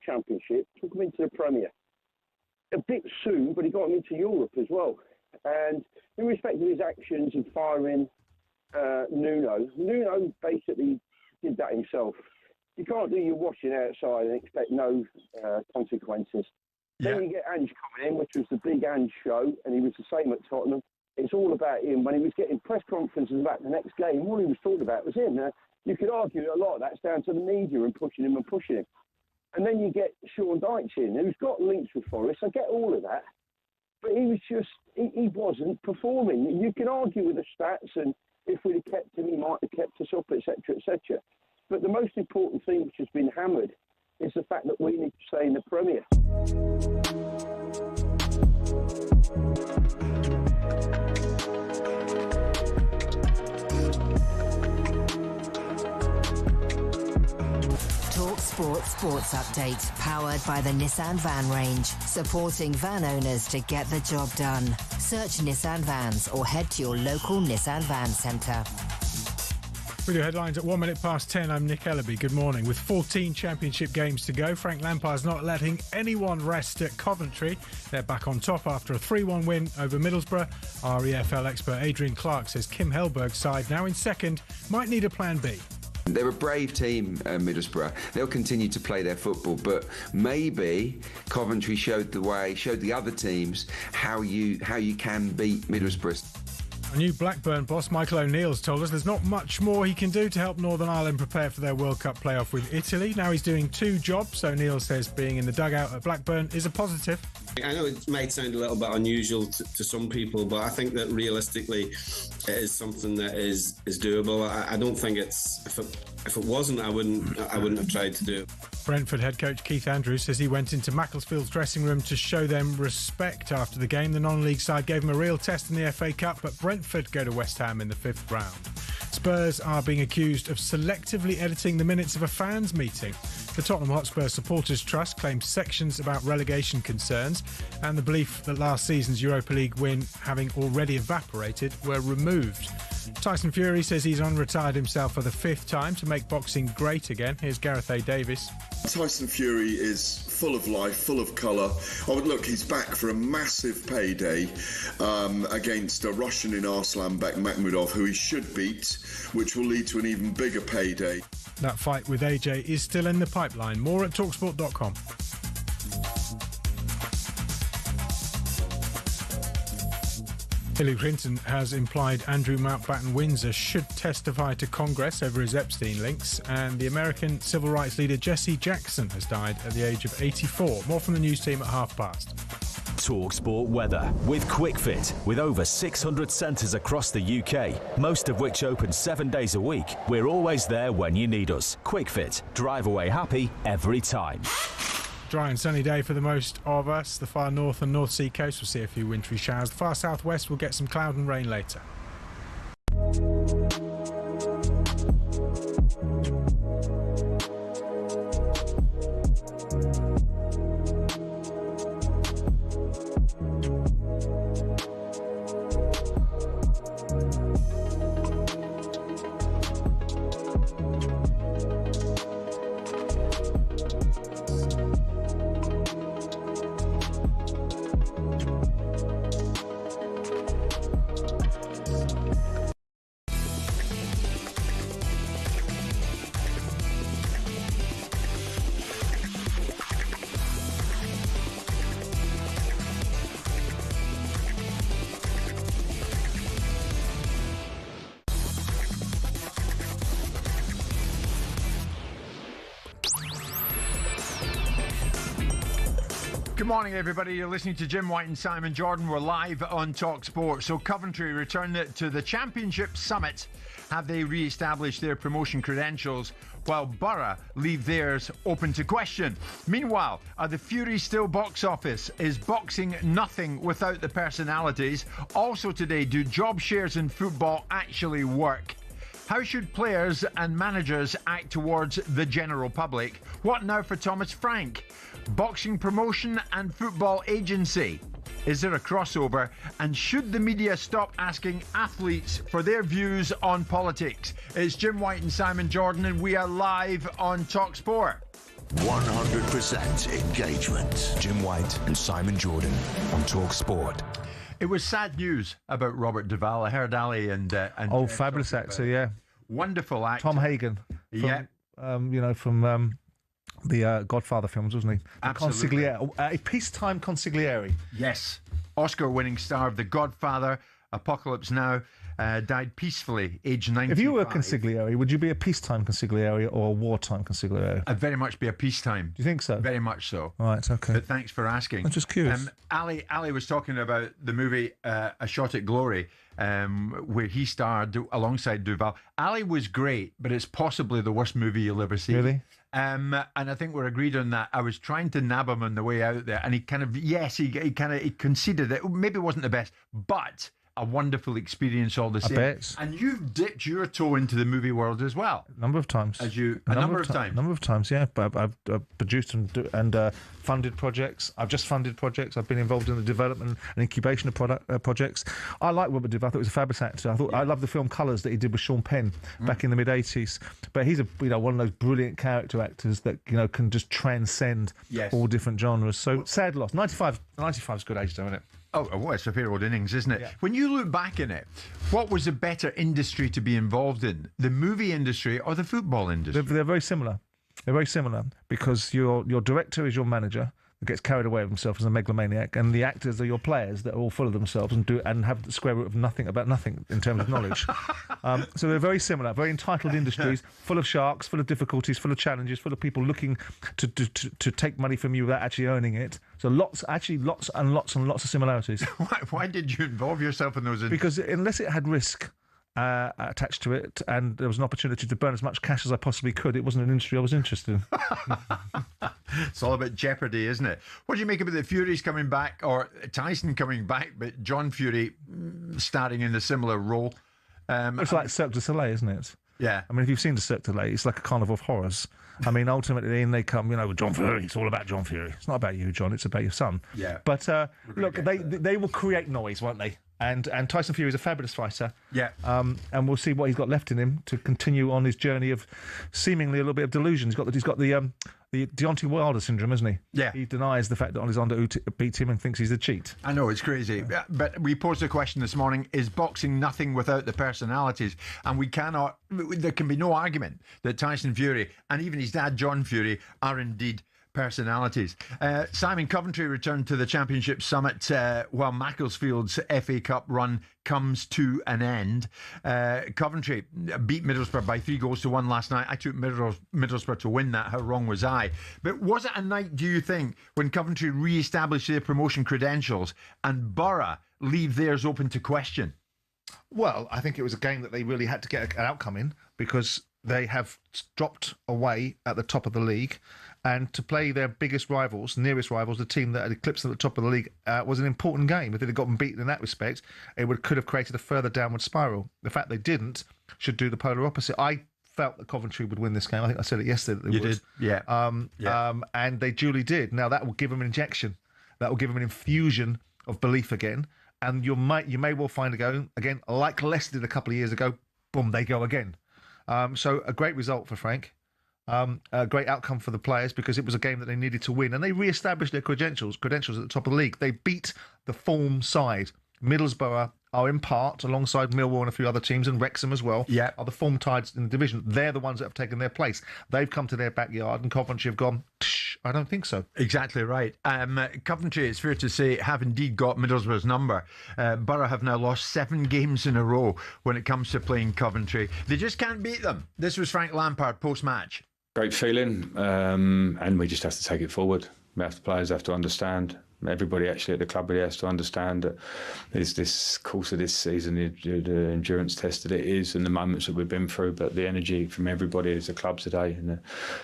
Championship, took him into the Premier. A bit soon, but he got him into Europe as well. And in respect to his actions of firing Nuno basically did that himself. You can't do your washing outside and expect no consequences. Yeah. Then you get Ange coming in, which was the big Ange show, and he was the same at Tottenham. It's all about him. When he was getting press conferences about the next game, all he was talking about was him. You could argue a lot of that's down to the media and pushing him. And then you get Sean Dyche in, who's got links with Forest. I get all of that. But he was just, he wasn't performing. You can argue with the stats, and if we'd have kept him, he might have kept us up, etc., etc. But the most important thing which has been hammered is the fact that we need to stay in the Premier. talkSPORT Sports Update, powered by the Nissan Van range, supporting van owners to get the job done. Search Nissan Vans or head to your local Nissan Van Centre. With your headlines at 1 minute past 10, I'm Nick Ellaby. Good morning. With 14 Championship games to go, Frank Lampard's not letting anyone rest at Coventry. They're back on top after a 3-1 win over Middlesbrough. Our EFL expert Adrian Clark says Kim Hellberg's side, now in second, might need a plan B. They're a brave team, Middlesbrough. They'll continue to play their football, but maybe Coventry showed the other teams how you can beat Middlesbrough. Our new Blackburn boss, Michael O'Neill's told us there's not much more he can do to help Northern Ireland prepare for their World Cup playoff with Italy. Now he's doing two jobs. O'Neill says being in the dugout at Blackburn is a positive. I know it might sound a little bit unusual to some people, but I think that realistically it is something that is doable. I don't think if it wasn't, I wouldn't have tried to do it. Brentford head coach Keith Andrews says he went into Macclesfield's dressing room to show them respect after the game. The non-league side gave him a real test in the FA Cup, but Brentford go to West Ham in the 5th round. Spurs are being accused of selectively editing the minutes of a fans meeting. The Tottenham Hotspur Supporters Trust claims sections about relegation concerns and the belief that last season's Europa League win having already evaporated were removed. Tyson Fury says he's unretired himself for the 5th time to make boxing great again. Here's Gareth A. Davis. Tyson Fury is full of life, full of colour. Oh, look, he's back for a massive payday against a Russian in Arslanbek Makhmudov, who he should beat, which will lead to an even bigger payday. That fight with AJ is still in the pipeline. More at talksport.com. Hillary Clinton has implied Andrew Mountbatten Windsor should testify to Congress over his Epstein links, and the American civil rights leader Jesse Jackson has died at the age of 84. More from the news team at past. talkSPORT weather with QuickFit. With over 600 centres across the UK, most of which open 7 days a week, we're always there when you need us. QuickFit. Drive away happy every time. Dry and sunny day for the most of us. The far north and North Sea coast will see a few wintry showers. The far southwest will get some cloud and rain later. Good morning, everybody. You're listening to Jim White and Simon Jordan. We're live on talkSPORT. So Coventry return to the Championship Summit. Have they re-established their promotion credentials, while Borough leave theirs open to question? Meanwhile, are the Fury still box office? Is boxing nothing without the personalities? Also today, do job shares in football actually work? How should players and managers act towards the general public? What now for Thomas Frank? Boxing promotion and football agency. Is there a crossover? And should the media stop asking athletes for their views on politics? It's Jim White and Simon Jordan, and we are live on talkSPORT. 100% engagement. Jim White and Simon Jordan on talkSPORT. It was sad news about Robert Duvall. I heard Ali and fabulous actor, yeah. Wonderful actor. Tom Hagen. From the Godfather films, wasn't he? Absolutely. A peacetime consigliere. Yes. Oscar-winning star of The Godfather, Apocalypse Now, died peacefully, aged 95. If you were a consigliere, would you be a peacetime consigliere or a wartime consigliere? I'd very much be a peacetime. Do you think so? Very much so. All right, okay. But thanks for asking. I'm just curious. Ali was talking about the movie A Shot at Glory, where he starred alongside Duvall. Ali was great, but it's possibly the worst movie you'll ever see. Really? And I think we're agreed on that. I was trying to nab him on the way out there, and he conceded that maybe it wasn't the best, but a wonderful experience all the same. I bet. And you've dipped your toe into the movie world as well. A number of times. A number of times. A number of times, yeah. But I've produced and funded projects. I've just funded projects. I've been involved in the development and incubation of projects. I like Robert Duvall. I thought he was a fabulous actor. I love the film Colours that he did with Sean Penn back in the mid-'80s. But he's one of those brilliant character actors that can just transcend all different genres. So sad loss. 95 is a good age, though, isn't it? Oh, well, it's a fair old innings, isn't it? Yeah. When you look back in it, what was a better industry to be involved in? The movie industry or the football industry? They're very similar. They're very similar because your director is your manager that gets carried away with himself as a megalomaniac, and the actors are your players that are all full of themselves and have the square root of nothing about nothing in terms of knowledge. So they're very similar, very entitled industries, full of sharks, full of difficulties, full of challenges, full of people looking to take money from you without actually earning it. So lots and lots of similarities. Why did you involve yourself in those? Because unless it had risk attached to it, and there was an opportunity to burn as much cash as I possibly could, it wasn't an industry I was interested in. It's all about jeopardy, isn't it? What do you make about the Furies coming back, or Tyson coming back, but John Fury starting in a similar role? It's like Cirque du Soleil, isn't it? Yeah. I mean, if you've seen the Cirque du Soleil, it's like a carnival of horrors. I mean, ultimately, in they come, with John Fury. It's all about John Fury. It's not about you, John. It's about your son. Yeah. But look, they will create noise, won't they? And Tyson Fury is a fabulous fighter. Yeah. And we'll see what he's got left in him to continue on his journey of seemingly a little bit of delusion. He's got the Deontay Wilder syndrome, isn't he? Yeah. He denies the fact that Alexander beat him and thinks he's a cheat. I know, it's crazy. Yeah. But we posed a question this morning, is boxing nothing without the personalities? And there can be no argument that Tyson Fury and even his dad, John Fury, are indeed personalities. Simon, Coventry returned to the Championship summit while Macclesfield's FA Cup run comes to an end. Coventry beat Middlesbrough by 3-1 last night. I took Middlesbrough to win that. How wrong was I? But was it a night, do you think, when Coventry re-established their promotion credentials and Borough leave theirs open to question? Well, I think it was a game that they really had to get an outcome in because they have dropped away at the top of the league. And to play their biggest rivals, nearest rivals, the team that had eclipsed them at the top of the league, was an important game. If they'd have gotten beaten in that respect, it could have created a further downward spiral. The fact they didn't should do the polar opposite. I felt that Coventry would win this game. I think I said it yesterday that they would. Did, yeah. And they duly did. Now, that will give them an injection. That will give them an infusion of belief again. And you may well find again, like Leicester did a couple of years ago, boom, they go again. So a great result for Frank. A great outcome for the players because it was a game that they needed to win, and they re-established their credentials at the top of the league. They beat the form side. Middlesbrough are in part, alongside Millwall and a few other teams, and Wrexham as well, are the form tides in the division. They're the ones that have taken their place. They've come to their backyard, and Coventry have gone, I don't think so. Exactly right. Coventry, it's fair to say, have indeed got Middlesbrough's number. Borough have now lost 7 games in a row when it comes to playing Coventry. They just can't beat them. This was Frank Lampard post-match. Great feeling, and we just have to take it forward. The players have to understand. Everybody actually at the club really has to understand that this course of this season, the endurance test that it is, and the moments that we've been through. But the energy from everybody as a club today, and the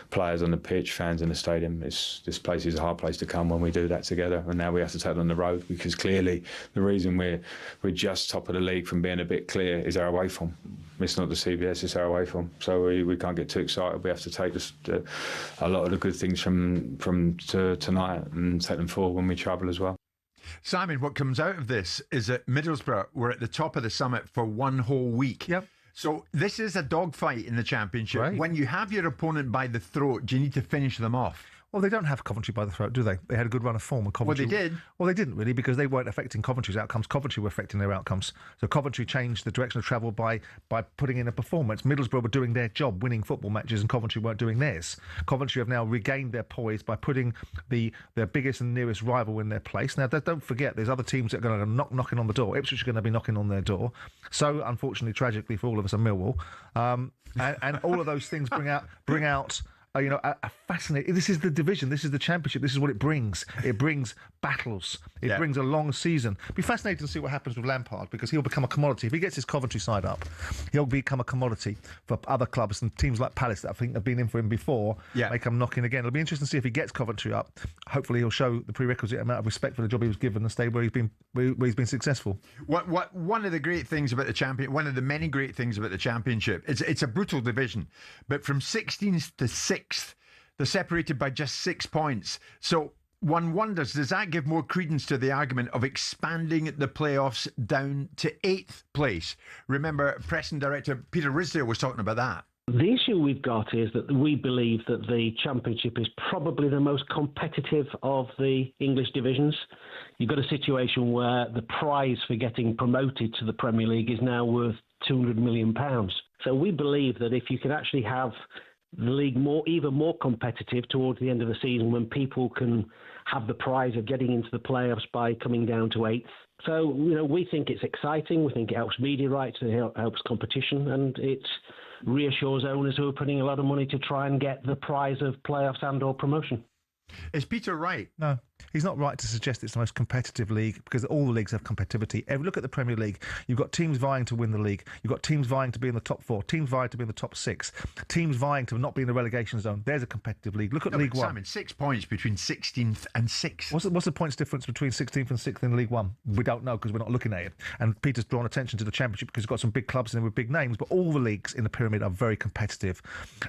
players on the pitch, fans in the stadium, this place is a hard place to come when we do that together. And now we have to take it on the road because clearly the reason we're just top of the league from being a bit clear is our away form. It's not the CBS, it's our away form. So we can't get too excited. We have to take a lot of the good things from tonight and take them forward when we travel as well. Simon, what comes out of this is that Middlesbrough were at the top of the summit for one whole week. Yep. So this is a dogfight in the Championship. Right. When you have your opponent by the throat, do you need to finish them off? Well, they don't have Coventry by the throat, do they? They had a good run of form. And Coventry, Well, they did. Well, they didn't really, because they weren't affecting Coventry's outcomes. Coventry were affecting their outcomes. So Coventry changed the direction of travel by putting in a performance. Middlesbrough were doing their job, winning football matches, and Coventry weren't doing theirs. Coventry have now regained their poise by putting their biggest and nearest rival in their place. Now, don't forget, there's other teams that are going to knocking on the door. Ipswich are going to be knocking on their door. So, unfortunately, tragically for all of us, are Millwall. And all of those things bring out a fascinating. This is the division. This is the Championship. This is what it brings. It brings battles. It brings a long season. It'll be fascinating to see what happens with Lampard, because he'll become a commodity. If he gets his Coventry side up, he'll become a commodity for other clubs, and teams like Palace that I think have been in for him before may come knocking again. It'll be interesting to see if he gets Coventry up. Hopefully, he'll show the prerequisite amount of respect for the job he was given and stay where he's been successful. One of the great things about one of the many great things about the Championship, it's a brutal division, but from 16th to 6th, they're separated by just 6 points. So one wonders, does that give more credence to the argument of expanding the playoffs down to 8th place? Remember, Preston director Peter Ridsdale was talking about that. The issue we've got is that we believe that the Championship is probably the most competitive of the English divisions. You've got a situation where the prize for getting promoted to the Premier League is now worth £200 million. So we believe that if you can actually have the league even more competitive towards the end of the season, when people can have the prize of getting into the playoffs by coming down to 8th. So, we think it's exciting. We think it helps media rights, it helps competition, and it reassures owners who are putting a lot of money to try and get the prize of playoffs and or promotion. Is Peter right? No, he's not right to suggest it's the most competitive league, because all the leagues have competitivity. Look at the Premier League. You've got teams vying to win the league. You've got teams vying to be in the top 4, teams vying to be in the top 6, teams vying to not be in the relegation zone. There's a competitive league. Look at League One. Simon, 6 points between 16th and 6th. What's the points difference between 16th and 6th in League One? We don't know, because we're not looking at it. And Peter's drawn attention to the Championship because he's got some big clubs in there with big names, but all the leagues in the pyramid are very competitive.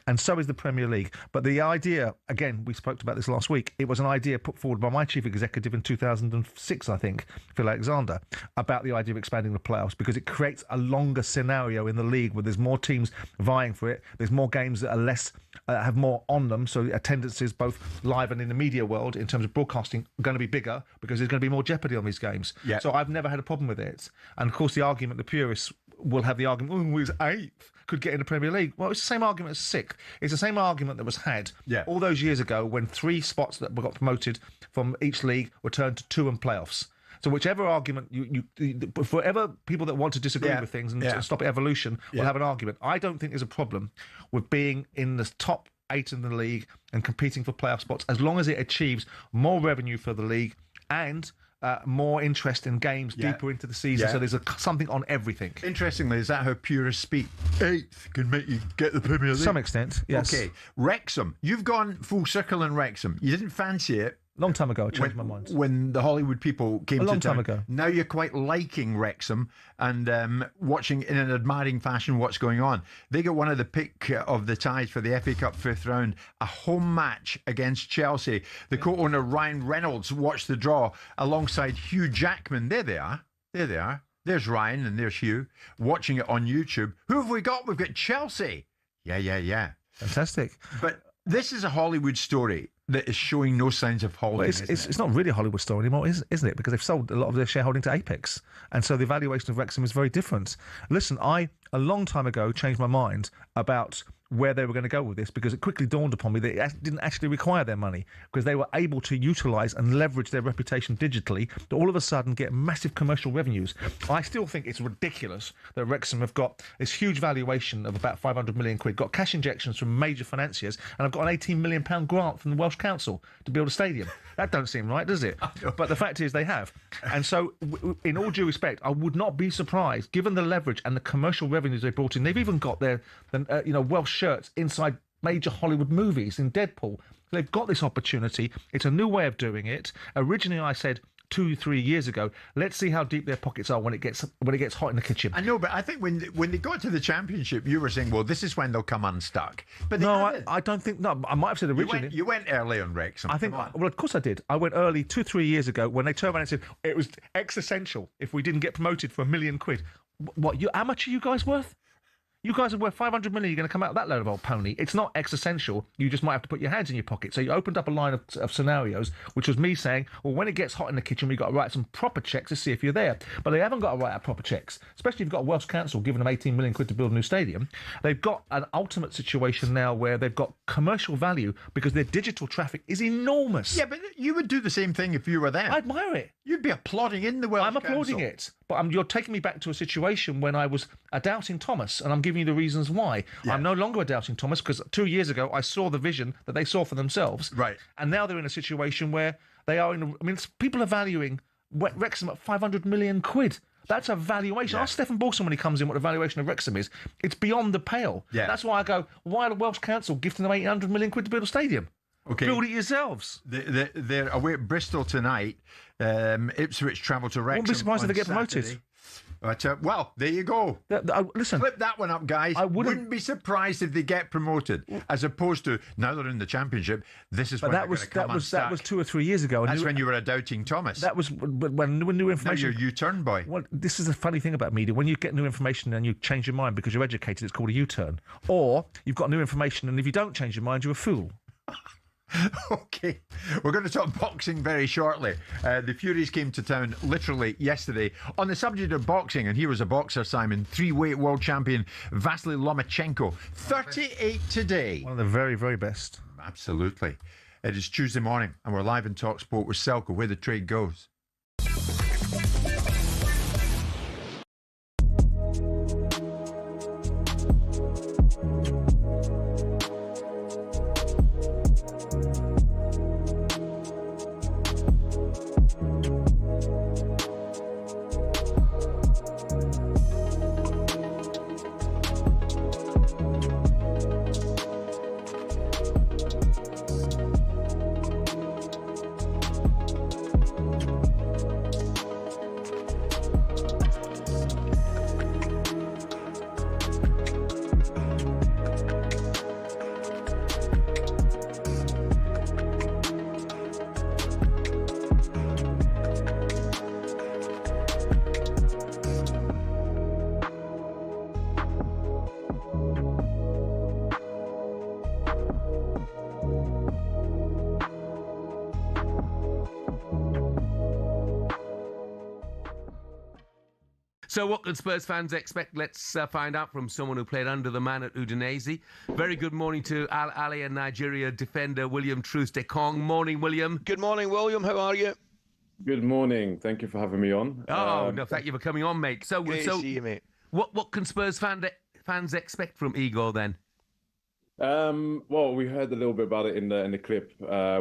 And so is the Premier League. But the idea, again, we spoke about this last week, it was an idea put forward by my chief executive in 2006, I think, Phil Alexander, about the idea of expanding the playoffs, because it creates a longer scenario in the league where there's more teams vying for it. There's more games that are less, have more on them. So attendances, both live and in the media world, in terms of broadcasting, are going to be bigger, because there's going to be more jeopardy on these games. Yeah. So I've never had a problem with it. And of course, the argument, the purists will have the argument, oh, he's 8th, could get in the Premier League. Well, it's the same argument as 6th. It's the same argument that was had all those years ago when 3 spots that got promoted from each league were turned to 2 in playoffs. So whichever argument, forever people that want to disagree with things and stop evolution will have an argument. I don't think there's a problem with being in the top 8 in the league and competing for playoff spots, as long as it achieves more revenue for the league and more interest in games deeper into the season. So there's something on everything. Interestingly, is that how purists speak? 8th can make you get the Premier League. To some extent, yes. Okay, Wrexham. You've gone full circle in Wrexham. You didn't fancy it. Long time ago, I changed my mind. When the Hollywood people came to town. A long time ago. Now you're quite liking Wrexham and watching in an admiring fashion what's going on. They got one of the pick of the ties for the FA Cup 5th round, a home match against Chelsea. The co-owner Ryan Reynolds watched the draw alongside Hugh Jackman. There they are. There's Ryan and there's Hugh watching it on YouTube. Who have we got? We've got Chelsea. Yeah. Fantastic. But this is a Hollywood story that is showing no signs of holding. Well, it's not really a Hollywood story anymore, isn't it? Because they've sold a lot of their shareholding to Apex. And so the valuation of Wrexham is very different. Listen, I, a long time ago, changed my mind about where they were going to go with this, because it quickly dawned upon me that it didn't actually require their money, because they were able to utilise and leverage their reputation digitally to all of a sudden get massive commercial revenues. I still think it's ridiculous that Wrexham have got this huge valuation of about 500 million quid, got cash injections from major financiers, and I've got an 18 million pound grant from the Welsh Council to build a stadium. That don't seem right, does it? But the fact is they have. And so, in all due respect, I would not be surprised, given the leverage and the commercial revenues they brought in. They've even got their Welsh shirts inside major Hollywood movies in Deadpool. They've got this opportunity. It's a new way of doing it. Originally, I said 2-3 years ago, let's see how deep their pockets are when it gets hot in the kitchen. I know, but I think when they got to the Championship, you were saying, well, this is when they'll come unstuck. But no, I don't think. No, I might have said originally. You went early on Wrexham. I think. Well, of course I did. I went early 2-3 years ago when they turned around and said it was existential if we didn't get promoted for £1 million. What? How much are you guys worth? You guys are worth 500 million. You're going to come out of that load of old pony. It's not existential. You just might have to put your hands in your pocket. So you opened up a line of scenarios, which was me saying, well, when it gets hot in the kitchen, we've got to write some proper checks to see if you're there. But they haven't got to write out proper checks, especially if you've got a Welsh council giving them 18 million quid to build a new stadium. They've got an ultimate situation now where they've got commercial value because their digital traffic is enormous. Yeah, but you would do the same thing if you were there. I admire it. You'd be applauding in the Welsh I'm applauding it. But you're taking me back to a situation when I was a doubting Thomas, and I'm giving you the reasons why. Yeah. I'm no longer a doubting Thomas because 2 years ago I saw the vision that they saw for themselves. Right. And now they're in a situation where they are in... I mean, people are valuing Wrexham at 500 million quid. That's a valuation. Ask Stephen Balson when he comes in what the valuation of Wrexham is. It's beyond the pale. Yeah. That's why I go, why are the Welsh Council gifting them 800 million quid to build a stadium? Okay. Build it yourselves. They're away at Bristol tonight. Ipswich travel to Wrexham. Won't be surprised if they get promoted. Saturday. But, well, there you go. Listen, flip that one up, guys. I wouldn't be surprised if they get promoted, as opposed to now they're in the Championship. This is when they're going to come unstuck. That was 2 or 3 years ago. That's when you were a doubting Thomas. That was when new information. Now you're U-turn boy. Well, this is a funny thing about media. When you get new information and you change your mind because you're educated, it's called a U-turn. Or you've got new information and if you don't change your mind, you're a fool. Okay, we're going to talk boxing very shortly. The Furies came to town literally yesterday. On the subject of boxing, and here was a boxer, Simon, 3-weight world champion Vasily Lomachenko, 38 today. One of the very, very best. Absolutely. It is Tuesday morning, and we're live in talkSPORT with Selco, where the trade goes. So what can Spurs fans expect? Let's find out from someone who played under the man at Udinese. Very good morning to Al Ahly and Nigeria defender William Truce-Dekong. Morning, William. Good morning, William. How are you? Good morning. Thank you for having me on. Oh, no, thank you for coming on, mate. Great to see you, mate. What can Spurs fans expect from Igor then? Well, we heard a little bit about it in the clip.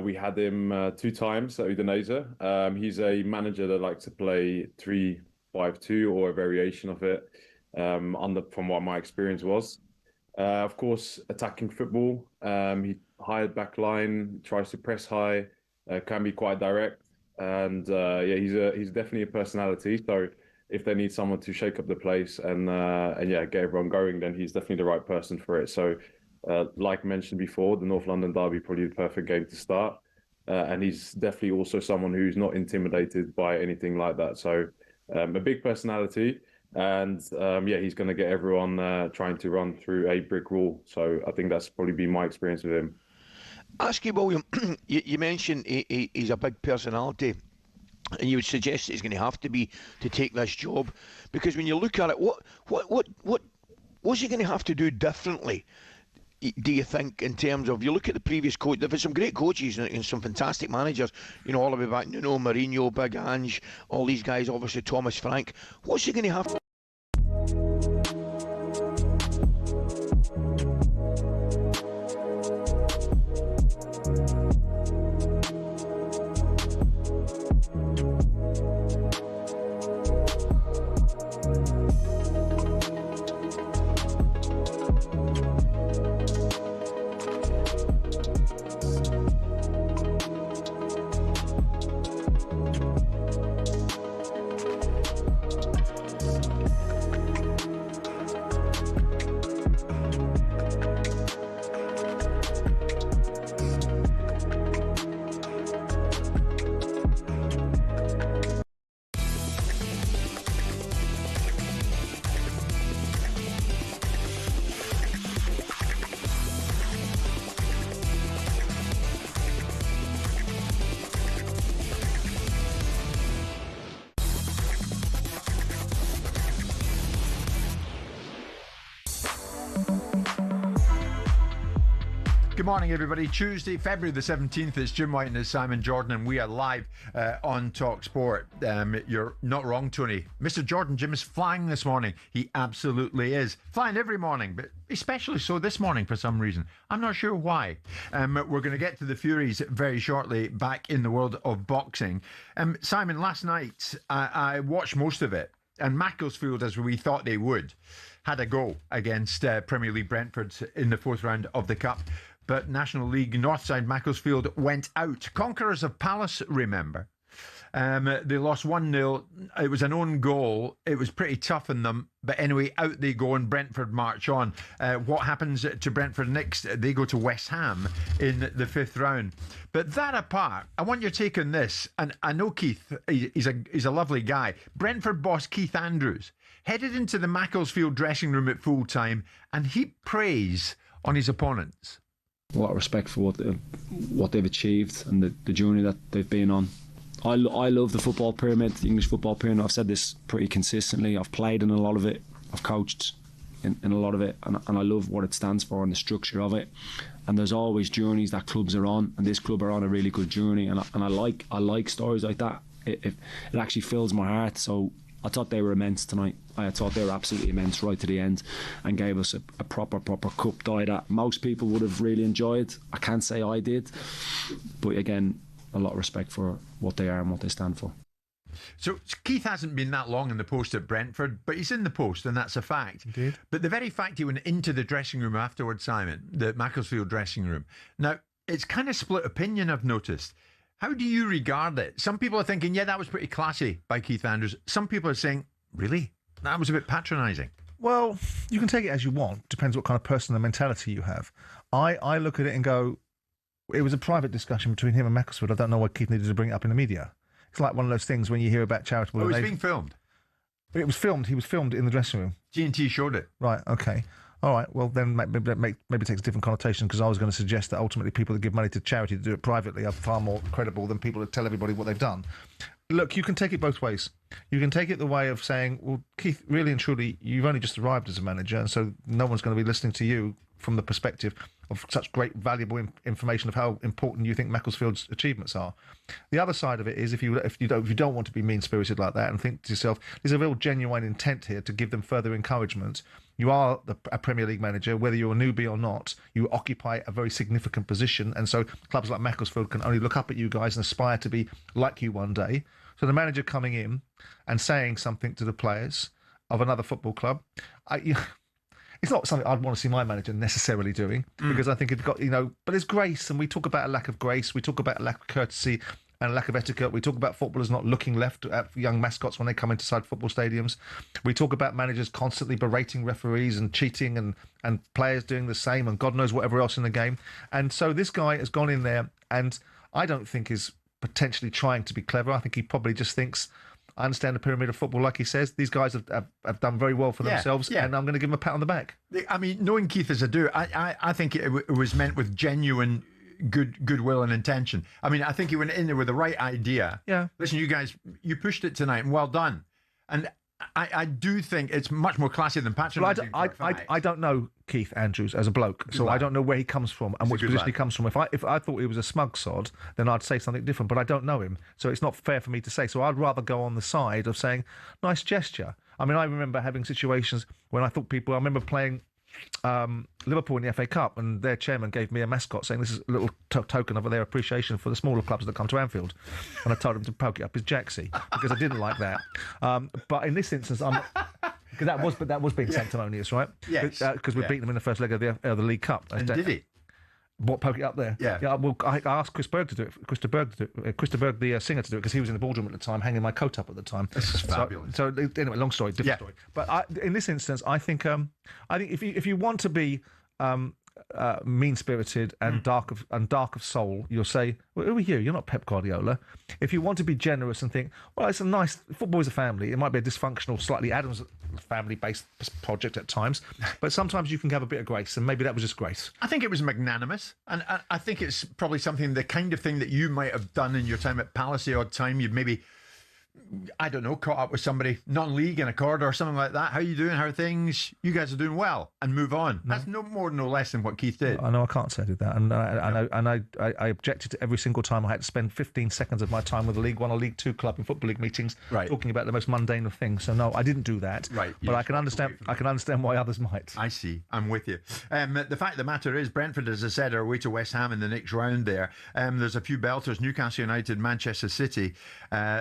We had him 2 times at Udinese. He's a manager that likes to play 3-5-2 or a variation of it, from what my experience was. Of course, attacking football. He hired back line, tries to press high, can be quite direct, and he's definitely a personality. So if they need someone to shake up the place and get everyone going, then he's definitely the right person for it. So, like mentioned before, the North London derby probably the perfect game to start, and he's definitely also someone who's not intimidated by anything like that. So. A big personality, and he's going to get everyone trying to run through a brick wall. So I think that's probably been my experience with him. Ask you, William, you mentioned he's a big personality, and you would suggest that he's going to have to be to take this job, because when you look at it, what's he going to have to do differently? Do you think, in terms of, you look at the previous coach, there have been some great coaches and some fantastic managers, all the way back, Nuno, Mourinho, Big Ange, all these guys, obviously Thomas Frank. What's he going to have to... Good morning, everybody. Tuesday, February the 17th. It's Jim White and it's Simon Jordan, and we are live on talkSPORT. You're not wrong, Tony. Mr. Jordan, Jim is flying this morning. He absolutely is. Flying every morning, but especially so this morning for some reason. I'm not sure why. We're going to get to the Furies very shortly back in the world of boxing. Simon, last night I watched most of it, and Macclesfield, as we thought they would, had a go against Premier League Brentford in the fourth round of the Cup. But National League Northside Macclesfield went out. Conquerors of Palace, remember. They lost 1-0. It was an own goal. It was pretty tough on them. But anyway, out they go and Brentford march on. What happens to Brentford next? They go to West Ham in the fifth round. But that apart, I want your take on this. And I know Keith, he's a lovely guy. Brentford boss Keith Andrews headed into the Macclesfield dressing room at full time and heaped praise on his opponents. A lot of respect for what they've achieved and the journey that they've been on. I love the football pyramid, the English football pyramid. I've said this pretty consistently. I've played in a lot of it. I've coached in a lot of it, and I love what it stands for and the structure of it. And there's always journeys that clubs are on, and this club are on a really good journey. And I like stories like that. It actually fills my heart. So I thought they were immense tonight. I thought they were absolutely immense right to the end, and gave us a proper cup tie that most people would have really enjoyed. I can't say I did, but again, a lot of respect for what they are and what they stand for. So Keith hasn't been that long in the post at Brentford, but he's in the post, and that's a fact. Indeed. But the very fact he went into the dressing room afterwards, Simon, the Macclesfield dressing room. Now, it's kind of split opinion, I've noticed. How do you regard it? Some people are thinking, yeah, that was pretty classy by Keith Andrews. Some people are saying, really? That was a bit patronising. Well, you can take it as you want. Depends what kind of personal mentality you have. I look at it and go, it was a private discussion between him and Macclesfield. I don't know why Keith needed to bring it up in the media. It's like one of those things when you hear about charitable... Oh, it was being filmed? It was filmed. He was filmed in the dressing room. G&T showed it. Right, okay. All right, well, then maybe it takes a different connotation, because I was going to suggest that ultimately people that give money to charity to do it privately are far more credible than people that tell everybody what they've done. Look, you can take it both ways. You can take it the way of saying, well, Keith, really and truly, you've only just arrived as a manager, and so no one's going to be listening to you from the perspective of such great, valuable information of how important you think Macclesfield's achievements are. The other side of it is if you don't want to be mean-spirited like that and think to yourself, there's a real genuine intent here to give them further encouragement. You are a Premier League manager, whether you're a newbie or not. You occupy a very significant position, and so clubs like Macclesfield can only look up at you guys and aspire to be like you one day. So the manager coming in and saying something to the players of another football club, it's not something I'd want to see my manager necessarily doing, because I think it's got, but there's grace, and we talk about a lack of grace, we talk about a lack of courtesy and a lack of etiquette. We talk about footballers not looking left at young mascots when they come inside football stadiums. We talk about managers constantly berating referees and cheating, and players doing the same, and God knows whatever else in the game. And so this guy has gone in there, and I don't think is potentially trying to be clever. I think he probably just thinks, I understand the pyramid of football, like he says. These guys have done very well for themselves, and I'm going to give them a pat on the back. I mean, knowing Keith as I do, I think it was meant with genuine goodwill and intention. I mean, I think he went in there with the right idea. Yeah. Listen, you guys, you pushed it tonight, and well done. And I do think it's much more classy than patronising. I don't know Keith Andrews as a bloke, so I don't know where he comes from and which position he comes from. If I thought he was a smug sod, then I'd say something different, but I don't know him, so it's not fair for me to say. So I'd rather go on the side of saying, nice gesture. I mean, I remember having situations when I thought I remember playing Liverpool in the FA Cup, and their chairman gave me a mascot saying this is a little token of their appreciation for the smaller clubs that come to Anfield, and I told him to poke it up his jacksie because I didn't like that. But in this instance, because that was being sanctimonious, right? Yes. Because we beat them in the first leg of the League Cup. And did he? What, poke it up there? Yeah. Well, I asked Chris Berg to do it. Christopher Berg, the singer, to do it, because he was in the boardroom at the time, hanging my coat up at the time. This is fabulous. So anyway, long story, different story. But in this instance, I think if you want to be mean-spirited and dark of soul, you'll say, well, who are you? You're not Pep Guardiola. If you want to be generous and think, well, it's a nice football is a family. It might be a dysfunctional, slightly Adams family-based project at times, but sometimes you can have a bit of grace, and maybe that was just grace. I think it was magnanimous, and I think it's probably something, the kind of thing that you might have done in your time at Palace the odd time. You'd maybe I don't know, caught up with somebody non-league in a corridor or something like that. How are you doing? How are things? You guys are doing well, and move on. No. That's no more, no less than what Keith did. I know I can't say I did that, and I objected to every single time I had to spend 15 seconds of my time with a League One or League Two club in Football League meetings, talking about the most mundane of things. So no, I didn't do that. Right, but I can understand. I can understand why others might. I see. I'm with you. The fact of the matter is, Brentford, as I said, are away to West Ham in the next round. There's a few belters: Newcastle United, Manchester City,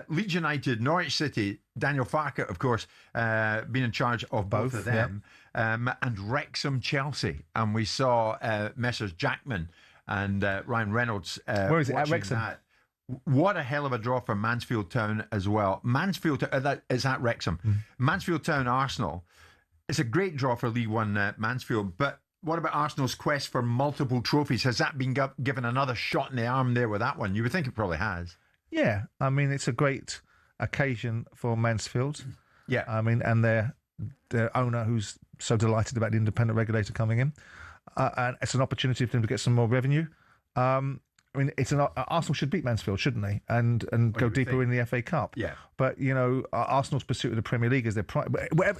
Leeds United, Norwich City. Daniel Farke, of course, being in charge of both of them, and Wrexham, Chelsea. And we saw Messrs Jackman and Ryan Reynolds. Where is it? At Wrexham. That. What a hell of a draw for Mansfield Town as well. Mansfield that is at Wrexham. Mansfield Town, Arsenal. It's a great draw for League One Mansfield, but what about Arsenal's quest for multiple trophies? Has that been given another shot in the arm there with that one? You would think it probably has. Yeah, I mean, it's a great occasion for Mansfield. Yeah. I mean, and their owner, who's so delighted about the independent regulator coming in. And it's an opportunity for them to get some more revenue. I mean, Arsenal should beat Mansfield, shouldn't they? And go deeper in the FA Cup. Yeah. But, you know, Arsenal's pursuit of the Premier League is their prime.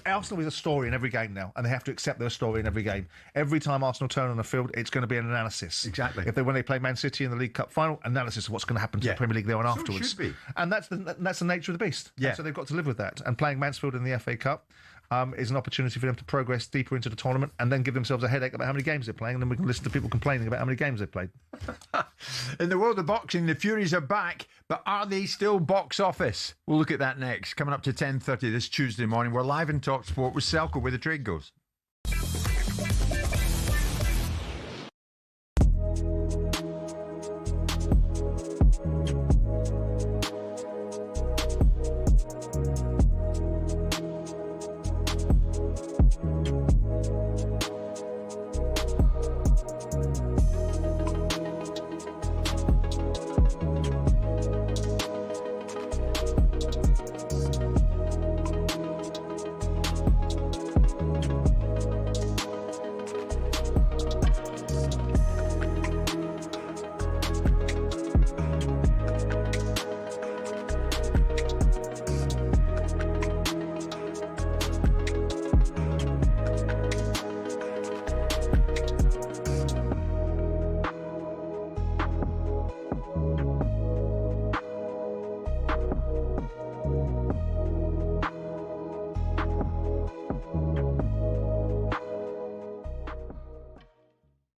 Arsenal is a story in every game now, and they have to accept their story in every game. Every time Arsenal turn on the field, it's going to be an analysis. Exactly. When they play Man City in the League Cup final, analysis of what's going to happen to the Premier League there on afterwards. It should be. And that's the nature of the beast. Yeah. And so they've got to live with that. And playing Mansfield in the FA Cup is an opportunity for them to progress deeper into the tournament and then give themselves a headache about how many games they're playing, and then we can listen to people complaining about how many games they've played. In the world of boxing, the Furies are back, but are they still box office? We'll look at that next. Coming up to 10:30 this Tuesday morning, we're live in talkSPORT with Selco, where the trade goes.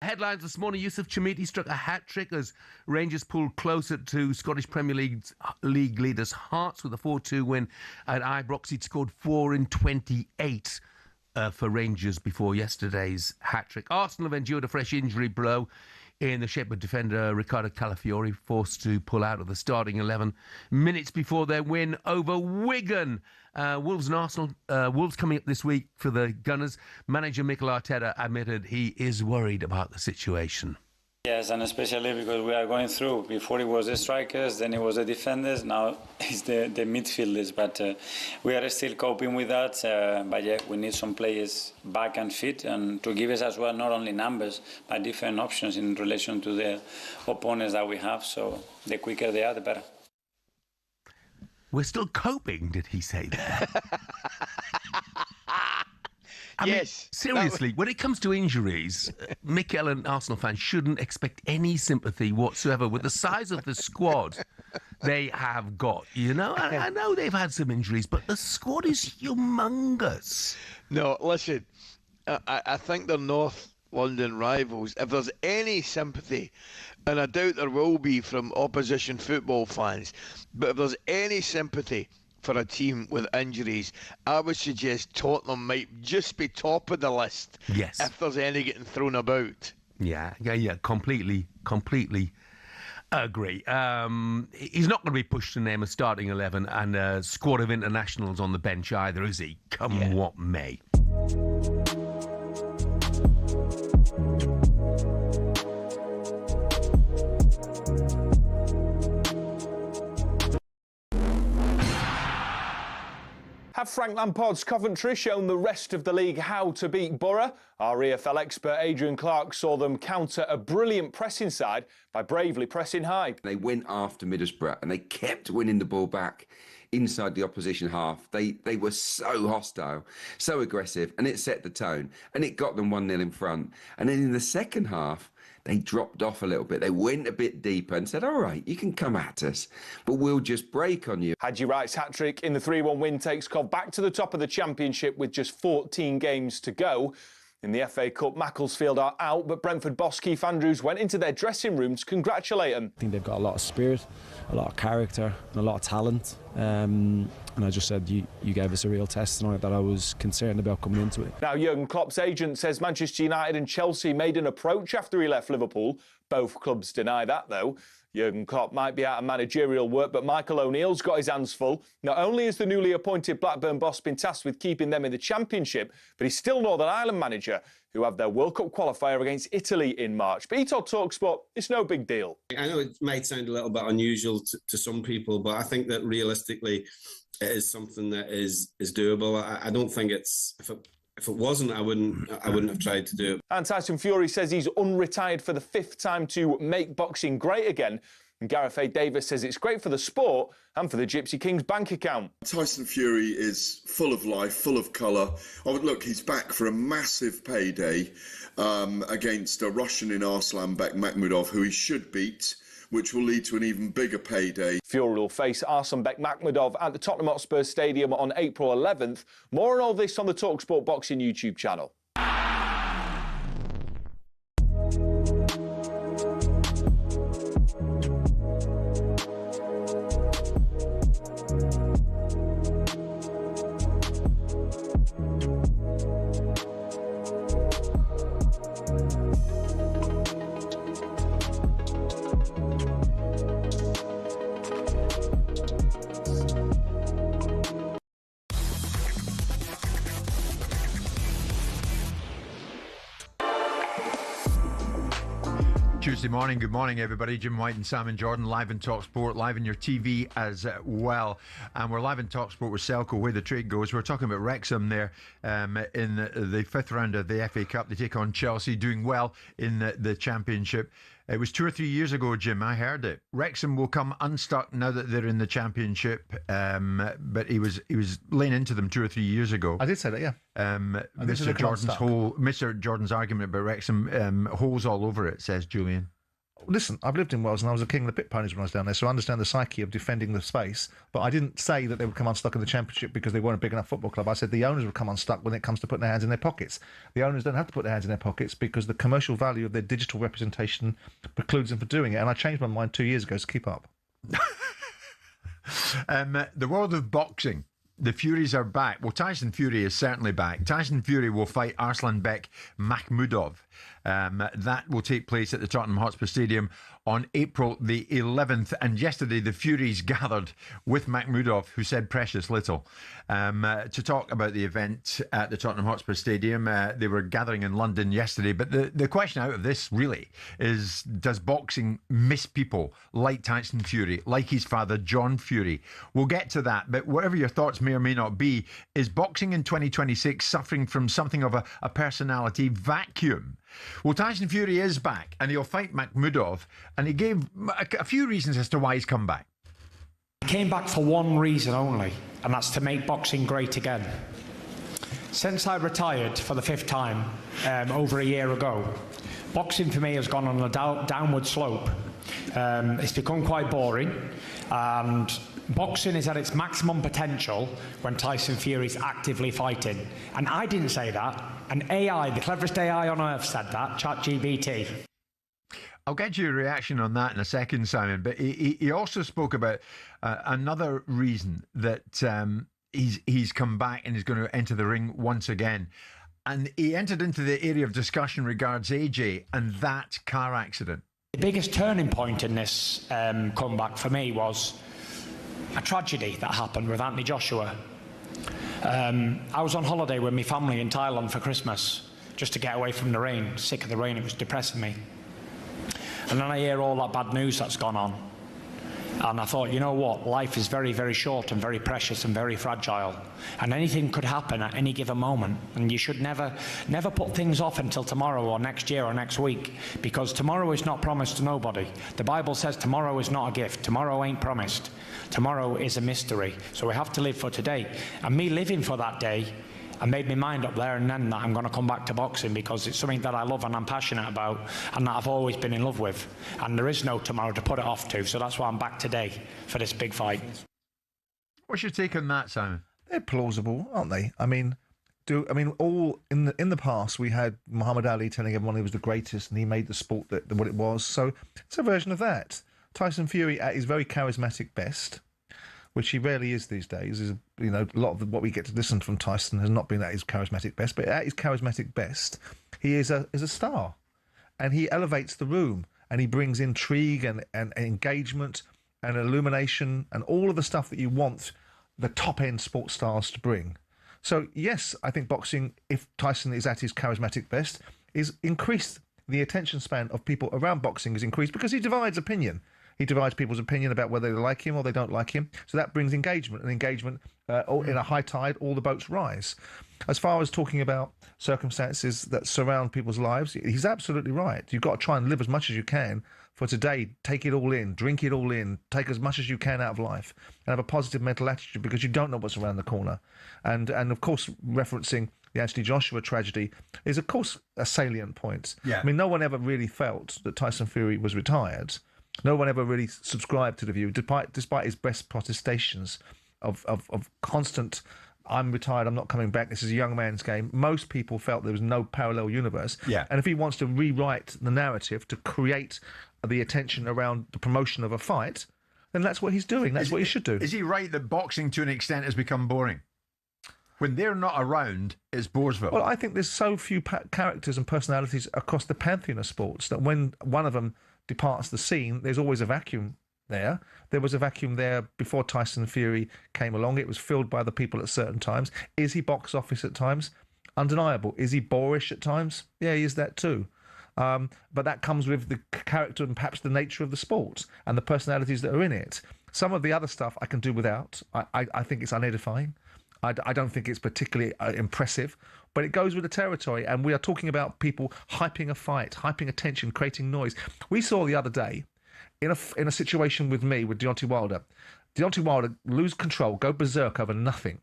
Headlines this morning: Yusuf Chamiti struck a hat-trick as Rangers pulled closer to Scottish Premier League leaders Hearts with a 4-2 win at Ibrox. He'd scored 4 in 28 for Rangers before yesterday's hat-trick. Arsenal have endured a fresh injury blow in the shape of defender Ricardo Calafiori, forced to pull out of the starting 11 minutes before their win over Wigan. Wolves and Arsenal. Wolves coming up this week for the Gunners. Manager Mikel Arteta admitted he is worried about the situation. Yes, and especially because we are going through. Before it was the strikers, then it was the defenders, now it's the midfielders. But we are still coping with that. But yeah, we need some players back and fit, and to give us as well not only numbers, but different options in relation to the opponents that we have. So the quicker they are, the better. We're still coping, did he say that? I mean, seriously, when it comes to injuries, Mikel and Arsenal fans shouldn't expect any sympathy whatsoever with the size of the squad they have got. You know, I know they've had some injuries, but the squad is humongous. No, listen, I think they're North London rivals. If there's any sympathy, and I doubt there will be from opposition football fans, but if there's any sympathy for a team with injuries, I would suggest Tottenham might just be top of the list. Yes. If there's any getting thrown about. Yeah, completely agree. He's not going to be pushed to name a starting 11 and a squad of internationals on the bench either, is he? Come what may. Have Frank Lampard's Coventry shown the rest of the league how to beat Borough? Our EFL expert Adrian Clark saw them counter a brilliant pressing side by bravely pressing high. They went after Middlesbrough and they kept winning the ball back inside the opposition half. They were so hostile, so aggressive, and it set the tone, and it got them 1-0 in front. And then in the second half, they dropped off a little bit. They went a bit deeper and said, all right, you can come at us, but we'll just break on you. Haji Wright's hat-trick in the 3-1 win takes Cov back to the top of the Championship with just 14 games to go. In the FA Cup, Macclesfield are out, but Brentford boss Keith Andrews went into their dressing room to congratulate them. I think they've got a lot of spirit, a lot of character and a lot of talent. And I just said, you gave us a real test tonight that I was concerned about coming into it. Now, Jurgen Klopp's agent says Manchester United and Chelsea made an approach after he left Liverpool. Both clubs deny that, though. Jurgen Klopp might be out of managerial work, but Michael O'Neill's got his hands full. Not only has the newly appointed Blackburn boss been tasked with keeping them in the Championship, but he's still Northern Ireland manager, who have their World Cup qualifier against Italy in March. But he told talkSPORT it's no big deal. I know it might sound a little bit unusual to some people, but I think that realistically it is something that is doable. I don't think it's... If it wasn't, I wouldn't have tried to do it. And Tyson Fury says he's unretired for the 5th time to make boxing great again. And Gareth A. Davis says it's great for the sport and for the Gypsy King's bank account. Tyson Fury is full of life, full of colour. Oh, look, he's back for a massive payday against a Russian in Arslanbek Makhmudov, who he should beat, which will lead to an even bigger payday. Fury will face Arslanbek Makhmudov at the Tottenham Hotspur Stadium on April 11th. More on all this on the talkSPORT Boxing YouTube channel. Tuesday morning, good morning everybody. Jim White and Simon Jordan live in talkSPORT, live in your TV as well. And we're live in talkSPORT with Selco, where the trade goes. We're talking about Wrexham there in the 5th round of the FA Cup. They take on Chelsea, doing well in the Championship. It was 2 or 3 years ago, Jim, I heard it. Wrexham will come unstuck now that they're in the Championship, but he was laying into them 2 or 3 years ago. I did say that, yeah. Mr. Jordan's argument about Wrexham, holes all over it, says Julian. Listen, I've lived in Wales and I was a king of the pit ponies when I was down there, so I understand the psyche of defending the space, but I didn't say that they would come unstuck in the Championship because they weren't a big enough football club. I said the owners would come unstuck when it comes to putting their hands in their pockets. The owners don't have to put their hands in their pockets because the commercial value of their digital representation precludes them from doing it, and I changed my mind 2 years ago, so keep up. The world of boxing. The Furies are back. Well, Tyson Fury is certainly back. Tyson Fury will fight Arslanbek Makhmudov. That will take place at the Tottenham Hotspur Stadium on April the 11th. And yesterday, the Furies gathered with Makhmudov, who said precious little, to talk about the event at the Tottenham Hotspur Stadium. They were gathering in London yesterday. But the question out of this, really, is does boxing miss people like Tyson Fury, like his father, John Fury? We'll get to that. But whatever your thoughts may or may not be, is boxing in 2026 suffering from something of a personality vacuum? Well, Tyson Fury is back and he'll fight Makhmudov, and he gave a few reasons as to why he's come back. He came back for one reason only, and that's to make boxing great again. Since I retired for the 5th time over a year ago, boxing for me has gone on a downward slope. It's become quite boring, and boxing is at its maximum potential when Tyson Fury's actively fighting. And I didn't say that. An AI, the cleverest AI on earth, said that, ChatGPT. I'll get your reaction on that in a second, Simon. But he also spoke about another reason that he's come back and he's going to enter the ring once again. And he entered into the area of discussion regards AJ and that car accident. The biggest turning point in this comeback for me was a tragedy that happened with Anthony Joshua. I was on holiday with my family in Thailand for Christmas, just to get away from the rain. Sick of the rain, it was depressing me. And then I hear all that bad news that's gone on. And I thought, you know what, life is very, very short and very precious and very fragile. And anything could happen at any given moment. And you should never put things off until tomorrow or next year or next week, because tomorrow is not promised to nobody. The Bible says tomorrow is not a gift. Tomorrow ain't promised. Tomorrow is a mystery. So we have to live for today. And me living for that day, I made my mind up there and then that I'm going to come back to boxing because it's something that I love and I'm passionate about and that I've always been in love with. And there is no tomorrow to put it off to, so that's why I'm back today for this big fight. What's your take on that, Simon? They're plausible, aren't they? All in the past we had Muhammad Ali telling everyone he was the greatest and he made the sport what it was. So it's a version of that. Tyson Fury at his very charismatic best, which he rarely is these days. A lot of what we get to listen from Tyson has not been at his charismatic best, but at his charismatic best, he is a star, and he elevates the room, and he brings intrigue and engagement and illumination and all of the stuff that you want the top-end sports stars to bring. So yes, I think boxing, if Tyson is at his charismatic best, is increased. The attention span of people around boxing is increased because he divides opinion. He divides people's opinion about whether they like him or they don't like him. So that brings engagement, and engagement in a high tide, all the boats rise. As far as talking about circumstances that surround people's lives, he's absolutely right. You've got to try and live as much as you can for today. Take it all in, drink it all in, take as much as you can out of life, and have a positive mental attitude because you don't know what's around the corner. And of course, referencing the Anthony Joshua tragedy is, of course, a salient point. Yeah. I mean, no one ever really felt that Tyson Fury was retired. No one ever really subscribed to the view, despite his best protestations of constant, I'm retired, I'm not coming back, this is a young man's game. Most people felt there was no parallel universe. Yeah. And if he wants to rewrite the narrative to create the attention around the promotion of a fight, then that's what he's doing. That's what he should do. Is he right that boxing, to an extent, has become boring? When they're not around, it's Boresville. Well, I think there's so few characters and personalities across the pantheon of sports that when one of them departs the scene, there's always a vacuum there. There was a vacuum there before Tyson Fury came along. It was filled by the people at certain times. Is he box office at times? Undeniable. Is he boorish at times? Yeah, he is that too. But that comes with the character and perhaps the nature of the sport and the personalities that are in it. Some of the other stuff I can do without. I think it's unedifying. I don't think it's particularly impressive, but it goes with the territory. And we are talking about people hyping a fight, hyping attention, creating noise. We saw the other day in a situation with Deontay Wilder lose control, go berserk over nothing,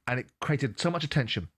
and it created so much attention.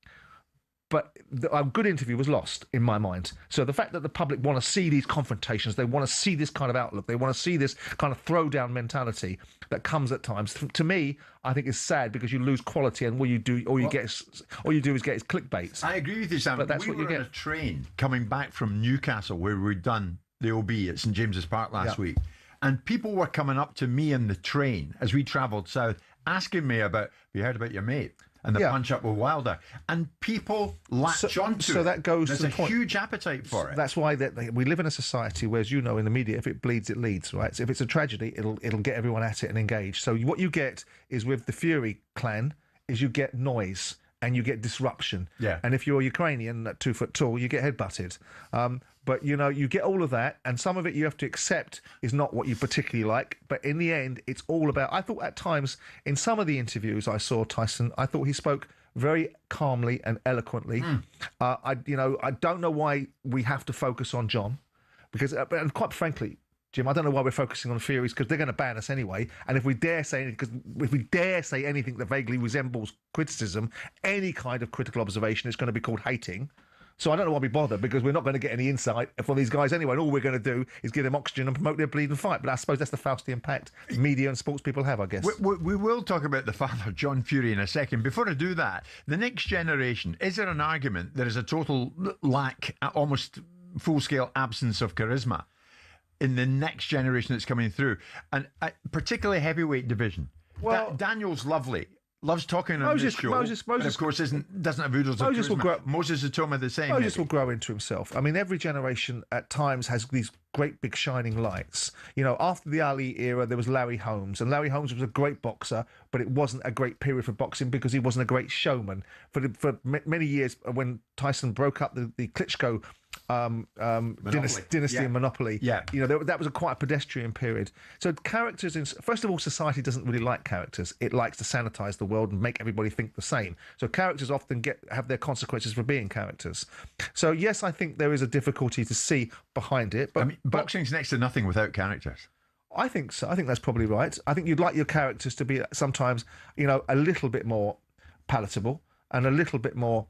But a good interview was lost in my mind. So the fact that the public want to see these confrontations, they want to see this kind of outlook, they want to see this kind of throwdown mentality that comes at times. To me, I think it's sad because you lose quality, and all you do is get is clickbait. I agree with you, Sam. But that's we what you were get. on a train coming back from Newcastle, where we'd done the OB at St James's Park last week, and people were coming up to me in the train as we travelled south, asking me about, have you heard about your mate? And the punch-up with Wilder. And people latch onto it. So that goes There's to the a point. huge appetite for it. That's why we live in a society where, as you know, in the media, if it bleeds, it leads, right? So if it's a tragedy, it'll get everyone at it and engaged. So what you get is with the Fury clan is you get noise and you get disruption. Yeah. And if you're Ukrainian at 2 foot tall, you get headbutted. But, you get all of that, and some of it you have to accept is not what you particularly like. But in the end, it's all about... I thought at times, in some of the interviews I saw Tyson, I thought he spoke very calmly and eloquently. I don't know why we have to focus on John, because, and quite frankly, Jim, I don't know why we're focusing on Furies, because they're going to ban us anyway. And if we dare say anything that vaguely resembles criticism, any kind of critical observation, is going to be called hating. So I don't know why we bother, because we're not going to get any insight from these guys anyway. And all we're going to do is give them oxygen and promote their bleeding fight. But I suppose that's the Faustian pact media and sports people have, I guess. We will talk about the father, John Fury, in a second. Before I do that, the next generation, is there an argument there is a total lack, almost full-scale absence of charisma in the next generation that's coming through? And particularly heavyweight division. Well, Daniel's lovely. Loves talking on this show. Moses, and of course, doesn't have oodles of charisma. Moses Atoma the same. Moses will grow into himself. I mean, every generation at times has these great big shining lights. After the Ali era, there was Larry Holmes, and Larry Holmes was a great boxer, but it wasn't a great period for boxing because he wasn't a great showman. For many years, when Tyson broke up the Klitschko dynasty and monopoly. Yeah. You know, that was quite a pedestrian period. So characters, first of all, society doesn't really like characters. It likes to sanitize the world and make everybody think the same. So characters often have their consequences for being characters. So yes, I think there is a difficulty to see behind it. But boxing's next to nothing without characters. I think so. I think that's probably right. I think you'd like your characters to be sometimes, you know, a little bit more palatable and a little bit more,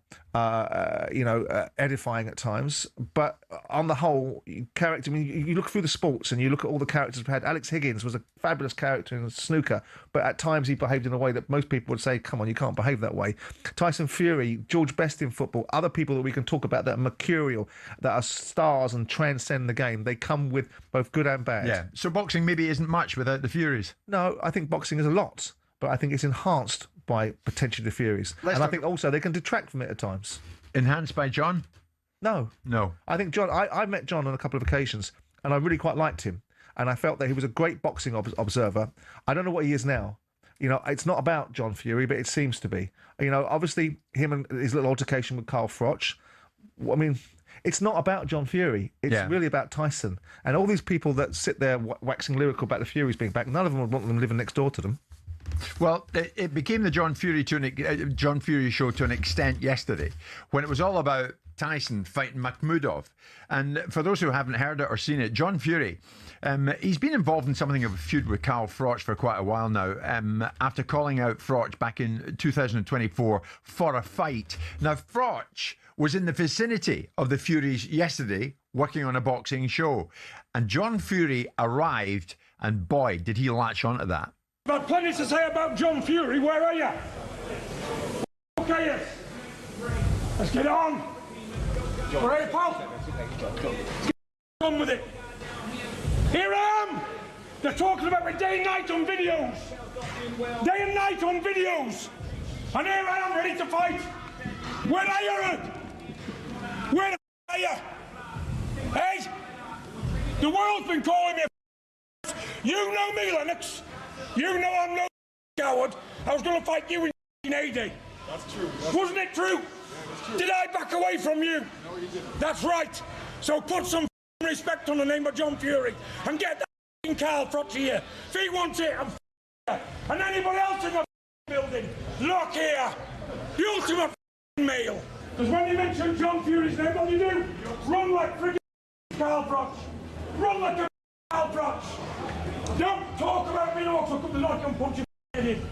edifying at times. But on the whole, character, I mean, you look through the sports and you look at all the characters we've had. Alex Higgins was a fabulous character in snooker, but at times he behaved in a way that most people would say, come on, you can't behave that way. Tyson Fury, George Best in football, other people that we can talk about that are mercurial, that are stars and transcend the game. They come with both good and bad. Yeah. So boxing maybe isn't much without the Furies. No, I think boxing is a lot, but I think it's enhanced by potentially the Furies. I think also they can detract from it at times. Enhanced by John? No. I think John, I met John on a couple of occasions and I really quite liked him. And I felt that he was a great boxing observer. I don't know what he is now. You know, it's not about John Fury, but it seems to be. You know, obviously him and his little altercation with Carl Froch. I mean, it's not about John Fury. It's really about Tyson. And all these people that sit there waxing lyrical about the Furies being back, none of them would want them living next door to them. Well, it became the John Fury show to an extent yesterday, when it was all about Tyson fighting Makhmudov. And for those who haven't heard it or seen it, John Fury, he's been involved in something of a feud with Carl Froch for quite a while now, after calling out Froch back in 2024 for a fight. Now, Froch was in the vicinity of the Furies yesterday working on a boxing show, and John Fury arrived, and boy, did he latch onto that. I've got plenty to say about John Fury. Where are you? Okay, let's get on. Where are you, pal? Get on with it. Here I am. They're talking about me day and night on videos. Day and night on videos. And here I am ready to fight. Where are you? Where the are you? Hey? The world's been calling me a You know me, Lennox. You know I'm no coward. I was going to fight you in 1980. That's true. Wasn't it true? Yeah, did I back away from you? No, you didn't. That's right. So put some respect on the name of John Fury and get that Carl Froch here. If he wants it, and anybody else in the building, look here. The ultimate male. Because when you mention John Fury's name, what do you do? Run like friggin' Carl Froch. Run like a Carl Froch. Don't talk about me, or took up the knock and punch your head in.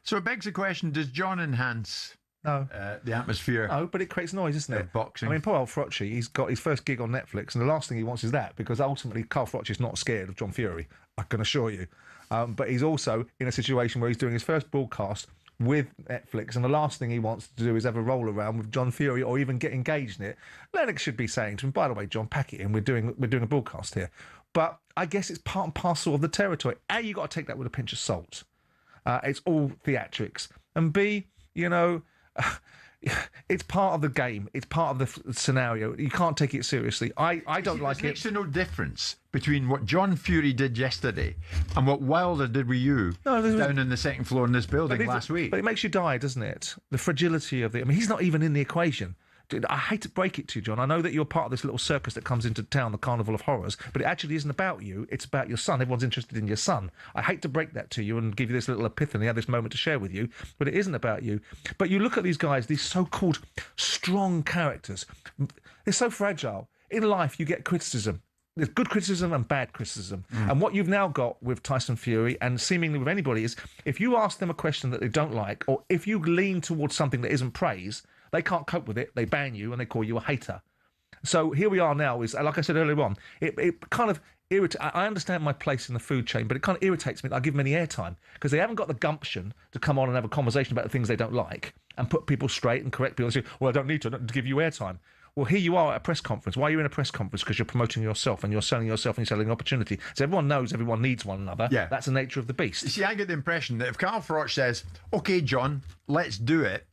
So it begs the question, does John enhance the atmosphere? No, but it creates noise, isn't it? Boxing. I mean, poor old Frocci, he's got his first gig on Netflix, and the last thing he wants is that, because ultimately Carl Froch is not scared of John Fury, I can assure you. But he's also in a situation where he's doing his first broadcast with Netflix, and the last thing he wants to do is ever roll around with John Fury or even get engaged in it. Lennox should be saying to him, by the way, John, pack it in, we're doing a broadcast here. But I guess it's part and parcel of the territory. A, you got to take that with a pinch of salt. It's all theatrics. And B, you know, it's part of the game. It's part of the scenario. You can't take it seriously. I don't like it. There's no difference between what John Fury did yesterday and what Wilder did with you down in the second floor in this building last week. But it makes you die, doesn't it? The fragility of it. I mean, he's not even in the equation. I hate to break it to you, John. I know that you're part of this little circus that comes into town, the Carnival of Horrors, but it actually isn't about you. It's about your son. Everyone's interested in your son. I hate to break that to you and give you this little epiphany, this moment to share with you, but it isn't about you. But you look at these guys, these so-called strong characters. They're so fragile. In life, you get criticism. There's good criticism and bad criticism. And what you've now got with Tyson Fury and seemingly with anybody is if you ask them a question that they don't like, or if you lean towards something that isn't praise, they can't cope with it, they ban you, and they call you a hater. So here we are now, is like I said earlier on, it kind of irritates. I understand my place in the food chain, but it kind of irritates me that I give them any airtime, because they haven't got the gumption to come on and have a conversation about the things they don't like, and put people straight and correct people and say, well, I don't need to give you airtime. Well, here you are at a press conference. Why are you in a press conference? Because you're promoting yourself and you're selling yourself and you're selling opportunity. So everyone knows everyone needs one another. Yeah. That's the nature of the beast. You see, I get the impression that if Carl Froch says, OK, John, let's do it,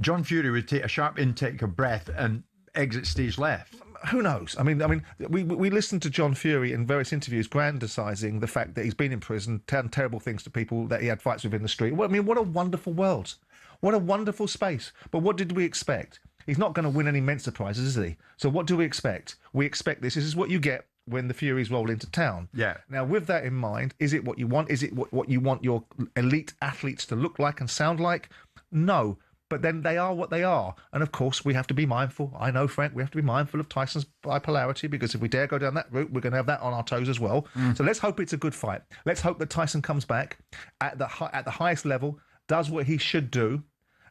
John Fury would take a sharp intake of breath and exit stage left. Who knows? I mean, we listened to John Fury in various interviews grandicising the fact that he's been in prison, done terrible things to people that he had fights with in the street. Well, I mean, what a wonderful world. What a wonderful space. But what did we expect? He's not going to win any immense prizes, is he? So what do we expect? We expect this. This is what you get when the Furies roll into town. Yeah. Now, with that in mind, is it what you want? Is it what you want your elite athletes to look like and sound like? No. But then they are what they are. And of course, we have to be mindful. I know, Frank, we have to be mindful of Tyson's bipolarity, because if we dare go down that route, we're going to have that on our toes as well. So let's hope it's a good fight. Let's hope that Tyson comes back at the highest level, does what he should do,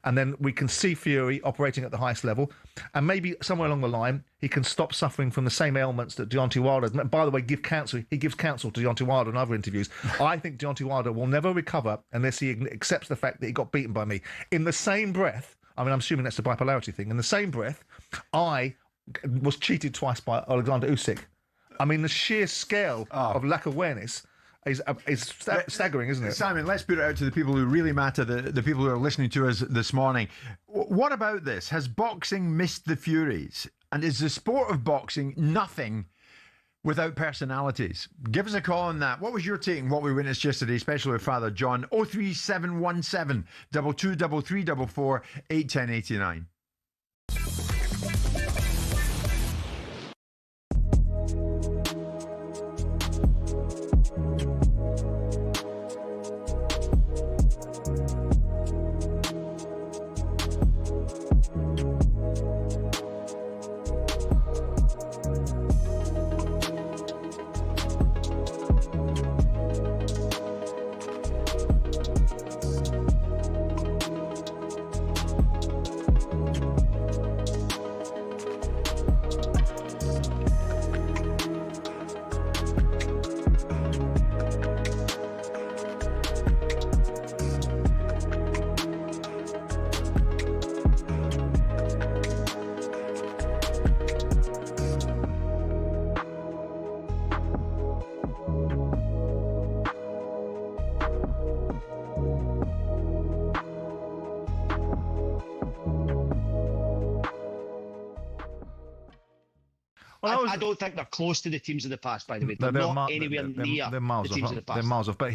and then we can see Fury operating at the highest level. And maybe somewhere along the line, he can stop suffering from the same ailments that Deontay Wilder. By the way, he gives counsel to Deontay Wilder in other interviews. I think Deontay Wilder will never recover unless he accepts the fact that he got beaten by me. In the same breath, I mean, I'm assuming that's the bipolarity thing. In the same breath, I was cheated twice by Alexander Usyk. I mean, the sheer scale of lack of awareness is staggering, isn't it? Simon, let's put it out to the people who really matter, the people who are listening to us this morning. What about this? Has boxing missed the Furies? And is the sport of boxing nothing without personalities? Give us a call on that. What was your take on what we witnessed yesterday, especially with Father John? 03717 223344 81089. I don't think they're close to the teams of the past, by the way. They're not anywhere near the teams of the past. They're miles off. But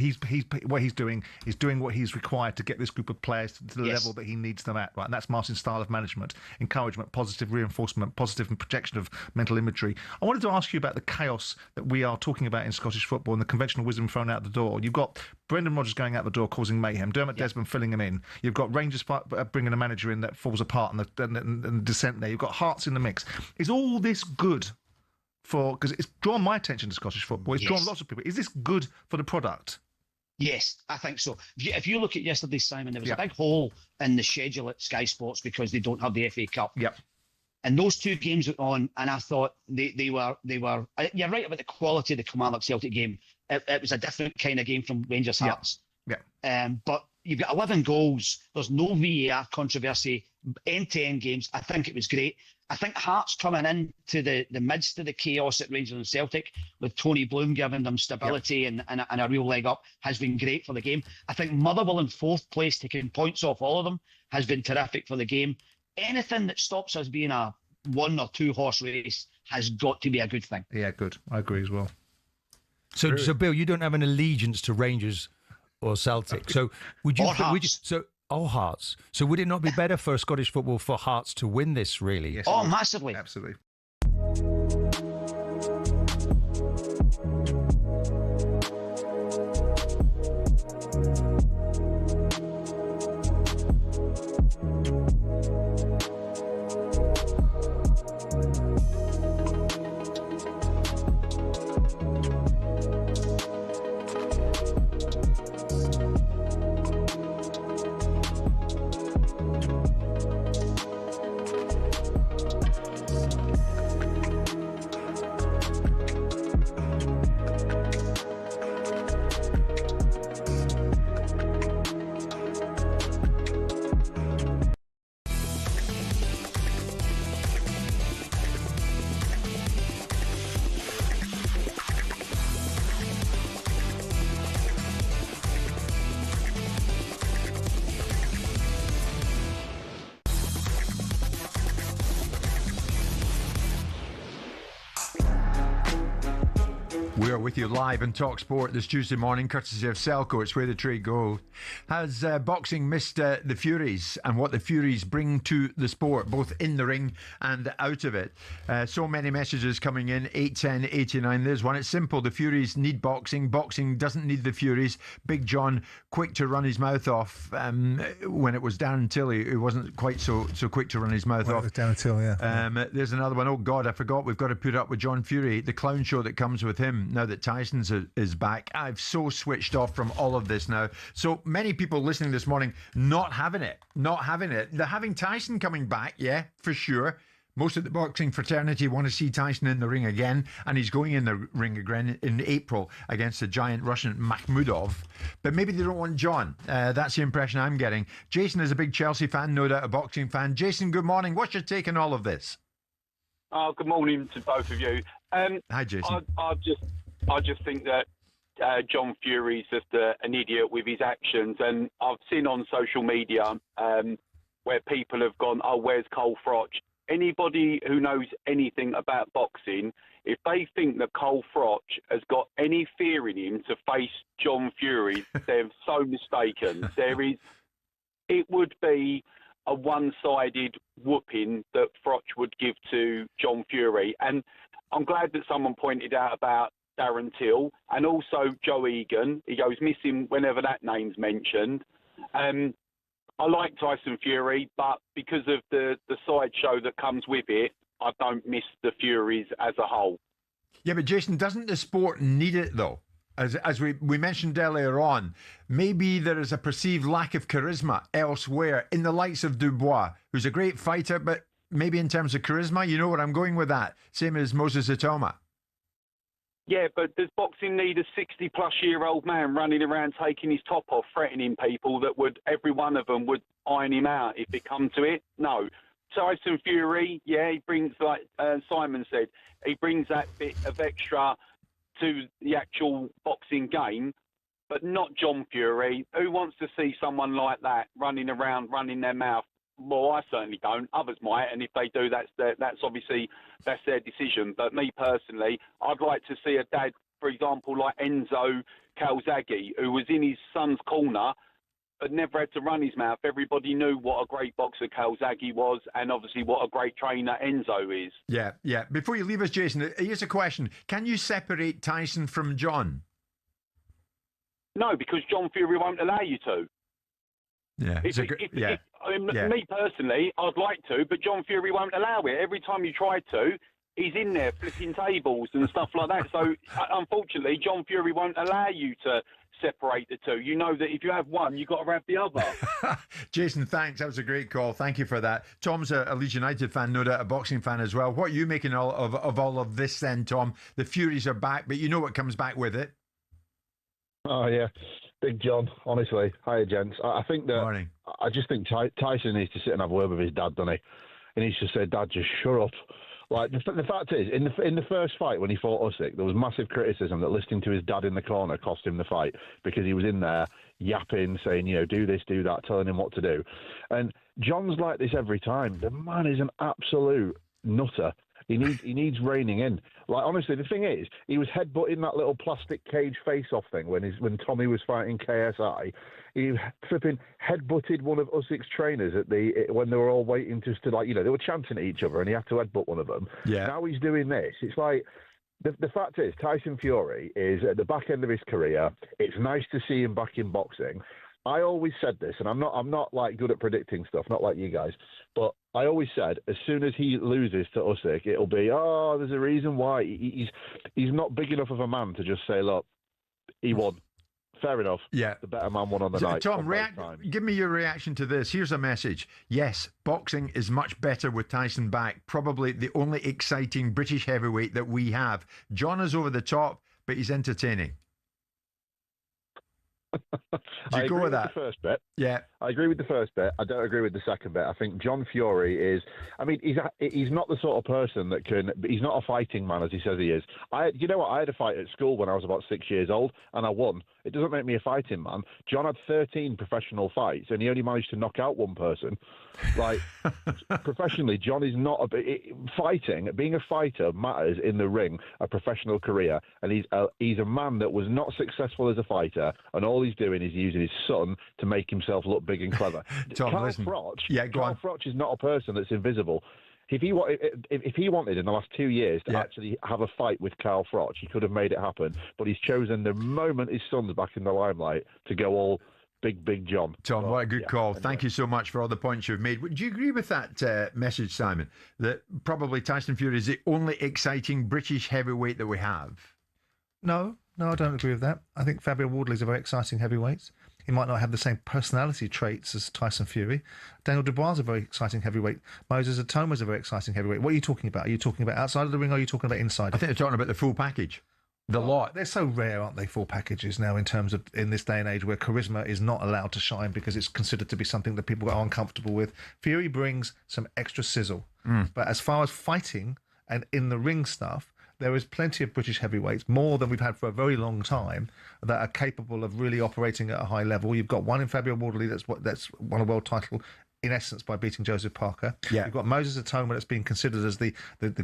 what he's doing is doing what he's required to get this group of players to the level that he needs them at, right? And that's Martin's style of management, encouragement, positive reinforcement, positive projection of mental imagery. I wanted to ask you about the chaos that we are talking about in Scottish football and the conventional wisdom thrown out the door. You've got Brendan Rodgers going out the door causing mayhem, Dermot Desmond filling him in. You've got Rangers bringing a manager in that falls apart and the descent there. You've got Hearts in the mix. Is all this good? Because it's drawn my attention to Scottish football. It's drawn lots of people. Is this good for the product? Yes, I think so. If you look at yesterday, Simon, there was a big hole in the schedule at Sky Sports because they don't have the FA Cup. Yep. And those two games went on, and I thought they were. You're right about the quality of the Kilmarnock Celtic game. It was a different kind of game from Rangers Hearts. Yeah. But you've got 11 goals. There's no VAR controversy. End-to-end games. I think it was great. I think Hearts coming into the midst of the chaos at Rangers and Celtic, with Tony Bloom giving them stability and a real leg up, has been great for the game. I think Motherwell in fourth place, taking points off all of them, has been terrific for the game. Anything that stops us being a 1 or 2 horse race has got to be a good thing. Yeah, good. I agree as well. So Bill, you don't have an allegiance to Rangers or Celtic. So would you? Hearts. So would it not be better for Scottish football for Hearts to win this, really? Yes, massively. Absolutely. with you live on talkSPORT this Tuesday morning, courtesy of Selco. It's where the trade goes. Has boxing missed the Furies and what the Furies bring to the sport, both in the ring and out of it? So many messages coming in, 81089. There's one. It's simple. The Furies need boxing. Boxing doesn't need the Furies. Big John, quick to run his mouth off when it was Darren Tilley, who wasn't quite so quick to run his mouth off. Darren Tilley, yeah. There's another one. Oh, God, I forgot. We've got to put up with John Fury, the clown show that comes with him now that Tyson's is back. I've so switched off from all of this now. So many people listening this morning not having it. They're having Tyson coming back, yeah, for sure. Most of the boxing fraternity want to see Tyson in the ring again, and he's going in the ring again in April against the giant Russian Makhmudov. But maybe they don't want John. That's the impression I'm getting. Jason is a big Chelsea fan, no doubt a boxing fan. Jason, good morning. What's your take on all of this? Good morning to both of you. Hi, Jason. I just think that John Fury's just an idiot with his actions, and I've seen on social media where people have gone, "Oh, where's Cole Froch?" Anybody who knows anything about boxing, if they think that Cole Froch has got any fear in him to face John Fury, they're so mistaken. It would be a one-sided whooping that Froch would give to John Fury. And I'm glad that someone pointed out about Darren Till and also Joe Egan. He goes missing whenever that name's mentioned. I like Tyson Fury, but because of the sideshow that comes with it, I don't miss the Furies as a whole. Yeah, but Jason, doesn't the sport need it, though? As we mentioned earlier on, maybe there is a perceived lack of charisma elsewhere in the likes of Dubois, who's a great fighter, but maybe in terms of charisma, you know where I'm going with that. Same as Moses Itoma. Yeah, but does boxing need a 60-plus-year-old man running around taking his top off, threatening people that would, every one of them would iron him out if it come to it? No. Tyson Fury, yeah, he brings, like Simon said, he brings that bit of extra to the actual boxing game, but not John Fury. Who wants to see someone like that running around, running their mouth? Well, I certainly don't. Others might, and if they do, that's their decision. But me personally, I'd like to see a dad, for example, like Enzo Calzaghe, who was in his son's corner, but never had to run his mouth. Everybody knew what a great boxer Calzaghe was, and obviously what a great trainer Enzo is. Yeah. Before you leave us, Jason, here's a question: can you separate Tyson from John? No, because John Fury won't allow you to. Yeah. Me personally, I'd like to, but John Fury won't allow it. Every time you try to, he's in there flipping tables and stuff like that. So, unfortunately, John Fury won't allow you to separate the two. You know that if you have one, you've got to have the other. Jason, thanks. That was a great call. Thank you for that. Tom's a Leeds United fan, no doubt a boxing fan as well. What are you making of all of this then, Tom? The Furies are back, but you know what comes back with it. Oh, yeah. Big John, honestly. Hiya, gents. I think that... Morning. I just think Tyson needs to sit and have a word with his dad, doesn't he? He needs to say, Dad, just shut up. Like, the fact is, in the first fight when he fought Usyk, there was massive criticism that listening to his dad in the corner cost him the fight because he was in there yapping, saying, do this, do that, telling him what to do. And John's like this every time. The man is an absolute nutter. He needs reining in. Like, honestly, the thing is, he was headbutting that little plastic cage face-off thing when Tommy was fighting KSI. He flipping headbutted one of Usyk's trainers when they were all waiting just to, like, they were chanting at each other and he had to headbutt one of them. Yeah. Now he's doing this. It's like, the fact is, Tyson Fury is at the back end of his career. It's nice to see him back in boxing. I always said this, and I'm not like good at predicting stuff, not like you guys, but I always said as soon as he loses to Usyk, it'll be, there's a reason why. He's not big enough of a man to just say, look, he won. Fair enough. Yeah. The better man won on the night. Tom, give me your reaction to this. Here's a message. Yes, boxing is much better with Tyson back. Probably the only exciting British heavyweight that we have. John is over the top, but he's entertaining. I go agree with that? The first bit. Yeah. I agree with the first bit. I don't agree with the second bit. I think John Fury is. I mean, he's not the sort of person that can. He's not a fighting man as he says he is. You know what? I had a fight at school when I was about 6 years old, and I won. It doesn't make me a fighting man. John had 13 professional fights, and he only managed to knock out one person. Like professionally, John is not fighting. Being a fighter matters in the ring. A professional career, and he's a man that was not successful as a fighter, and all he's doing is using his son to make himself look big and clever. Tom, Carl listen. Froch, Yeah, go on. Carl Froch is not a person that's invisible. If he wanted in the last 2 years to actually have a fight with Carl Froch, he could have made it happen. But he's chosen the moment his son's back in the limelight to go all big John. Tom, what a good call. Thank you so much for all the points you've made. Do you agree with that message, Simon, that probably Tyson Fury is the only exciting British heavyweight that we have? No, I don't agree with that. I think Fabio Wardley's a very exciting heavyweight. He might not have the same personality traits as Tyson Fury. Daniel Dubois is a very exciting heavyweight. Moses Atoma is a very exciting heavyweight. What are you talking about? Are you talking about outside of the ring or are you talking about inside? I think they're talking about the full package. The lot. They're so rare, aren't they, full packages now in terms of in this day and age where charisma is not allowed to shine because it's considered to be something that people are uncomfortable with. Fury brings some extra sizzle. But as far as fighting and in the ring stuff, there is plenty of British heavyweights, more than we've had for a very long time, that are capable of really operating at a high level. You've got one in Fabio Wardley that's won a world title, in essence, by beating Joseph Parker. Yeah. You've got Moses Atoma that's been considered as the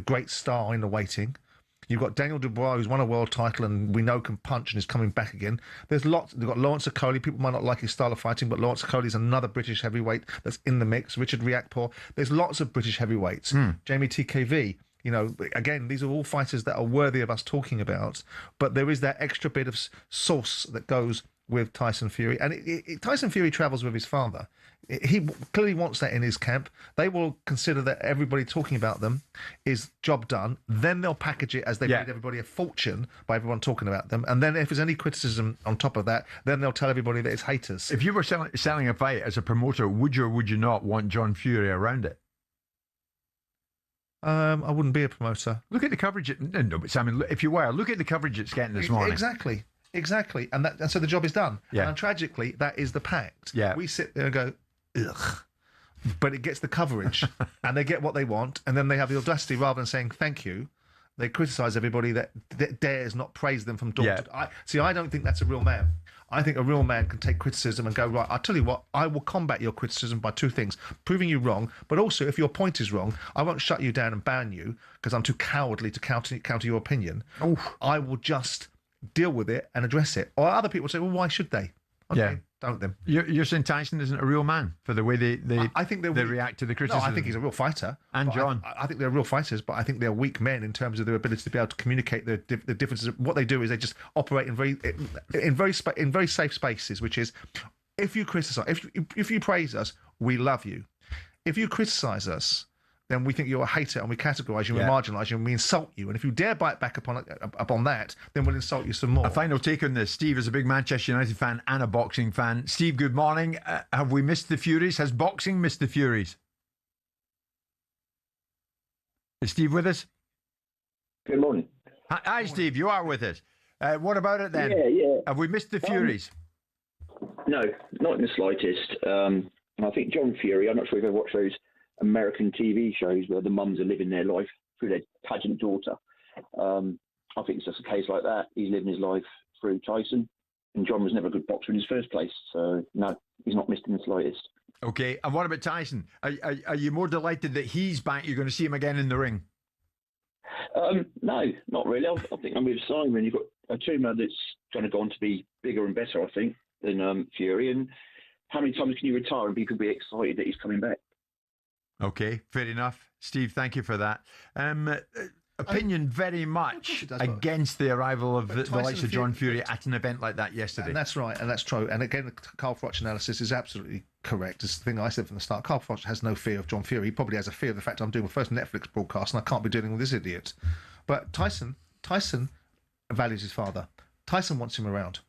great star in the waiting. You've got Daniel Dubois, who's won a world title and we know can punch and is coming back again. There's lots. They've got Lawrence Okoli. People might not like his style of fighting, but Lawrence Okoli is another British heavyweight that's in the mix. Richard Riakporhe. There's lots of British heavyweights. Jamie TKV. You know, again, these are all fighters that are worthy of us talking about, but there is that extra bit of sauce that goes with Tyson Fury. And Tyson Fury travels with his father. He clearly wants that in his camp. They will consider that everybody talking about them is job done. Then they'll package it as they made everybody a fortune by everyone talking about them. And then if there's any criticism on top of that, then they'll tell everybody that it's haters. If you were selling a fight as a promoter, would you or would you not want John Fury around it? I wouldn't be a promoter. Look at the coverage. No, but Simon, if you were, look at the coverage it's getting this morning. Exactly. And so the job is done. Yeah. And tragically, that is the pact. Yeah. We sit there and go, ugh. But it gets the coverage and they get what they want. And then they have the audacity, rather than saying thank you, they criticise everybody that dares not praise them from dawn to I don't think that's a real man. I think a real man can take criticism and go, right, I'll tell you what, I will combat your criticism by two things: proving you wrong, but also if your point is wrong, I won't shut you down and ban you because I'm too cowardly to counter your opinion. I will just deal with it and address it. Or other people say, well, why should they? Okay, don't them. You're saying Tyson isn't a real man for the way they react to the criticism? No, I think he's a real fighter. And John? I think they're real fighters, but I think they're weak men in terms of their ability to be able to communicate the differences. What they do is they just operate in very safe spaces, which is if you criticize, if you praise us, we love you. If you criticize us, then we think you're a hater and we categorise you and we marginalise you and we insult you. And if you dare bite back upon that, then we'll insult you some more. A final take on this. Steve is a big Manchester United fan and a boxing fan. Steve, good morning. Have we missed the Furies? Has boxing missed the Furies? Is Steve with us? Good morning. Hi, Steve. You are with us. What about it then? Yeah. Have we missed the Furies? No, not in the slightest. I think John Fury, I'm not sure if you've ever watched those American TV shows where the mums are living their life through their pageant daughter. I think it's just a case like that. He's living his life through Tyson, and John was never a good boxer in his first place. So, no, he's not missed in the slightest. Okay, and what about Tyson? Are you more delighted that he's back? You're going to see him again in the ring? No, not really. I think I'm with Simon. You've got a tumour that's going to go on to be bigger and better, I think, than Fury. And how many times can you retire and people be excited that he's coming back? Okay, fair enough. Steve, thank you for that. Opinion very much against the arrival of the likes of John Fury at an event like that yesterday. And that's right, and that's true. And again, the Carl Froch analysis is absolutely correct. It's the thing I said from the start. Carl Froch has no fear of John Fury. He probably has a fear of the fact I'm doing my first Netflix broadcast and I can't be dealing with this idiot. But Tyson values his father. Tyson wants him around.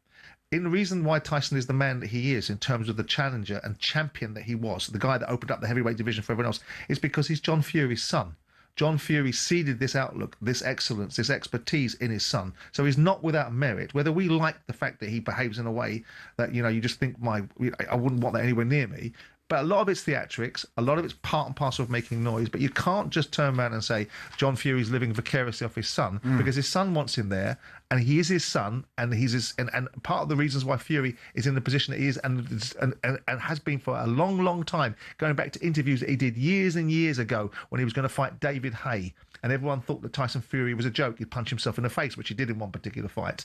In the reason why Tyson is the man that he is in terms of the challenger and champion that he was, the guy that opened up the heavyweight division for everyone else, is because he's John Fury's son. John Fury seeded this outlook, this excellence, this expertise in his son. So he's not without merit. Whether we like the fact that he behaves in a way that, you just think, I wouldn't want that anywhere near me. But a lot of it's theatrics, a lot of it's part and parcel of making noise. But you can't just turn around and say John Fury's living vicariously off his son, because his son wants him there, and he is his son, and he's his. And part of the reasons why Fury is in the position that he is, and has been for a long, long time, going back to interviews that he did years and years ago when he was going to fight David Hay, and everyone thought that Tyson Fury was a joke. He'd punch himself in the face, which he did in one particular fight.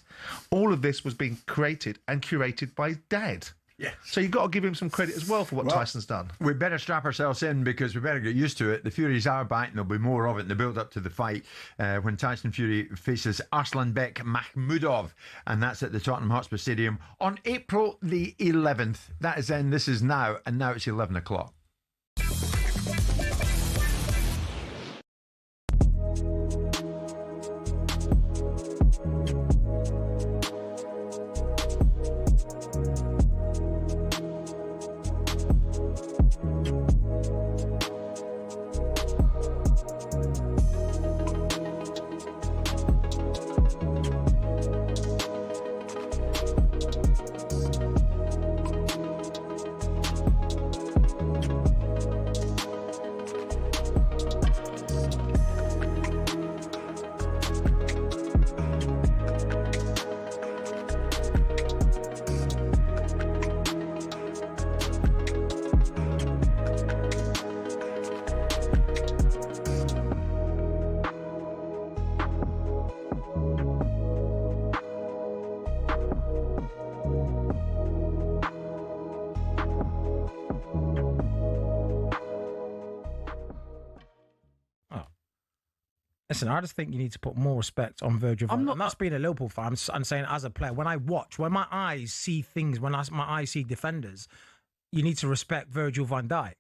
All of this was being created and curated by his dad. Yeah. So you've got to give him some credit as well for what Tyson's done. We better strap ourselves in, because we better get used to it. The Furies are back, and there'll be more of it in the build-up to the fight when Tyson Fury faces Arslanbek Mahmudov, and that's at the Tottenham Hotspur Stadium on April the 11th. That is then, this is now, and now it's 11 o'clock. Listen, I just think you need to put more respect on Virgil van Dijk. I'm not being a Liverpool fan. I'm saying as a player, when I watch, when my eyes see things, my eyes see defenders, you need to respect Virgil van Dijk.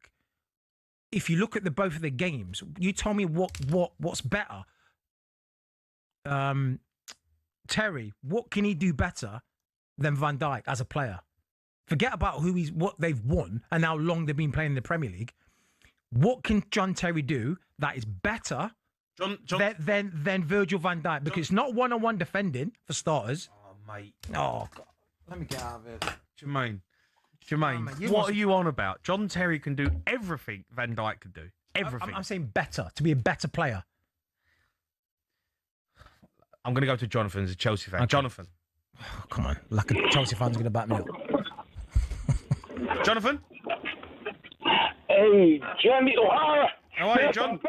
If you look at both of the games, you tell me what's better. Terry, what can he do better than Van Dijk as a player? Forget about what they've won and how long they've been playing in the Premier League. What can John Terry do that is better than Virgil van Dijk? Because it's not one-on-one defending, for starters. Oh, mate. Oh, God. Let me get out of it. Jermaine, what are you on about? John Terry can do everything Van Dijk can do. Everything. I'm saying better, to be a better player. I'm going to go to Jonathan as a Chelsea fan. Okay. Jonathan. Oh, come on. Like a Chelsea fan's going to back me up. Jonathan? Hey, Jeremy O'Hara. How are you, John?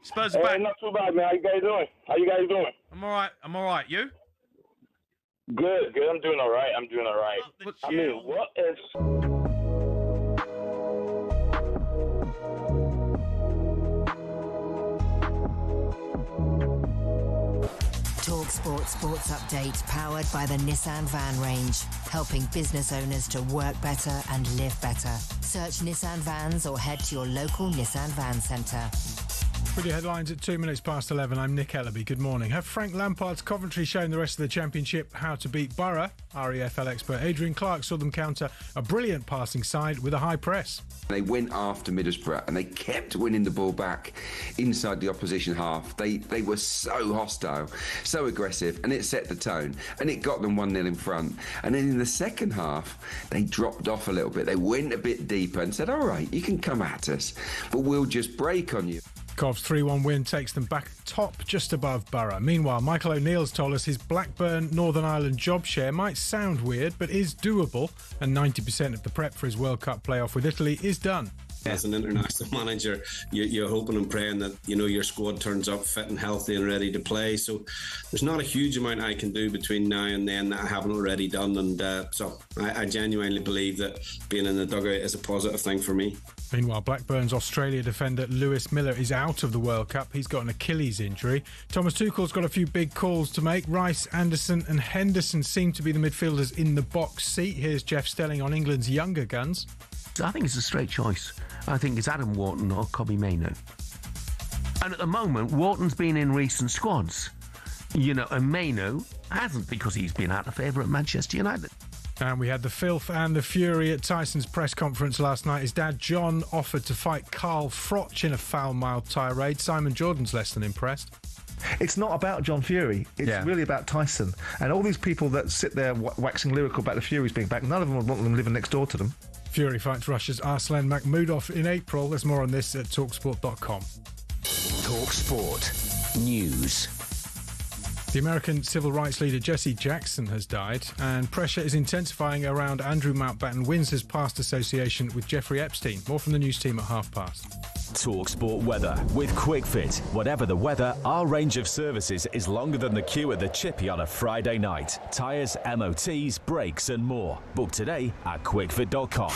Spurs are back. Not too bad, man. How you guys doing? I'm all right. You? Good. I'm doing all right. I mean, what is... talkSPORT Sports Update, powered by the Nissan Van range, helping business owners to work better and live better. Search Nissan Vans or head to your local Nissan Van Centre. With your headlines at 11:02. I'm Nick Ellaby. Good morning. Have Frank Lampard's Coventry shown the rest of the Championship how to beat Borough? REFL expert Adrian Clark saw them counter a brilliant passing side with a high press. They went after Middlesbrough and they kept winning the ball back inside the opposition half. They were so hostile, so aggressive, and it set the tone, and it got them 1-0 in front. And then in the second half, they dropped off a little bit. They went a bit deeper and said, all right, you can come at us, but we'll just break on you. Cov's 3-1 win takes them back top, just above Borough. Meanwhile, Michael O'Neill's told us his Blackburn Northern Ireland job share might sound weird, but is doable, and 90% of the prep for his World Cup playoff with Italy is done. As an international manager, you're hoping and praying that your squad turns up fit and healthy and ready to play. So there's not a huge amount I can do between now and then that I haven't already done. And so I genuinely believe that being in the dugout is a positive thing for me. Meanwhile, Blackburn's Australia defender Lewis Miller is out of the World Cup. He's got an Achilles injury. Thomas Tuchel's got a few big calls to make. Rice, Anderson and Henderson seem to be the midfielders in the box seat. Here's Jeff Stelling on England's younger guns. I think it's a straight choice. I think it's Adam Wharton or Kobbie Mainoo. And at the moment, Wharton's been in recent squads. And Mainoo hasn't, because he's been out of favour at Manchester United. And we had the filth and the fury at Tyson's press conference last night. His dad, John, offered to fight Carl Froch in a foul-mouthed tirade. Simon Jordan's less than impressed. It's not about John Fury. It's really about Tyson. And all these people that sit there waxing lyrical about the Furies being back, none of them would want them living next door to them. Fury fights Russia's Arslan Makhmudov in April. There's more on this at talksport.com. talkSPORT News. The American civil rights leader Jesse Jackson has died, and pressure is intensifying around Andrew Mountbatten, Windsor's past association with Jeffrey Epstein. More from the news team at past. talkSPORT weather with QuickFit. Whatever the weather, our range of services is longer than the queue at the Chippy on a Friday night. Tyres, MOTs, brakes and more. Book today at quickfit.com.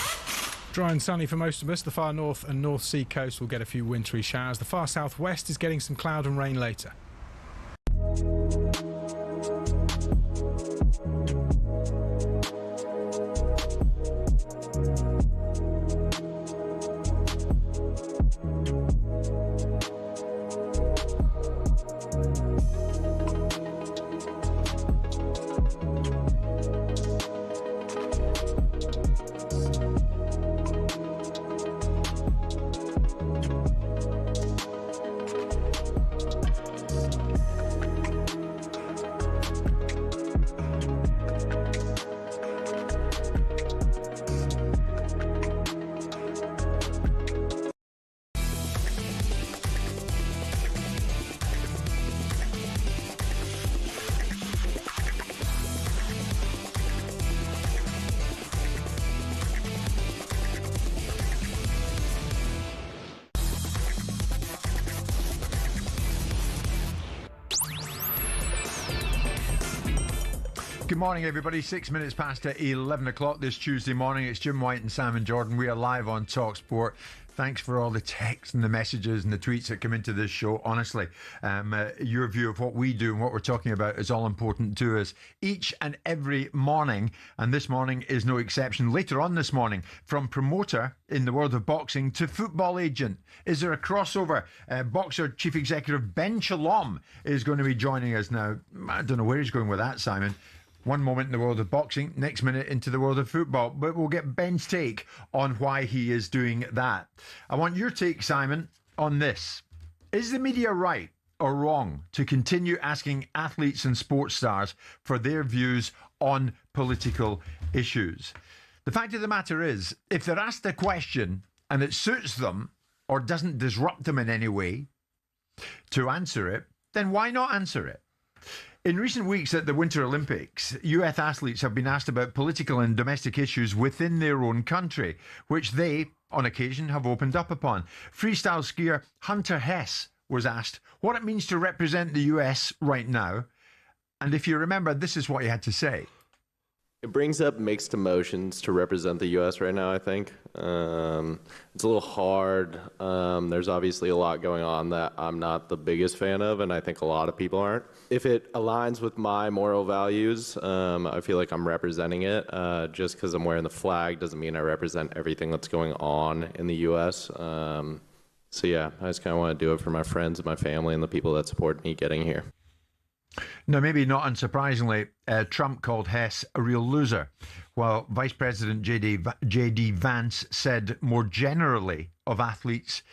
Dry and sunny for most of us. The far north and North Sea coast will get a few wintry showers. The far southwest is getting some cloud and rain later. Good morning, everybody. 6 minutes past 11 o'clock this Tuesday morning. It's Jim White and Simon Jordan. We are live on talkSPORT. Thanks for all the texts and the messages and the tweets that come into this show. Honestly, your view of what we do and what we're talking about is all important to us each and every morning. And this morning is no exception. Later on this morning, from promoter in the world of boxing to football agent, is there a crossover? Boxer Chief Executive Ben Shalom is going to be joining us now. I don't know where he's going with that, Simon. One moment in the world of boxing, next minute into the world of football. But we'll get Ben's take on why he is doing that. I want your take, Simon, on this. Is the media right or wrong to continue asking athletes and sports stars for their views on political issues? The fact of the matter is, if they're asked a question and it suits them or doesn't disrupt them in any way to answer it, then why not answer it? In recent weeks at the Winter Olympics, US athletes have been asked about political and domestic issues within their own country, which they, on occasion, have opened up upon. Freestyle skier Hunter Hess was asked what it means to represent the US right now. And if you remember, this is what he had to say. It brings up mixed emotions to represent the U.S. right now, I think. It's a little hard. There's obviously a lot going on that I'm not the biggest fan of, and I think a lot of people aren't. If it aligns with my moral values, I feel like I'm representing it. Just because I'm wearing the flag doesn't mean I represent everything that's going on in the U.S. So yeah, I just kind of want to do it for my friends and my family and the people that support me getting here. Now, maybe not unsurprisingly, Trump called Hess a real loser, while Vice President J.D. Vance said more generally of athletes,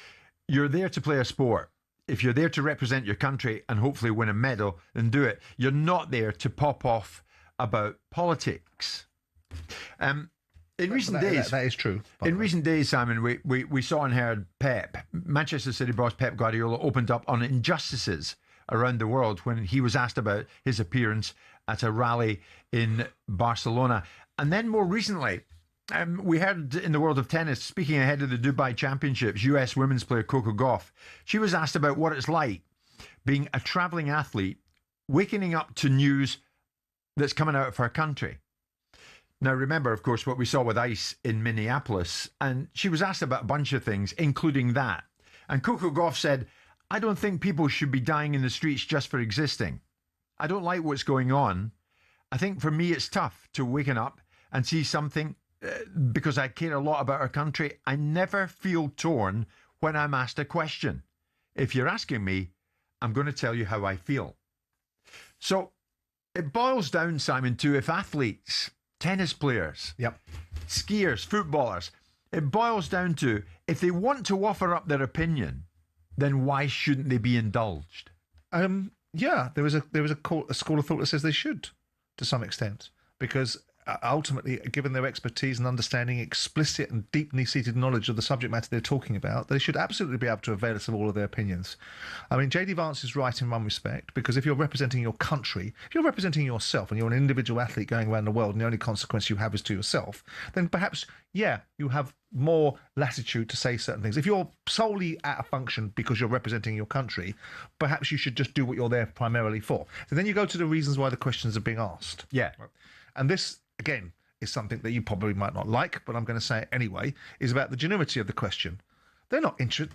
you're there to play a sport. If you're there to represent your country and hopefully win a medal, then do it. You're not there to pop off about politics. In recent days, that is true. In recent days, Simon, we saw and heard Manchester City boss Pep Guardiola opened up on injustices around the world when he was asked about his appearance at a rally in Barcelona. And then more recently, we heard in the world of tennis, speaking ahead of the Dubai Championships, US women's player Coco Gauff, she was asked about what it's like being a travelling athlete, waking up to news that's coming out of her country. Now, remember, of course, what we saw with ICE in Minneapolis, and she was asked about a bunch of things, including that. And Coco Gauff said, I don't think people should be dying in the streets just for existing. I don't like what's going on. I think for me it's tough to waken up and see something because I care a lot about our country. I never feel torn when I'm asked a question. If you're asking me, I'm going to tell you how I feel. So it boils down, Simon, to if athletes tennis players, yep, skiers, footballers. It boils down to, if they want to offer up their opinion, then why shouldn't they be indulged? Yeah, there is a school of thought that says they should, to some extent, because ultimately, given their expertise and understanding, explicit and deeply seated knowledge of the subject matter they're talking about, they should absolutely be able to avail us of all of their opinions. I mean, J.D. Vance is right in one respect, because if you're representing your country, if you're representing yourself and you're an individual athlete going around the world and the only consequence you have is to yourself, then perhaps, yeah, you have more latitude to say certain things. If you're solely at a function because you're representing your country, perhaps you should just do what you're there primarily for. So then you go to the reasons why the questions are being asked. Yeah. And this, again, is something that you probably might not like, but I'm going to say it anyway, is about the genuinity of the question. They're not interested.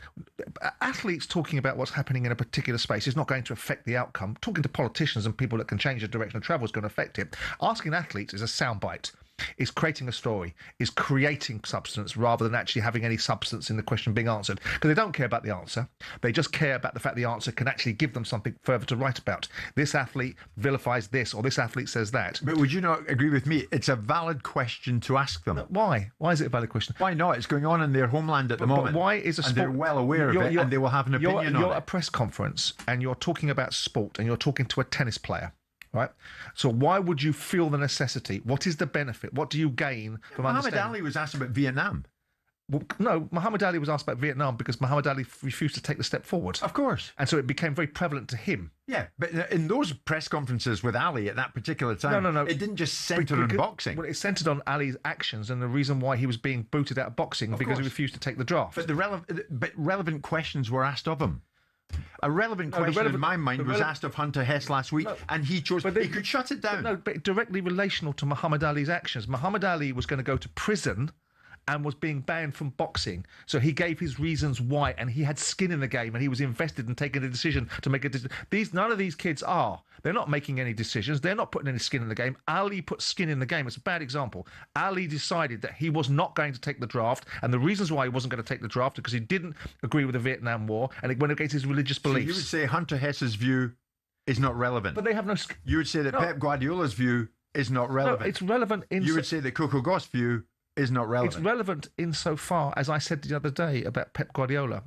Athletes talking about what's happening in a particular space is not going to affect the outcome. Talking to politicians and people that can change the direction of travel is going to affect it. Asking athletes is a soundbite. Is creating a story, is creating substance rather than actually having any substance in the question being answered. Because they don't care about the answer. They just care about the fact the answer can actually give them something further to write about. This athlete vilifies this, or this athlete says that. But would you not agree with me? It's a valid question to ask them. Why? Why is it a valid question? Why not? It's going on in their homeland at the moment. But why is a sport... And they're well aware of it, and they will have an opinion on it. You're at a press conference, and you're talking about sport, and you're talking to a tennis player. Right, so why would you feel the necessity? What is the benefit? What do you gain from Muhammad understanding? Ali was asked about Vietnam. Well, no, Muhammad Ali was asked about Vietnam because Muhammad Ali refused to take the step forward. Of course. And so it became very prevalent to him. Yeah, but in those press conferences with Ali at that particular time, no. It didn't just centre on boxing. Well, it centred on Ali's actions and the reason why he was being booted out of boxing because he refused to take the draft. But relevant questions were asked of him. A relevant question in my mind was asked of Hunter Hess last week, and he chose. He could shut it down. But directly relational to Muhammad Ali's actions. Muhammad Ali was going to go to prison and was being banned from boxing. So he gave his reasons why, and he had skin in the game, and he was invested in taking a decision to make a decision. None of these kids are. They're not making any decisions. They're not putting any skin in the game. Ali put skin in the game. It's a bad example. Ali decided that he was not going to take the draft, and the reasons why he wasn't going to take the draft because he didn't agree with the Vietnam War, and it went against his religious beliefs. So you would say Hunter Hess's view is not relevant. But they have no... You would say that Pep Guardiola's view is not relevant. No, it's relevant in... You would say that Coco Gauff's view is not relevant. It's relevant insofar, as I said the other day about Pep Guardiola.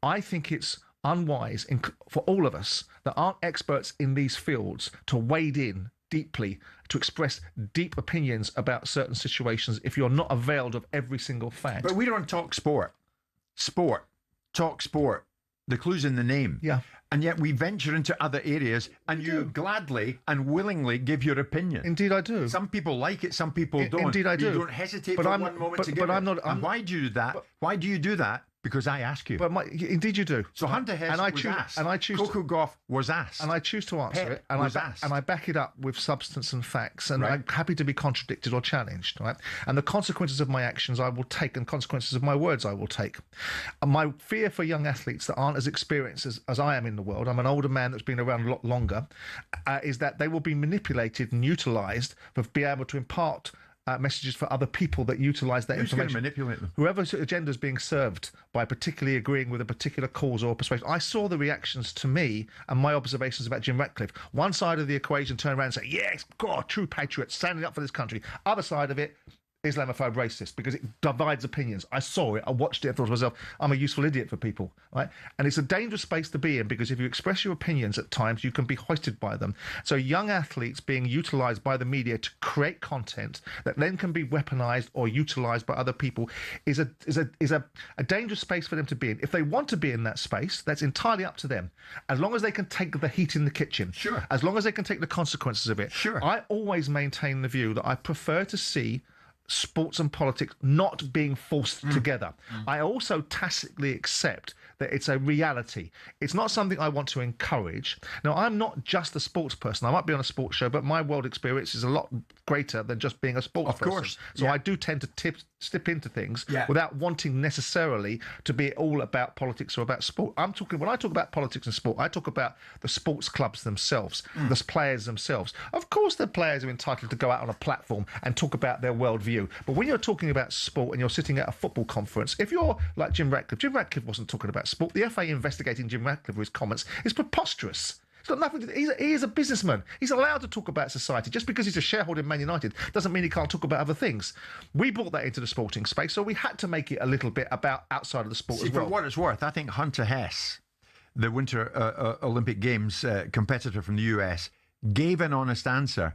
I think it's unwise for all of us that aren't experts in these fields to wade in deeply, to express deep opinions about certain situations if you're not availed of every single fact. But we don't talk sport. Talk sport. The clue's in the name. Yeah. And yet we venture into other areas, and you gladly and willingly give your opinion. Indeed, I do. Some people like it, some people don't. Indeed, I do. You don't hesitate for one moment to give it. And why do you do that? Why do you do that? Because I ask you. But indeed you do. So Hunter Hess was asked. And I choose Coco Gauff was asked. And I choose to answer it. And I back it up with substance and facts. And I'm happy to be contradicted or challenged. Right? And the consequences of my actions I will take, and consequences of my words I will take. And my fear for young athletes that aren't as experienced as I am in the world, I'm an older man that's been around a lot longer, is that they will be manipulated and utilised for being able to impart messages for other people that utilise that information. Who's going to manipulate them? Whoever's agenda is being served by particularly agreeing with a particular cause or persuasion. I saw the reactions to me and my observations about Jim Ratcliffe. One side of the equation turned around and said, yes, God, true patriot, standing up for this country. Other side of it, Islamophobe racist, because it divides opinions. I saw it, I watched it, I thought to myself, I'm a useful idiot for people, right? And it's a dangerous space to be in, because if you express your opinions at times, you can be hoisted by them. So young athletes being utilised by the media to create content that then can be weaponised or utilised by other people is a dangerous space for them to be in. If they want to be in that space, that's entirely up to them. As long as they can take the heat in the kitchen. Sure. As long as they can take the consequences of it. Sure. I always maintain the view that I prefer to see sports and politics not being forced together. I also tacitly accept that it's a reality. It's not something I want to encourage. Now, I'm not just a sports person. I might be on a sports show, but my world experience is a lot greater than just being a sports person. Of course. So I do tend to step into things without wanting necessarily to be all about politics or about sport. When I talk about politics and sport, I talk about the sports clubs themselves, the players themselves. Of course, the players are entitled to go out on a platform and talk about their worldview. But when you're talking about sport and you're sitting at a football conference, if you're like Jim Ratcliffe wasn't talking about sport. The FA investigating Jim Ratcliffe for his comments is preposterous. It's got nothing to do. He is a businessman. He's allowed to talk about society. Just because he's a shareholder in Man United doesn't mean he can't talk about other things. We brought that into the sporting space, so we had to make it a little bit about outside of the sport as well. For what it's worth, I think Hunter Hess, the Winter Olympic Games competitor from the US, gave an honest answer,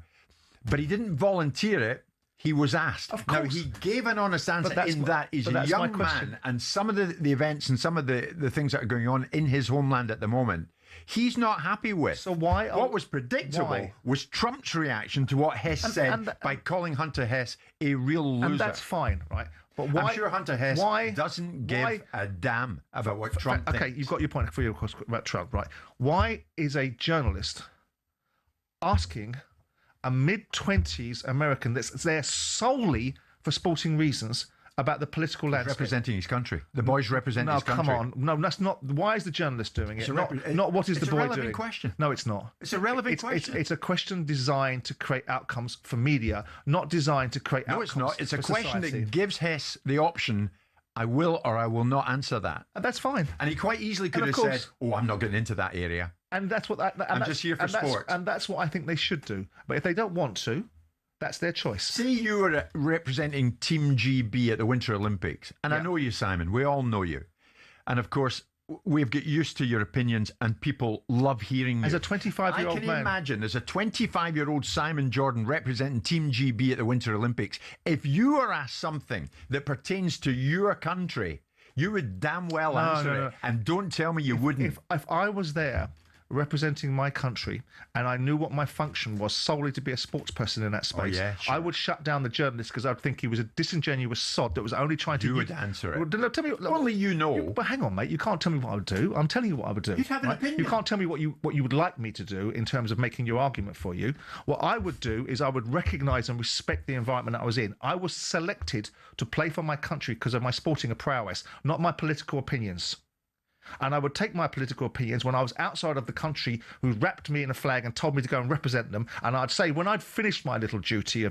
but he didn't volunteer it. He was asked. Of course. Now, he gave an honest answer in that he's a young man, and some of the events and some of the things that are going on in his homeland at the moment, he's not happy with. So why? What was predictable was Trump's reaction to what Hess said by calling Hunter Hess a real loser. And that's fine, right? But why? I'm sure Hunter Hess doesn't give a damn about what Trump thinks. Okay, you've got your point for you, of course, about Trump, right? Why is a journalist asking a mid-20s American that's there solely for sporting reasons about the political landscape? Representing his country. The boy's representing his country. No, come on. No, that's not. Why is the journalist doing it? Not what is the boy doing? It's a relevant question. No, it's not. It's a relevant question. It's a question designed to create outcomes for media, not designed to create outcomes for society. No, it's not. It's a question that gives Hess the option, I will or I will not answer that. And that's fine. And he quite easily could have said, oh, I'm not getting into that area. And that's what... I'm just here for sport. And that's what I think they should do. But if they don't want to, that's their choice. Say you were representing Team GB at the Winter Olympics. And I know you, Simon. We all know you. And of course, we've got used to your opinions and people love hearing you. As a 25-year-old man. I can imagine, as a 25-year-old Simon Jordan representing Team GB at the Winter Olympics, if you were asked something that pertains to your country, you would damn well answer it. And don't tell me you wouldn't. If I was there representing my country and I knew what my function was solely to be a sports person in that space, I would shut down the journalist because I'd think he was a disingenuous sod that was only trying to... You would answer it. Well, tell me, only you know. But hang on, mate. You can't tell me what I would do. I'm telling you what I would do. You'd have an opinion. You can't tell me what you would like me to do in terms of making your argument for you. What I would do is I would recognise and respect the environment that I was in. I was selected to play for my country because of my sporting prowess, not my political opinions. And I would take my political opinions when I was outside of the country who wrapped me in a flag and told me to go and represent them. And I'd say when I'd finished my little duty,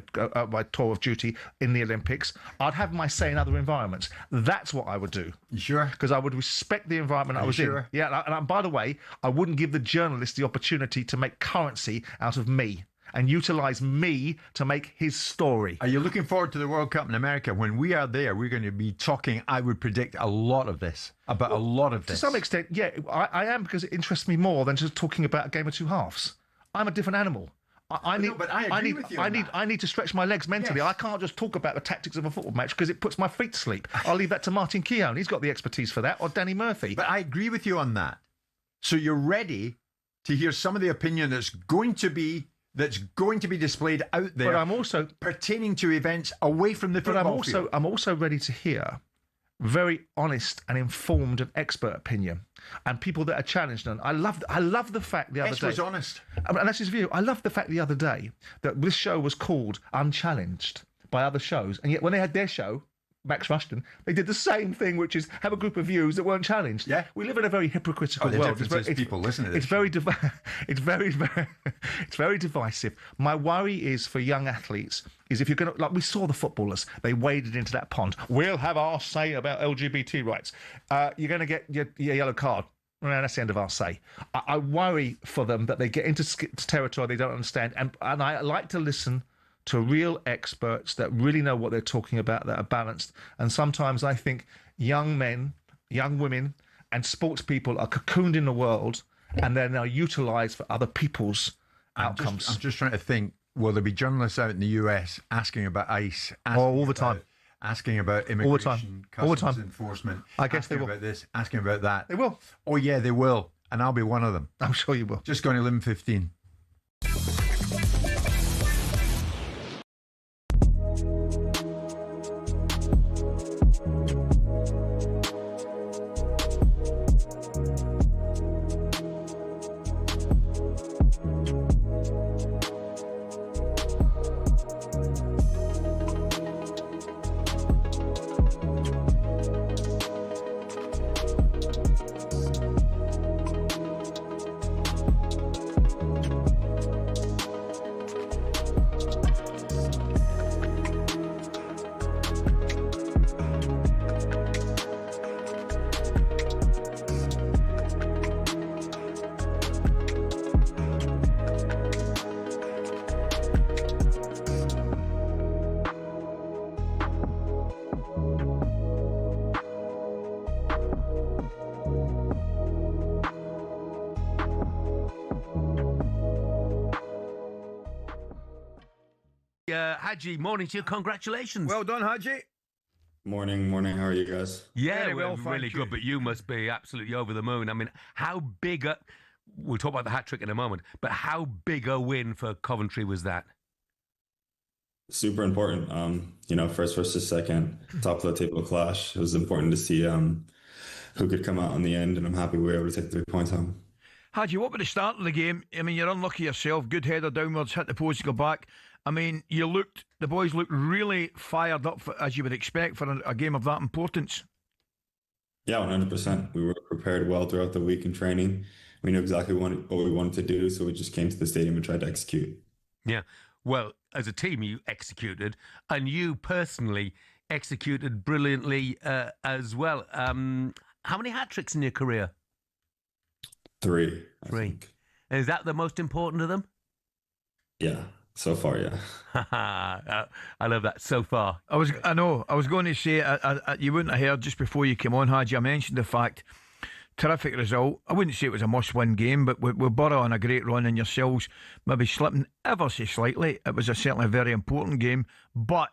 my tour of duty in the Olympics, I'd have my say in other environments. That's what I would do. You sure? Because I would respect the environment I was in. Yeah, and by the way, I wouldn't give the journalist the opportunity to make currency out of me and utilise me to make his story. Are you looking forward to the World Cup in America? When we are there, we're going to be talking, I would predict, a lot of this, about a lot of this. To some extent, yeah, I am, because it interests me more than just talking about a game of two halves. I'm a different animal. I need to stretch my legs mentally. Yes. I can't just talk about the tactics of a football match because it puts my feet to sleep. I'll leave that to Martin Keown. He's got the expertise for that, or Danny Murphy. But I agree with you on that. So you're ready to hear some of the opinion that's going to be displayed out there, but I'm also pertaining to events away from the football field. I'm also ready to hear very honest and informed and expert opinion, and people that are challenged. And I love the fact the other day. was honest, and that's his view. I love the fact the other day that this show was called Unchallenged by other shows, and yet when they had their show, Max Rushton, they did the same thing, which is have a group of views that weren't challenged. Yeah, we live in a very hypocritical world. People listen to this. It's very divisive. My worry is for young athletes is if you're going to, like we saw the footballers, they waded into that pond. We'll have our say about LGBT rights. You're going to get your yellow card. Well, that's the end of our say. I worry for them that they get into territory they don't understand, and I like to listen to real experts that really know what they're talking about, that are balanced. And sometimes I think young men, young women, and sports people are cocooned in the world, and then are utilised for other people's outcomes. I'm just trying to think, will there be journalists out in the US asking about ICE? All the time. Asking about immigration, customs enforcement. I guess they will. About this, asking about that. They will. Oh, yeah, they will. And I'll be one of them. I'm sure you will. Just going to live in 15. Haji, morning to you. Congratulations. Well done, Haji. Morning. How are you guys? Yeah, Very well, we're really thank you. good, but you must be absolutely over the moon. I mean, how big a... We'll talk about the hat-trick in a moment, but how big a win for Coventry was that? Super important. First versus second, top of the table clash. It was important to see who could come out in the end, and I'm happy we were able to take 3 points home. Haji, what about the start of the game? I mean, you're unlucky yourself. Good header downwards, hit the post, go back. I mean, the boys looked really fired up, as you would expect for a game of that importance. Yeah, 100%. We were prepared well throughout the week in training. We knew exactly what we wanted to do, so we just came to the stadium and tried to execute. Yeah. Well, as a team, you executed, and you personally executed brilliantly as well. How many hat-tricks in your career? 3. I 3. think. Is that the most important of them? Yeah. So far, yeah. I love that. So far. I know. I was going to say, you wouldn't have heard just before you came on, Haji, I mentioned the fact, terrific result. I wouldn't say it was a must-win game, but with Borough on a great run and yourselves maybe slipping ever so slightly, it was certainly a very important game. But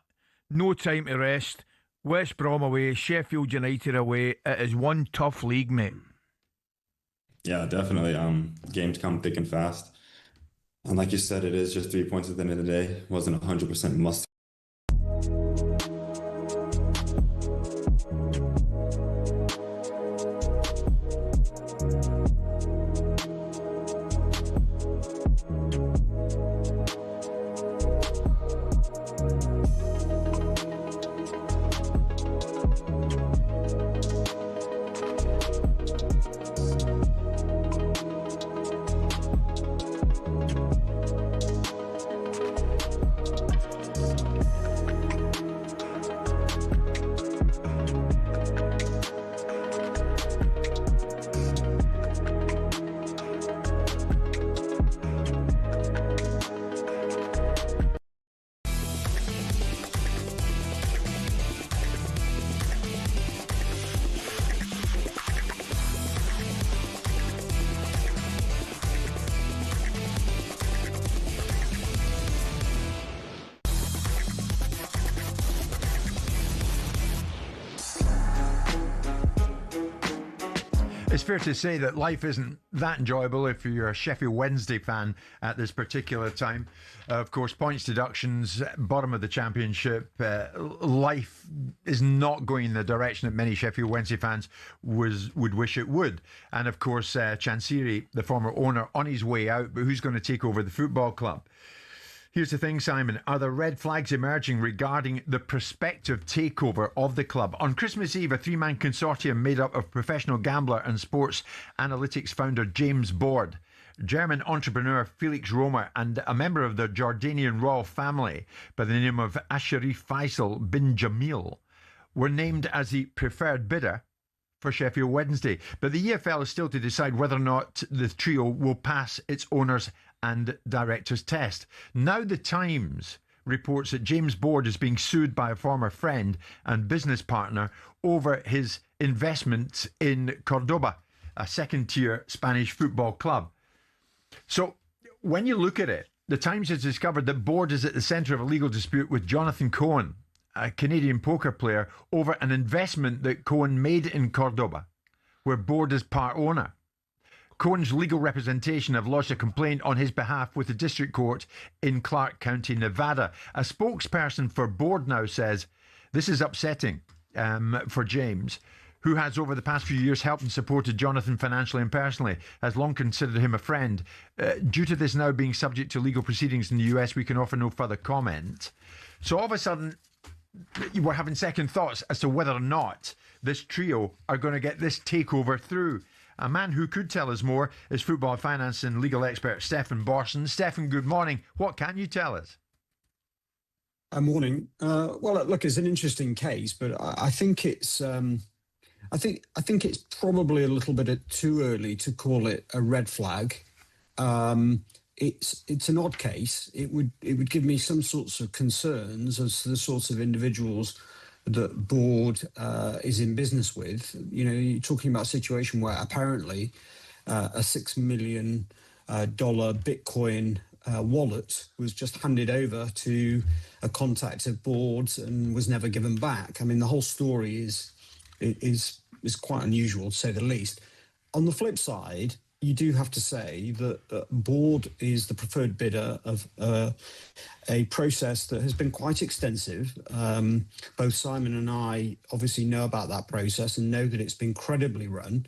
no time to rest. West Brom away, Sheffield United away. It is one tough league, mate. Yeah, definitely. Games come thick and fast. And like you said, it is just 3 points at the end of the day. It wasn't 100% must. It's fair to say that life isn't that enjoyable if you're a Sheffield Wednesday fan at this particular time. Of course, points deductions, bottom of the Championship. Life is not going in the direction that many Sheffield Wednesday fans would wish it would. And of course, Chansiri, the former owner, on his way out, but who's going to take over the football club? Here's the thing, Simon. Are there red flags emerging regarding the prospective takeover of the club? On Christmas Eve, a 3-man consortium made up of professional gambler and sports analytics founder James Board, German entrepreneur Felix Romer, and a member of the Jordanian royal family by the name of Asharif Faisal bin Jamil were named as the preferred bidder for Sheffield Wednesday. But the EFL is still to decide whether or not the trio will pass its owners and directors test. Now the Times reports that James Board is being sued by a former friend and business partner over his investments in Cordoba, a second-tier Spanish football club. So when you look at it, the Times has discovered that Board is at the centre of a legal dispute with Jonathan Cohen, a Canadian poker player, over an investment that Cohen made in Cordoba, where Board is part owner. Cohen's legal representation have lodged a complaint on his behalf with the district court in Clark County, Nevada. A spokesperson for Board now says this is upsetting for James, who has over the past few years helped and supported Jonathan financially and personally, has long considered him a friend. Due to this now being subject to legal proceedings in the US, we can offer no further comment. So all of a sudden, we're having second thoughts as to whether or not this trio are going to get this takeover through. A man who could tell us more is football finance and legal expert Stefan Borson. Stefan, good morning. What can you tell us? Morning. Well, look, it's an interesting case, but I think it's I think it's probably a little bit too early to call it a red flag. It's an odd case. It would give me some sorts of concerns as to the sorts of individuals that Board is in business with. You know, you're talking about a situation where apparently a $6 million Bitcoin wallet was just handed over to a contact at boards and was never given back. I mean, the whole story is quite unusual, to say the least. On the flip side, you do have to say that board is the preferred bidder of a process that has been quite extensive. Both Simon and I obviously know about that process and know that it's been credibly run.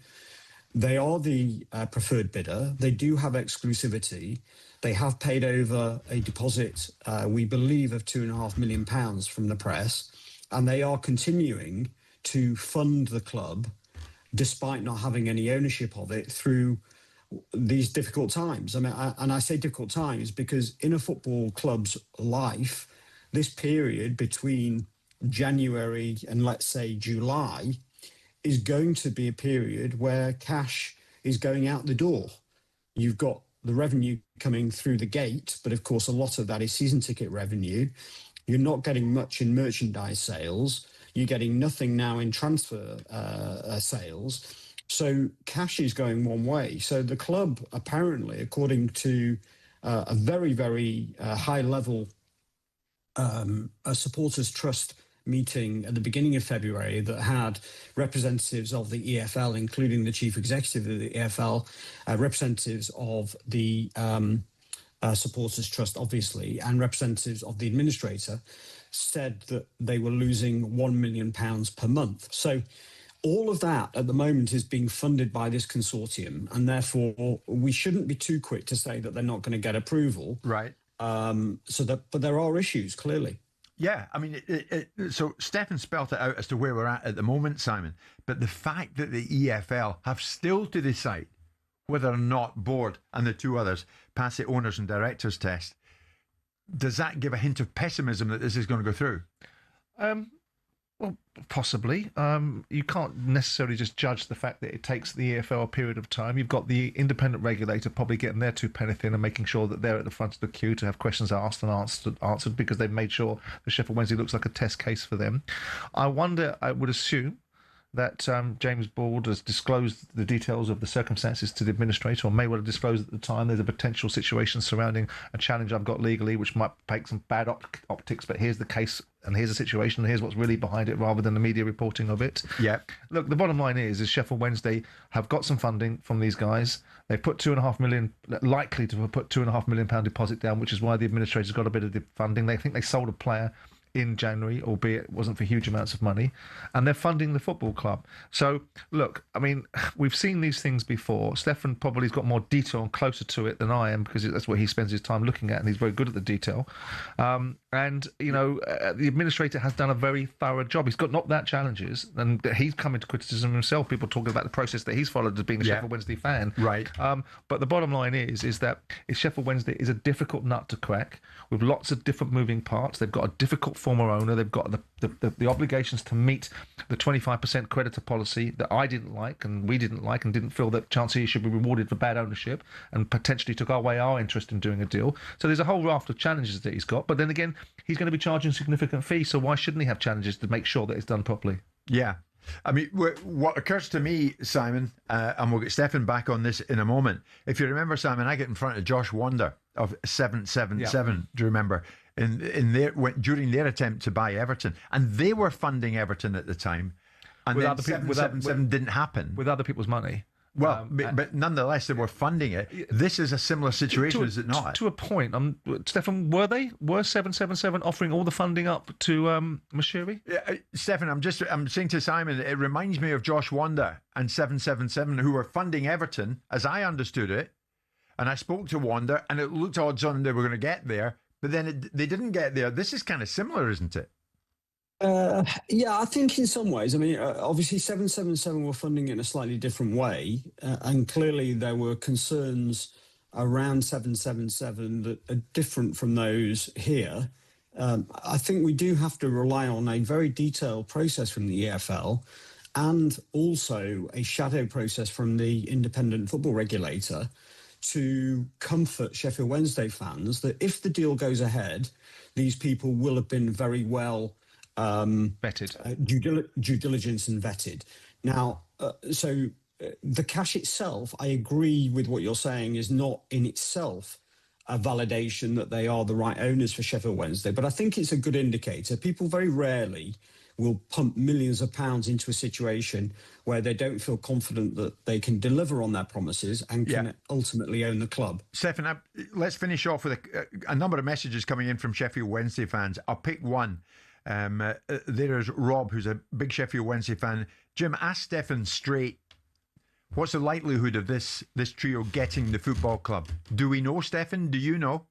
They are the preferred bidder. They do have exclusivity. They have paid over a deposit, we believe, of £2.5 million from the press, and they are continuing to fund the club despite not having any ownership of it through these difficult times. I mean, I say difficult times because in a football club's life, this period between January and, let's say, July is going to be a period where cash is going out the door. You've got the revenue coming through the gate, but of course a lot of that is season ticket revenue. You're not getting much in merchandise sales. You're getting nothing now in transfer sales. So cash is going one way. So the club, apparently, according to a very, very high level a supporters trust meeting at the beginning of February that had representatives of the EFL, including the chief executive of the EFL, representatives of the supporters trust, obviously, and representatives of the administrator, said that they were losing £1 million per month. So all of that at the moment is being funded by this consortium, and therefore we shouldn't be too quick to say that they're not going to get approval. Right. But there are issues, clearly. Yeah, I mean, so Stefan spelt it out as to where we're at the moment, Simon. But the fact that the EFL have still to decide whether or not board and the two others pass the owners and directors test, does that give a hint of pessimism that this is going to go through? Well, possibly. You can't necessarily just judge the fact that it takes the EFL a period of time. You've got the independent regulator probably getting their two pennies in and making sure that they're at the front of the queue to have questions asked and answered because they've made sure the Sheffield Wednesday looks like a test case for them. I would assume that James Board has disclosed the details of the circumstances to the administrator, or may well have disclosed at the time there's a potential situation surrounding a challenge I've got legally, which might take some bad optics, but here's the case and here's the situation and here's what's really behind it, rather than the media reporting of it. Yeah. Look, the bottom line is Sheffield Wednesday have got some funding from these guys. They put £2.5 million, likely to put £2.5 million deposit down, which is why the administrator's got a bit of the funding. They think they sold a player in January, albeit it wasn't for huge amounts of money, and they're funding the football club. So, look, I mean, we've seen these things before. Stefan probably has got more detail and closer to it than I am, because that's what he spends his time looking at, and he's very good at the detail. And, you know, the administrator has done a very thorough job. He's got knocked out challenges, and he's come into criticism himself. People talking about the process that he's followed as being a Sheffield Wednesday fan. Right. But the bottom line is that Sheffield Wednesday is a difficult nut to crack with lots of different moving parts. They've got a difficult former owner. They've got the obligations to meet the 25% creditor policy that I didn't like and we didn't like, and didn't feel that Chancellor should be rewarded for bad ownership, and potentially took away our interest in doing a deal. So there's a whole raft of challenges that he's got. But then again, he's going to be charging significant fees, so why shouldn't he have challenges to make sure that it's done properly? Yeah. I mean, what occurs to me, Simon, and we'll get Stefan back on this in a moment. If you remember, Simon, I get in front of Josh Wander of 777. Do you remember? During their attempt to buy Everton, and they were funding Everton at the time, and then 777 didn't happen with other people's money. Well, but nonetheless, they were funding it. This is a similar situation, is it not? To a point. Stefan, were 777 offering all the funding up to Mashiri? Stefan, I'm saying to Simon, it reminds me of Josh Wander and 777, who were funding Everton, as I understood it. And I spoke to Wander, and it looked odds on they were going to get there, but then they didn't get there. This is kind of similar, isn't it? Yeah, I think in some ways. I mean, obviously 777 were funding it in a slightly different way, and clearly there were concerns around 777 that are different from those here. I think we do have to rely on a very detailed process from the EFL, and also a shadow process from the independent football regulator, to comfort Sheffield Wednesday fans that if the deal goes ahead, these people will have been very well vetted, due diligence and vetted. Now, the cash itself, I agree with what you're saying, is not in itself a validation that they are the right owners for Sheffield Wednesday. But I think it's a good indicator. People very rarely will pump millions of pounds into a situation where they don't feel confident that they can deliver on their promises and can ultimately own the club. Stefan, let's finish off with a number of messages coming in from Sheffield Wednesday fans. I'll pick one. There's Rob, who's a big Sheffield Wednesday fan. Jim, ask Stefan straight, what's the likelihood of this trio getting the football club? Do we know, Stefan? Do you know?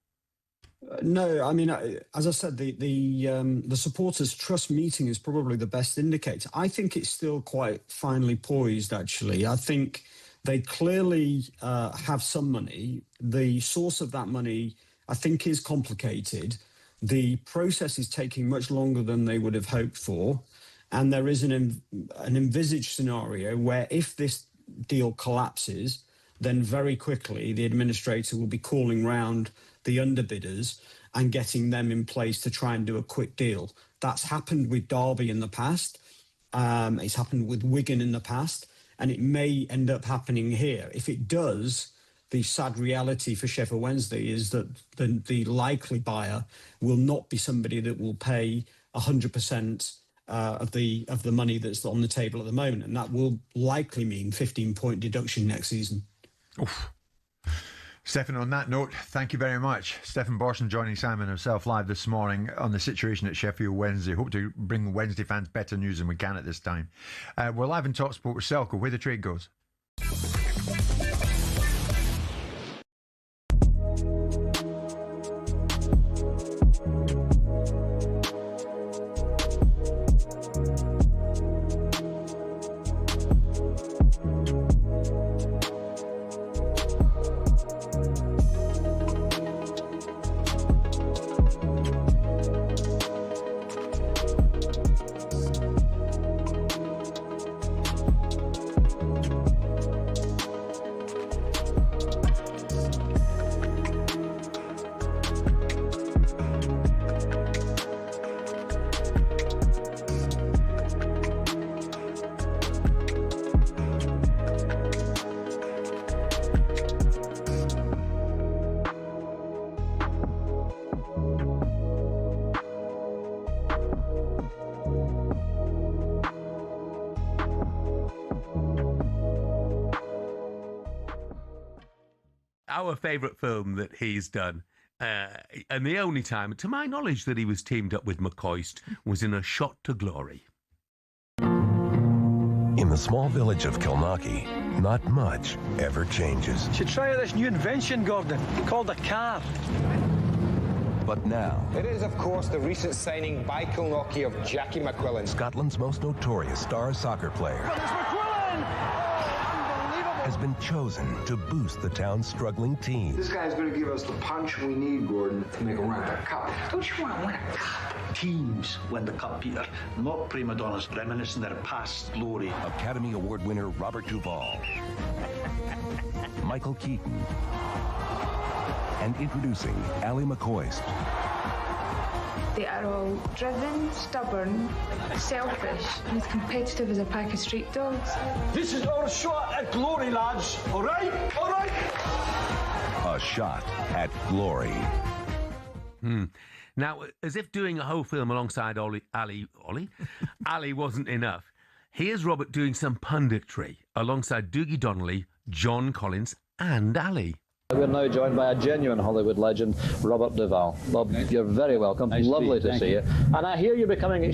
No, I mean, as I said, the supporters' trust meeting is probably the best indicator. I think it's still quite finely poised, actually. I think they clearly have some money. The source of that money, I think, is complicated. The process is taking much longer than they would have hoped for. And there is an envisaged scenario where if this deal collapses, then very quickly the administrator will be calling round the underbidders and getting them in place to try and do a quick deal. That's happened with Derby in the past. It's happened with Wigan in the past, and it may end up happening here. If it does, the sad reality for Sheffield Wednesday is that the likely buyer will not be somebody that will pay 100% of the money that's on the table at the moment, and that will likely mean 15-point deduction next season. Oof. Stefan, on that note, thank you very much. Stefan Borson joining Simon himself live this morning on the situation at Sheffield Wednesday. Hope to bring Wednesday fans better news than we can at this time. We're live in talkSPORT with Selco, where the trade goes. Our favourite film that he's done, and the only time, to my knowledge, that he was teamed up with McCoist was in A Shot to Glory. In the small village of Kilnockie, not much ever changes. Should try this new invention, Gordon, called a car. But now, it is, of course, the recent signing by Kilnockie of Jackie McQuillan, Scotland's most notorious star soccer player, has been chosen to boost the town's struggling team. This guy's going to give us the punch we need, Gordon, to make a run at a cup. Don't you want to win a cup? Teams win the cup, Peter, not prima donnas reminiscing their past glory. Academy Award winner Robert Duvall, Michael Keaton, and introducing Ali McCoist. They are all driven, stubborn, selfish, and as competitive as a pack of street dogs. This is our shot at glory, lads. All right? All right? A shot at glory. Now, as if doing a whole film alongside Ali wasn't enough, here's Robert doing some punditry alongside Dougie Donnelly, John Collins, and Ali. We're now joined by a genuine Hollywood legend, Robert Duvall. Bob, you're very welcome. Nice Lovely to see you. And I hear you're becoming...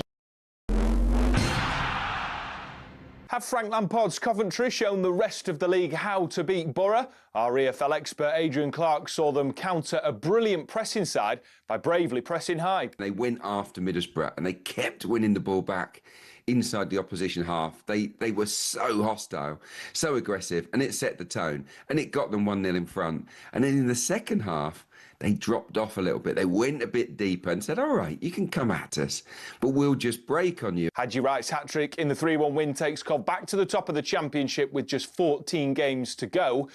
Have Frank Lampard's Coventry shown the rest of the league how to beat Borough? Our EFL expert Adrian Clark saw them counter a brilliant pressing side by bravely pressing high. They went after Middlesbrough and they kept winning the ball back inside the opposition half. They were so hostile, so aggressive, and it set the tone, and it got them 1-0 in front. And then in the second half, they dropped off a little bit. They went a bit deeper and said, all right, you can come at us, but we'll just break on you. Haji Wright's hat-trick in the 3-1 win takes Cov back to the top of the Championship with just 14 games to go.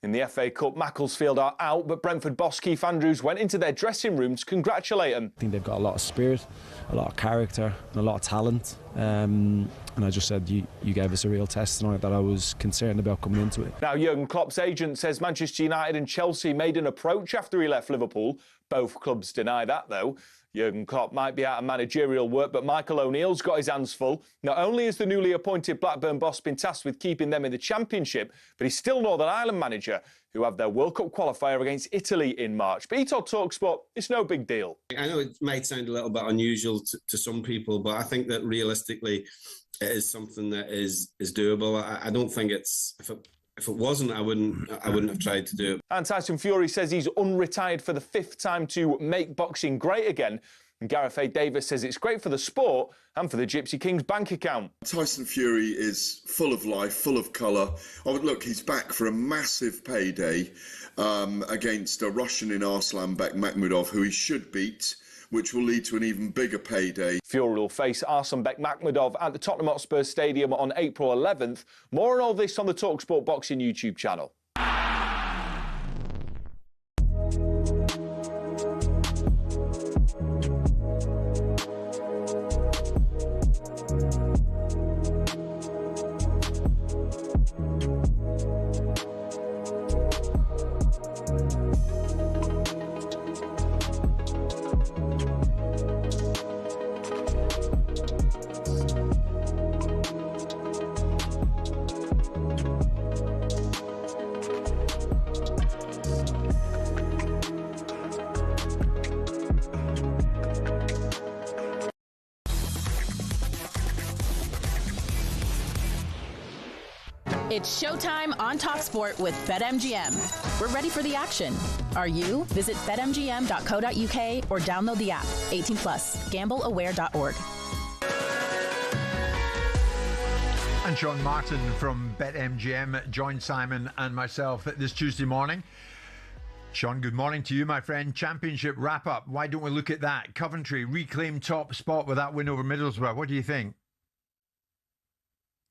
In the FA Cup, Macclesfield are out, but Brentford boss Keith Andrews went into their dressing room to congratulate them. I think they've got a lot of spirit, a lot of character and a lot of talent. And I just said, you gave us a real test tonight that I was concerned about coming into it. Now, Jurgen Klopp's agent says Manchester United and Chelsea made an approach after he left Liverpool. Both clubs deny that, though. Jurgen Klopp might be out of managerial work, but Michael O'Neill's got his hands full. Not only has the newly appointed Blackburn boss been tasked with keeping them in the Championship, but he's still Northern Ireland manager, who have their World Cup qualifier against Italy in March. But he told talkSPORT it's no big deal. I know it might sound a little bit unusual to some people, but I think that realistically it is something that is doable. I don't think it's... If it wasn't, I wouldn't have tried to do it. And Tyson Fury says he's unretired for the 5th time to make boxing great again. And Gareth A. Davis says it's great for the sport and for the Gypsy King's bank account. Tyson Fury is full of life, full of colour. Oh, look, he's back for a massive payday against a Russian in Arslanbek Makhmudov, who he should beat, which will lead to an even bigger payday. Fury will face Arslanbek Makhmudov at the Tottenham Hotspur Stadium on April 11th. More on all this on the talkSPORT Boxing YouTube channel. It's showtime on talkSPORT with BetMGM. We're ready for the action. Are you? Visit betmgm.co.uk or download the app. 18 plus. Gambleaware.org. And Sean Martin from BetMGM joined Simon and myself this Tuesday morning. Sean, good morning to you, my friend. Championship wrap-up. Why don't we look at that? Coventry reclaimed top spot with that win over Middlesbrough. What do you think?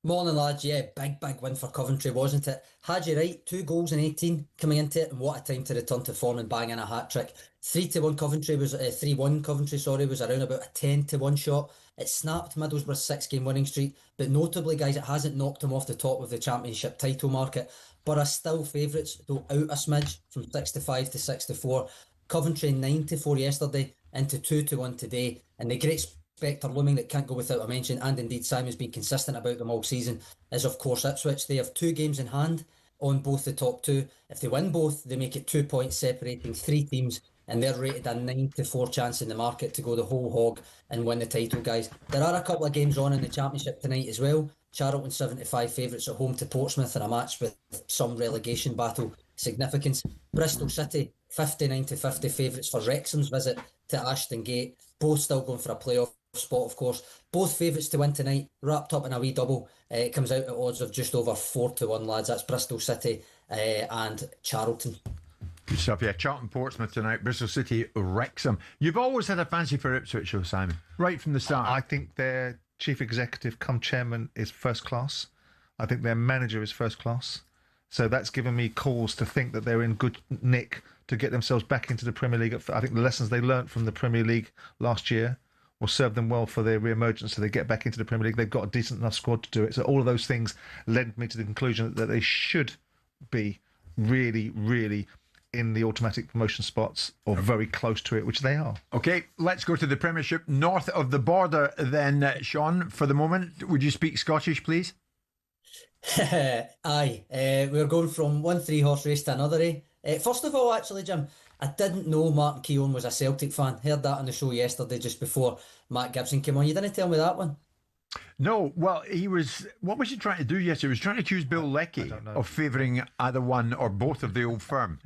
Morning, lads. Yeah, big win for Coventry, wasn't it? Had you right, 2 goals in 18 coming into it, and what a time to return to form and bang in a hat-trick. 3-1 Coventry was 3-1 Coventry, sorry, was around about a 10-1 shot. It snapped Middlesbrough's 6-game winning streak, but notably, guys, it hasn't knocked them off the top of the Championship title market. But are still favourites, though out a smidge from 65 to 64. Coventry 9-4 yesterday into 2-1 today, and the great spectre looming that can't go without a mention, and indeed Simon's been consistent about them all season, is of course Ipswich. They have 2 games in hand on both the top 2. If they win both, they make it 2 points separating 3 teams, and they're rated a 9-4 chance in the market to go the whole hog and win the title, guys. There are a couple of games on in the Championship tonight as well. Charlton 75 favourites at home to Portsmouth in a match with some relegation battle significance. Bristol City 59-50 favourites for Wrexham's visit to Ashton Gate. Both still going for a playoff spot, of course. Both favourites to win tonight, wrapped up in a wee double. It comes out at odds of just over 4-1, lads. That's Bristol City and Charlton. Good stuff, yeah. Charlton Portsmouth tonight, Bristol City Wrexham. You've always had a fancy for Ipswich, though, Simon, right from the start. I think their chief executive come chairman is first class. I think their manager is first class. So that's given me cause to think that they're in good nick to get themselves back into the Premier League. I think the lessons they learnt from the Premier League last year will serve them well for their re-emergence, so they get back into the Premier League. They've got a decent enough squad to do it. So all of those things led me to the conclusion that they should be really, really in the automatic promotion spots or very close to it, which they are. Okay, let's go to the Premiership north of the border then, Sean, for the moment. Would you speak Scottish, please? Aye, we're going from 1 3-horse race to another, eh? First of all, actually, Jim, I didn't know Martin Keown was a Celtic fan. Heard that on the show yesterday just before Matt Gibson came on. You didn't tell me that one. No, well, what was he trying to do yesterday? He was trying to accuse Bill Leckie of favouring either one or both of the old firm,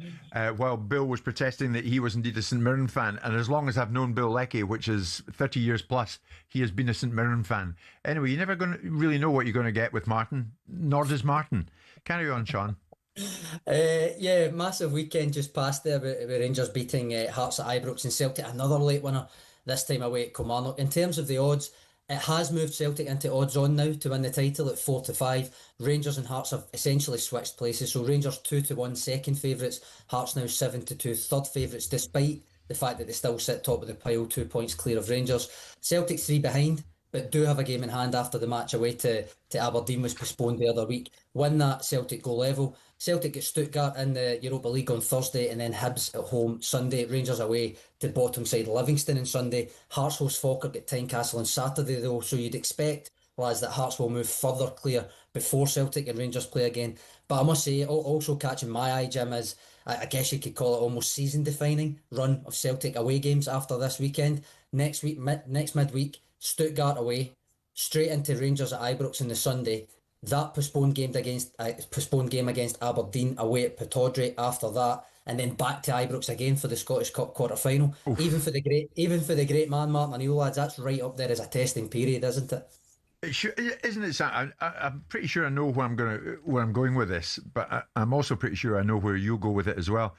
while Bill was protesting that he was indeed a St Mirren fan. And as long as I've known Bill Leckie, which is 30 years plus, he has been a St Mirren fan. Anyway, you're never going to really know what you're going to get with Martin, nor does Martin. Carry on, Sean. Yeah, massive weekend just passed there with Rangers beating Hearts at Ibrox and Celtic, another late winner, this time away at Kilmarnock. In terms of the odds, it has moved Celtic into odds on now to win the title at 4-5. Rangers and Hearts have essentially switched places. So Rangers 2-1 second favourites, Hearts now 7-2 third favourites, despite the fact that they still sit top of the pile, 2 points clear of Rangers. Celtic 3 behind, but do have a game in hand after the match away to Aberdeen was postponed the other week. Win that, Celtic go level. Celtic get Stuttgart in the Europa League on Thursday, and then Hibs at home Sunday. Rangers away to bottom side Livingston on Sunday. Hearts host Falkirk at Tynecastle on Saturday though, so you'd expect, lads, that Hearts will move further clear before Celtic and Rangers play again. But I must say, also catching my eye, Jim, is I guess you could call it almost season-defining run of Celtic away games after this weekend. Next midweek, Stuttgart away, straight into Rangers at Ibrox on the Sunday. That postponed game against Aberdeen away at Pittodrie after that, and then back to Ibrox again for the Scottish Cup quarter-final. Even for the great man Martin O'Neill, lads, that's right up there as a testing period, isn't it? Isn't it? I'm pretty sure I know where I'm going with this, but I'm also pretty sure I know where you'll go with it as well.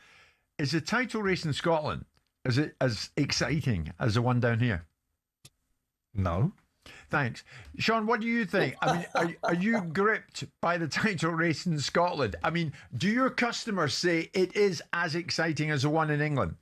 Is the title race in Scotland as exciting as the one down here? No. Thanks, Sean. What do you think? I mean, are you gripped by the title race in Scotland? I mean, do your customers say it is as exciting as the one in England?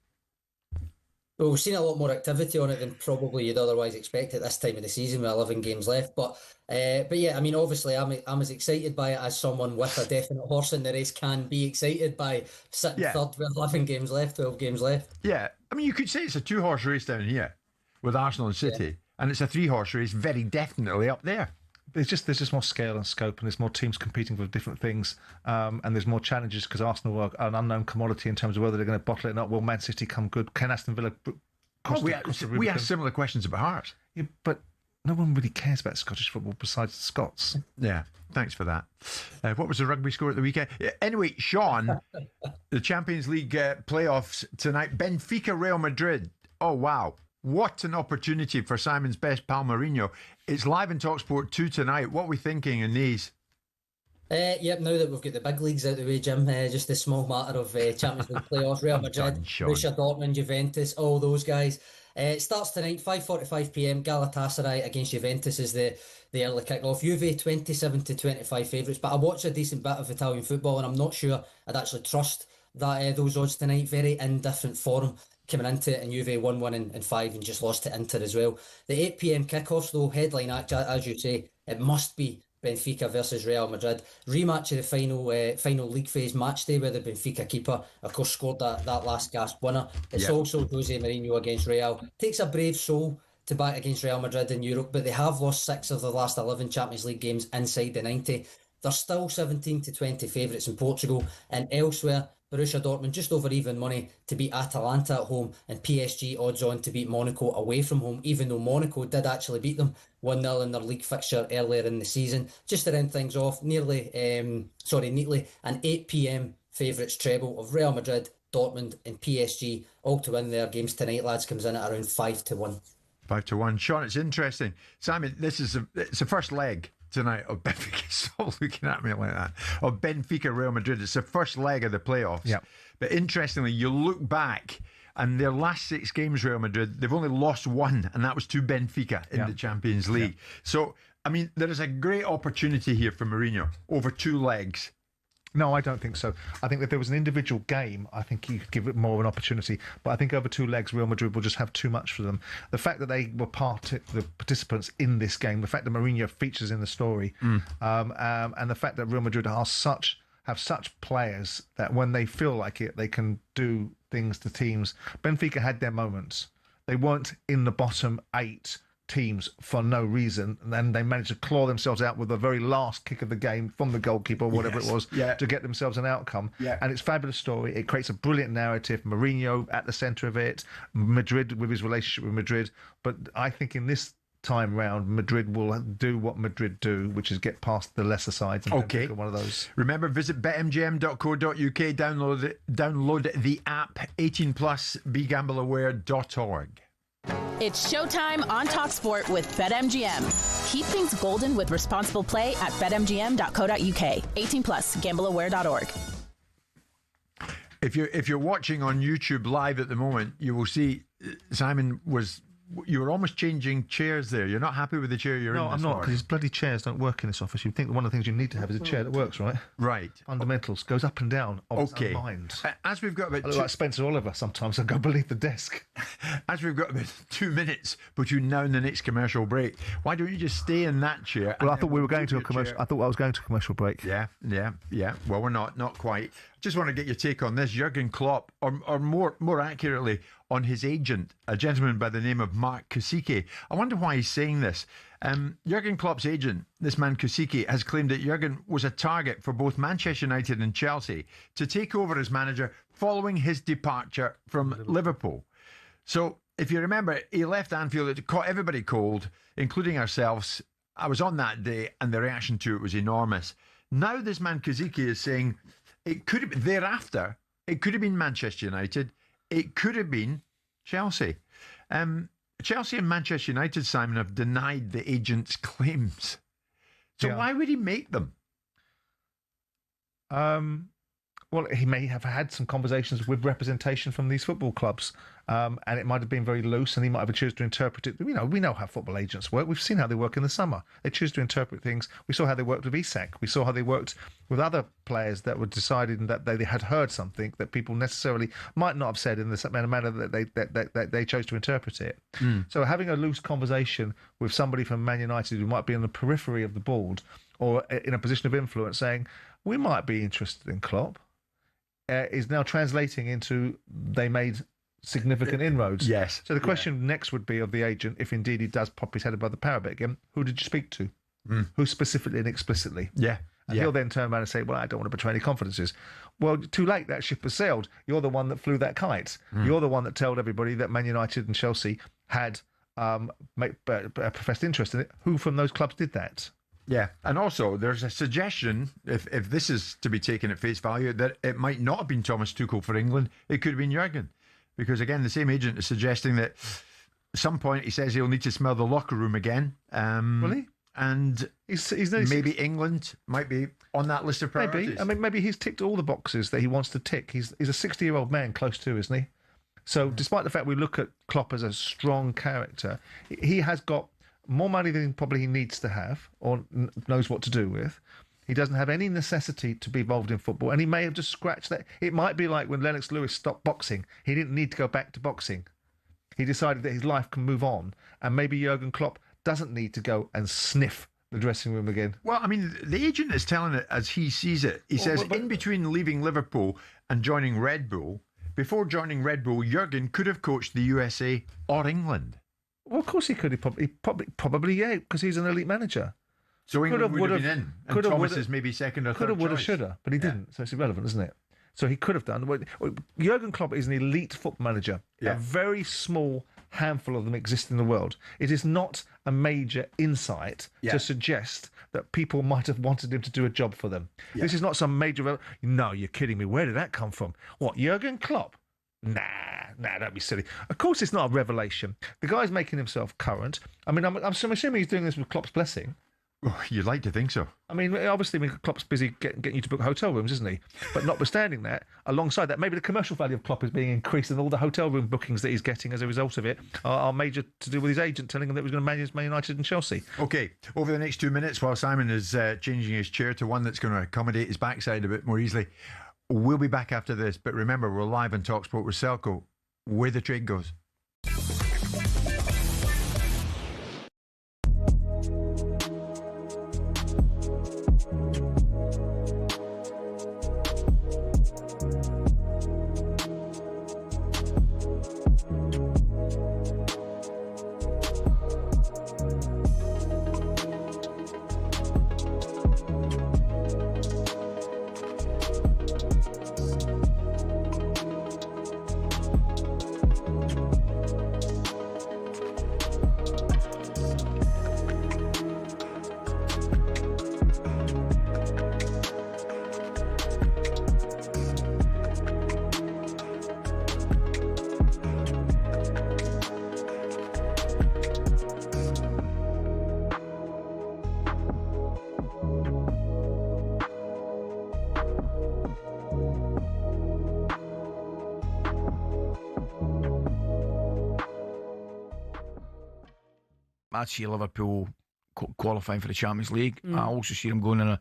Well, we've seen a lot more activity on it than probably you'd otherwise expect at this time of the season with 11 games left. But yeah, I mean, obviously, I'm as excited by it as someone with a definite horse in the race can be excited by sitting third with 11 games left, 12 games left. Yeah, I mean, you could say it's a 2-horse race down here with Arsenal and City, and it's a 3-horse race very definitely up there. There's just more scale and scope, and there's more teams competing for different things, and there's more challenges because Arsenal are an unknown commodity in terms of whether they're going to bottle it or not. Will Man City come good? Can Aston Villa we asked similar questions about Hearts. Yeah, but no one really cares about Scottish football besides the Scots. Yeah, thanks for that. What was the rugby score at the weekend? Anyway, Sean, the Champions League playoffs tonight. Benfica, Real Madrid. Oh, wow. What an opportunity for Simon's best pal Mourinho. It's live in talkSPORT 2 tonight. What are we thinking in these? Yep, now that we've got the big leagues out of the way, Jim, just a small matter of Champions League playoffs. Real Madrid, Borussia Dortmund, Juventus, all those guys. It starts tonight, 5:45 p.m. Galatasaray against Juventus is the early kick-off. Juve 27-25 favourites, but I watched a decent bit of Italian football and I'm not sure I'd actually trust that those odds tonight. Very indifferent form coming into it, and Juve 1-1 and 5 and just lost to Inter as well. The 8 p.m. kickoffs though, headline act, as you say, it must be Benfica versus Real Madrid. Rematch of the final league phase match day where the Benfica keeper, of course, scored that last gasp winner. It's also Jose Mourinho against Real. Takes a brave soul to back against Real Madrid in Europe, but they have lost 6 of the last 11 Champions League games inside the 90. They're still 17-20 favourites in Portugal, and elsewhere Borussia Dortmund just over even money to beat Atalanta at home, and PSG odds on to beat Monaco away from home, even though Monaco did actually beat them 1-0 in their league fixture earlier in the season. Just to round things off, neatly, an 8 p.m. favourites treble of Real Madrid, Dortmund and PSG, all to win their games tonight, lads, comes in at around 5-1. 5-1. Sean, it's interesting. Simon, it's the first leg tonight of Benfica. Stop looking at me like that. Of Benfica Real Madrid. It's the first leg of the playoffs. Yep. But interestingly, you look back and their last 6 games, Real Madrid, they've only lost 1, and that was to Benfica in the Champions League. So, I mean, there is a great opportunity here for Mourinho over 2 legs. No, I don't think so. I think if there was an individual game, I think you could give it more of an opportunity. But I think over 2 legs, Real Madrid will just have too much for them. The fact that they were the participants in this game, the fact that Mourinho features in the story, and the fact that Real Madrid have such players that when they feel like it, they can do things to teams. Benfica had their moments. They weren't in the bottom 8 teams for no reason, and then they managed to claw themselves out with the very last kick of the game from the goalkeeper, whatever it was, to get themselves an outcome. And it's a fabulous story. It creates a brilliant narrative. Mourinho at the centre of it, Madrid with his relationship with Madrid. But I think in this time round, Madrid will do what Madrid do, which is get past the lesser sides and pick one of those. Remember, visit betmgm.co.uk, download the app, 18+, begambleaware.org. It's showtime on talkSPORT with BetMGM. Keep things golden with responsible play at betmgm.co.uk. 18+, gambleaware.org. If you're watching on YouTube live at the moment, you will see Simon was You were almost changing chairs there. You're not happy with the chair you're in. No, I'm not, because these bloody chairs don't work in this office. You'd think that one of the things you need to have is a chair that works, right? Right. Fundamentals goes up and down of its own mind. As we've got about I look like Spencer Oliver sometimes. I go beneath the desk. As we've got about 2 minutes between now and the next commercial break, why don't you just stay in that chair? Well, I thought we were going to a commercial. I thought I was going to a commercial break. Yeah. Well, we're not quite. Just want to get your take on this. Jurgen Klopp, or more accurately, on his agent, a gentleman by the name of Mark Kosicki. I wonder why he's saying this. Jurgen Klopp's agent, this man Kosicki, has claimed that Jurgen was a target for both Manchester United and Chelsea to take over as manager following his departure from Liverpool. So, if you remember, he left Anfield. It caught everybody cold, including ourselves. I was on that day, and the reaction to it was enormous. Now this man Kosicki is saying it could have been thereafter. It could have been Manchester United. It could have been Chelsea. Chelsea and Manchester United, Simon, have denied the agent's claims. So why would he make them? Well, he may have had some conversations with representation from these football clubs, and it might have been very loose, and he might have chosen to interpret it. We know how football agents work. We've seen how they work in the summer. They choose to interpret things. We saw how they worked with Isak. We saw how they worked with other players that were deciding that they had heard something that people necessarily might not have said in the manner that they chose to interpret it. So having a loose conversation with somebody from Man United who might be on the periphery of the board or in a position of influence saying, we might be interested in Klopp, is now translating into they made significant inroads. Yes. So the question next would be of the agent, if indeed he does pop his head above the parapet again, who did you speak to? Who specifically and explicitly? Yeah. And he'll then turn around and say, well, I don't want to betray any confidences. Well, too late, that ship has sailed. You're the one that flew that kite. You're the one that told everybody that Man United and Chelsea had professed interest in it. Who from those clubs did that? Yeah, and also there's a suggestion, if this is to be taken at face value, that it might not have been Thomas Tuchel for England. It could have been Jurgen. Because, again, the same agent is suggesting that at some point he says he'll need to smell the locker room again. Will he? And he's maybe England might be on that list of priorities. Maybe. I mean, maybe he's ticked all the boxes that he wants to tick. He's a 60-year-old man, close to, isn't he? So despite the fact we look at Klopp as a strong character, he has got more money than probably he needs to have or knows what to do with. He doesn't have any necessity to be involved in football, and he may have just scratched that. It might be like when Lennox Lewis stopped boxing. He didn't need to go back to boxing. He decided that his life can move on, and maybe Jurgen Klopp doesn't need to go and sniff the dressing room again. Well, I mean, the agent is telling it as he sees it. He says in between leaving Liverpool and joining Red Bull, before joining Red Bull, Jurgen could have coached the USA or England. Well, of course he could. He probably yeah, because he's an elite manager. So England would have been in, and Thomas is maybe second or third choice. Could have, would have, should have, but he didn't, so it's irrelevant, isn't it? So he could have done. Jurgen Klopp is an elite football manager. A very small handful of them exist in the world. It is not a major insight to suggest that people might have wanted him to do a job for them. This is not some major... No, you're kidding me. Where did that come from? What, Jurgen Klopp? Nah, don't be silly. Of course it's not a revelation. The guy's making himself current. I mean, I'm assuming he's doing this with Klopp's blessing. Oh, you'd like to think so. I mean, obviously, Klopp's busy getting you to book hotel rooms, isn't he? But notwithstanding that, alongside that, maybe the commercial value of Klopp is being increased, and all the hotel room bookings that he's getting as a result of it are major to do with his agent telling him that he was going to manage Man United and Chelsea. OK, over the next 2 minutes, while Simon is changing his chair to one that's going to accommodate his backside a bit more easily, we'll be back after this. But remember, we're live on talkSPORT with Selco, where the trade goes. I'd see Liverpool qualifying for the Champions League. I also see them going on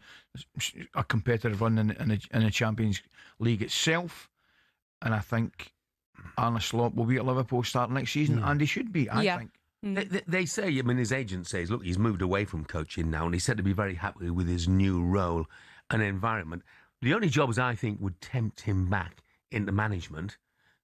a competitive run in the Champions League itself. And I think Arne Slot will be at Liverpool starting next season, and he should be, I think. They say, I mean, his agent says, look, he's moved away from coaching now, and he said to be very happy with his new role and environment. The only jobs I think would tempt him back into management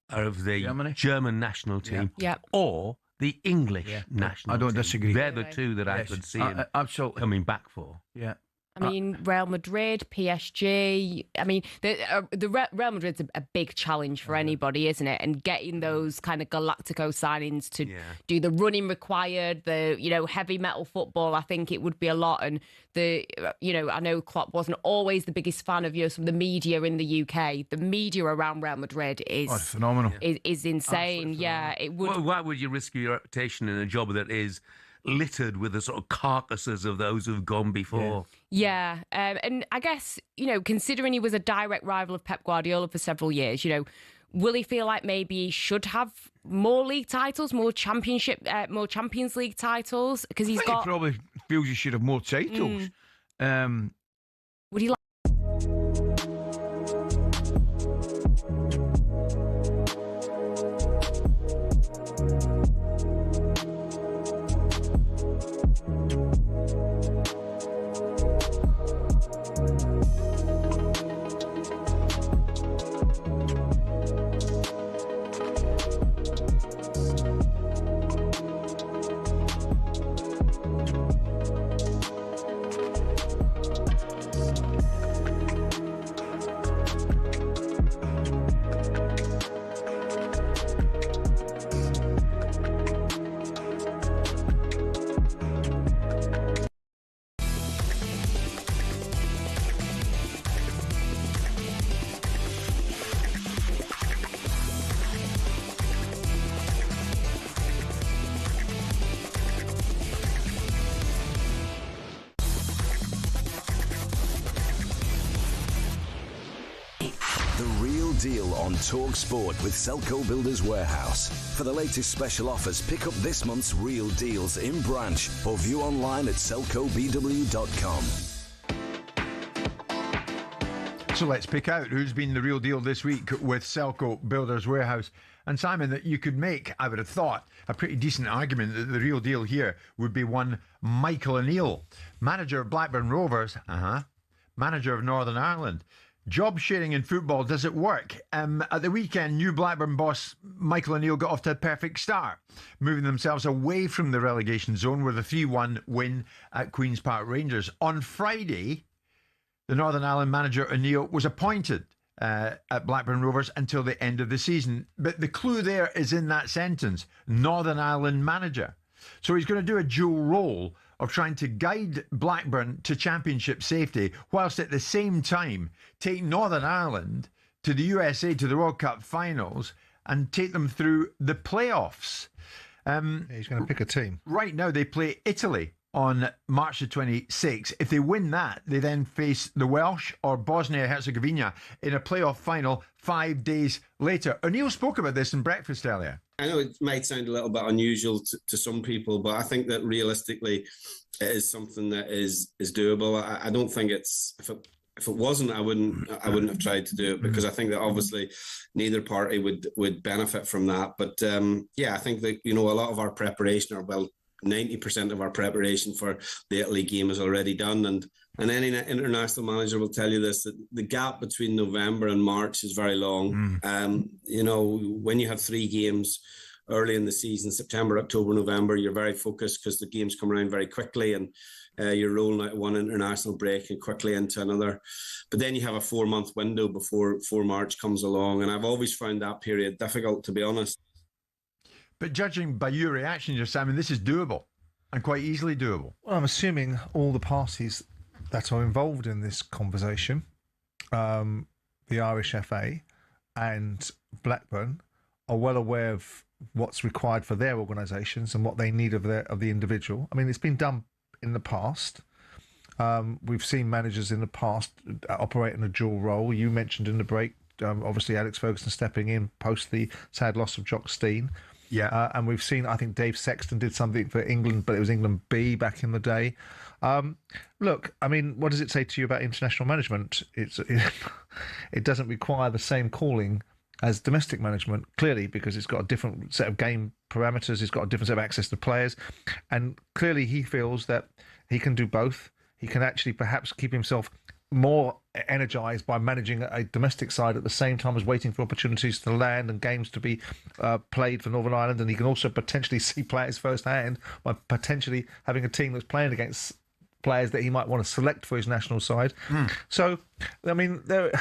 are of the German national team or the English national team. I don't disagree. They're the two that I could see him absolutely coming back for. Yeah. I mean, Real Madrid, PSG. I mean, the Real Madrid's a big challenge for anybody, isn't it? And getting those kind of Galactico signings to do the running required, the heavy metal football. I think it would be a lot. And I know Klopp wasn't always the biggest fan of some of the media in the UK. The media around Real Madrid is phenomenal. Is insane. Yeah, it would. Well, why would you risk your reputation in a job that is littered with the sort of carcasses of those who've gone before? Yeah. And I guess, considering he was a direct rival of Pep Guardiola for several years, will he feel like maybe he should have more league titles, more Champions League titles? Because he probably feels he should have more titles. Would he like... Deal on talkSPORT with Selco Builders Warehouse. For the latest special offers, pick up this month's Real Deals in branch or view online at selcobw.com. So let's pick out who's been the real deal this week with Selco Builders Warehouse. And Simon, that you could make, I would have thought, a pretty decent argument that the real deal here would be one Michael O'Neill, manager of Blackburn Rovers, manager of Northern Ireland. Job sharing in football, does it work? At the weekend, new Blackburn boss Michael O'Neill got off to a perfect start, moving themselves away from the relegation zone with a 3-1 win at Queen's Park Rangers. On Friday, the Northern Ireland manager O'Neill was appointed at Blackburn Rovers until the end of the season. But the clue there is in that sentence, Northern Ireland manager. So he's going to do a dual role of trying to guide Blackburn to championship safety, whilst at the same time take Northern Ireland to the USA, to the World Cup finals, and take them through the playoffs. He's going to pick a team. Right now they play Italy on March the 26th. If they win that, they then face the Welsh or Bosnia-Herzegovina in a playoff final 5 days later. O'Neill spoke about this in breakfast earlier. I know it might sound a little bit unusual to some people, but I think that realistically it is something that is doable. I don't think it's, if it wasn't, I wouldn't have tried to do it, because I think that obviously neither party would benefit from that. But I think that, a lot of our preparation, 90% of our preparation for the Italy game is already done. And any international manager will tell you this, that the gap between November and March is very long. When you have 3 games early in the season, September, October, November, you're very focused because the games come around very quickly, and you're rolling out one international break and quickly into another. But then you have a 4-month window before March comes along. And I've always found that period difficult, to be honest. But judging by your reaction just, Simon, this is doable and quite easily doable. Well, I'm assuming all the parties that are involved in this conversation, the Irish FA and Blackburn, are well aware of what's required for their organisations and what they need of the individual. I mean, it's been done in the past. We've seen managers in the past operate in a dual role. You mentioned in the break, obviously Alex Ferguson stepping in post the sad loss of Jock Stein. Yeah. And we've seen, I think Dave Sexton did something for England, but it was England B back in the day. Look, I mean, what does it say to you about international management? It doesn't require the same calling as domestic management, clearly, because it's got a different set of game parameters, it's got a different set of access to players, and clearly he feels that he can do both. He can actually perhaps keep himself more energised by managing a domestic side at the same time as waiting for opportunities to land and games to be played for Northern Ireland, and he can also potentially see players firsthand by potentially having a team that's playing against players that he might want to select for his national side. So, I mean, the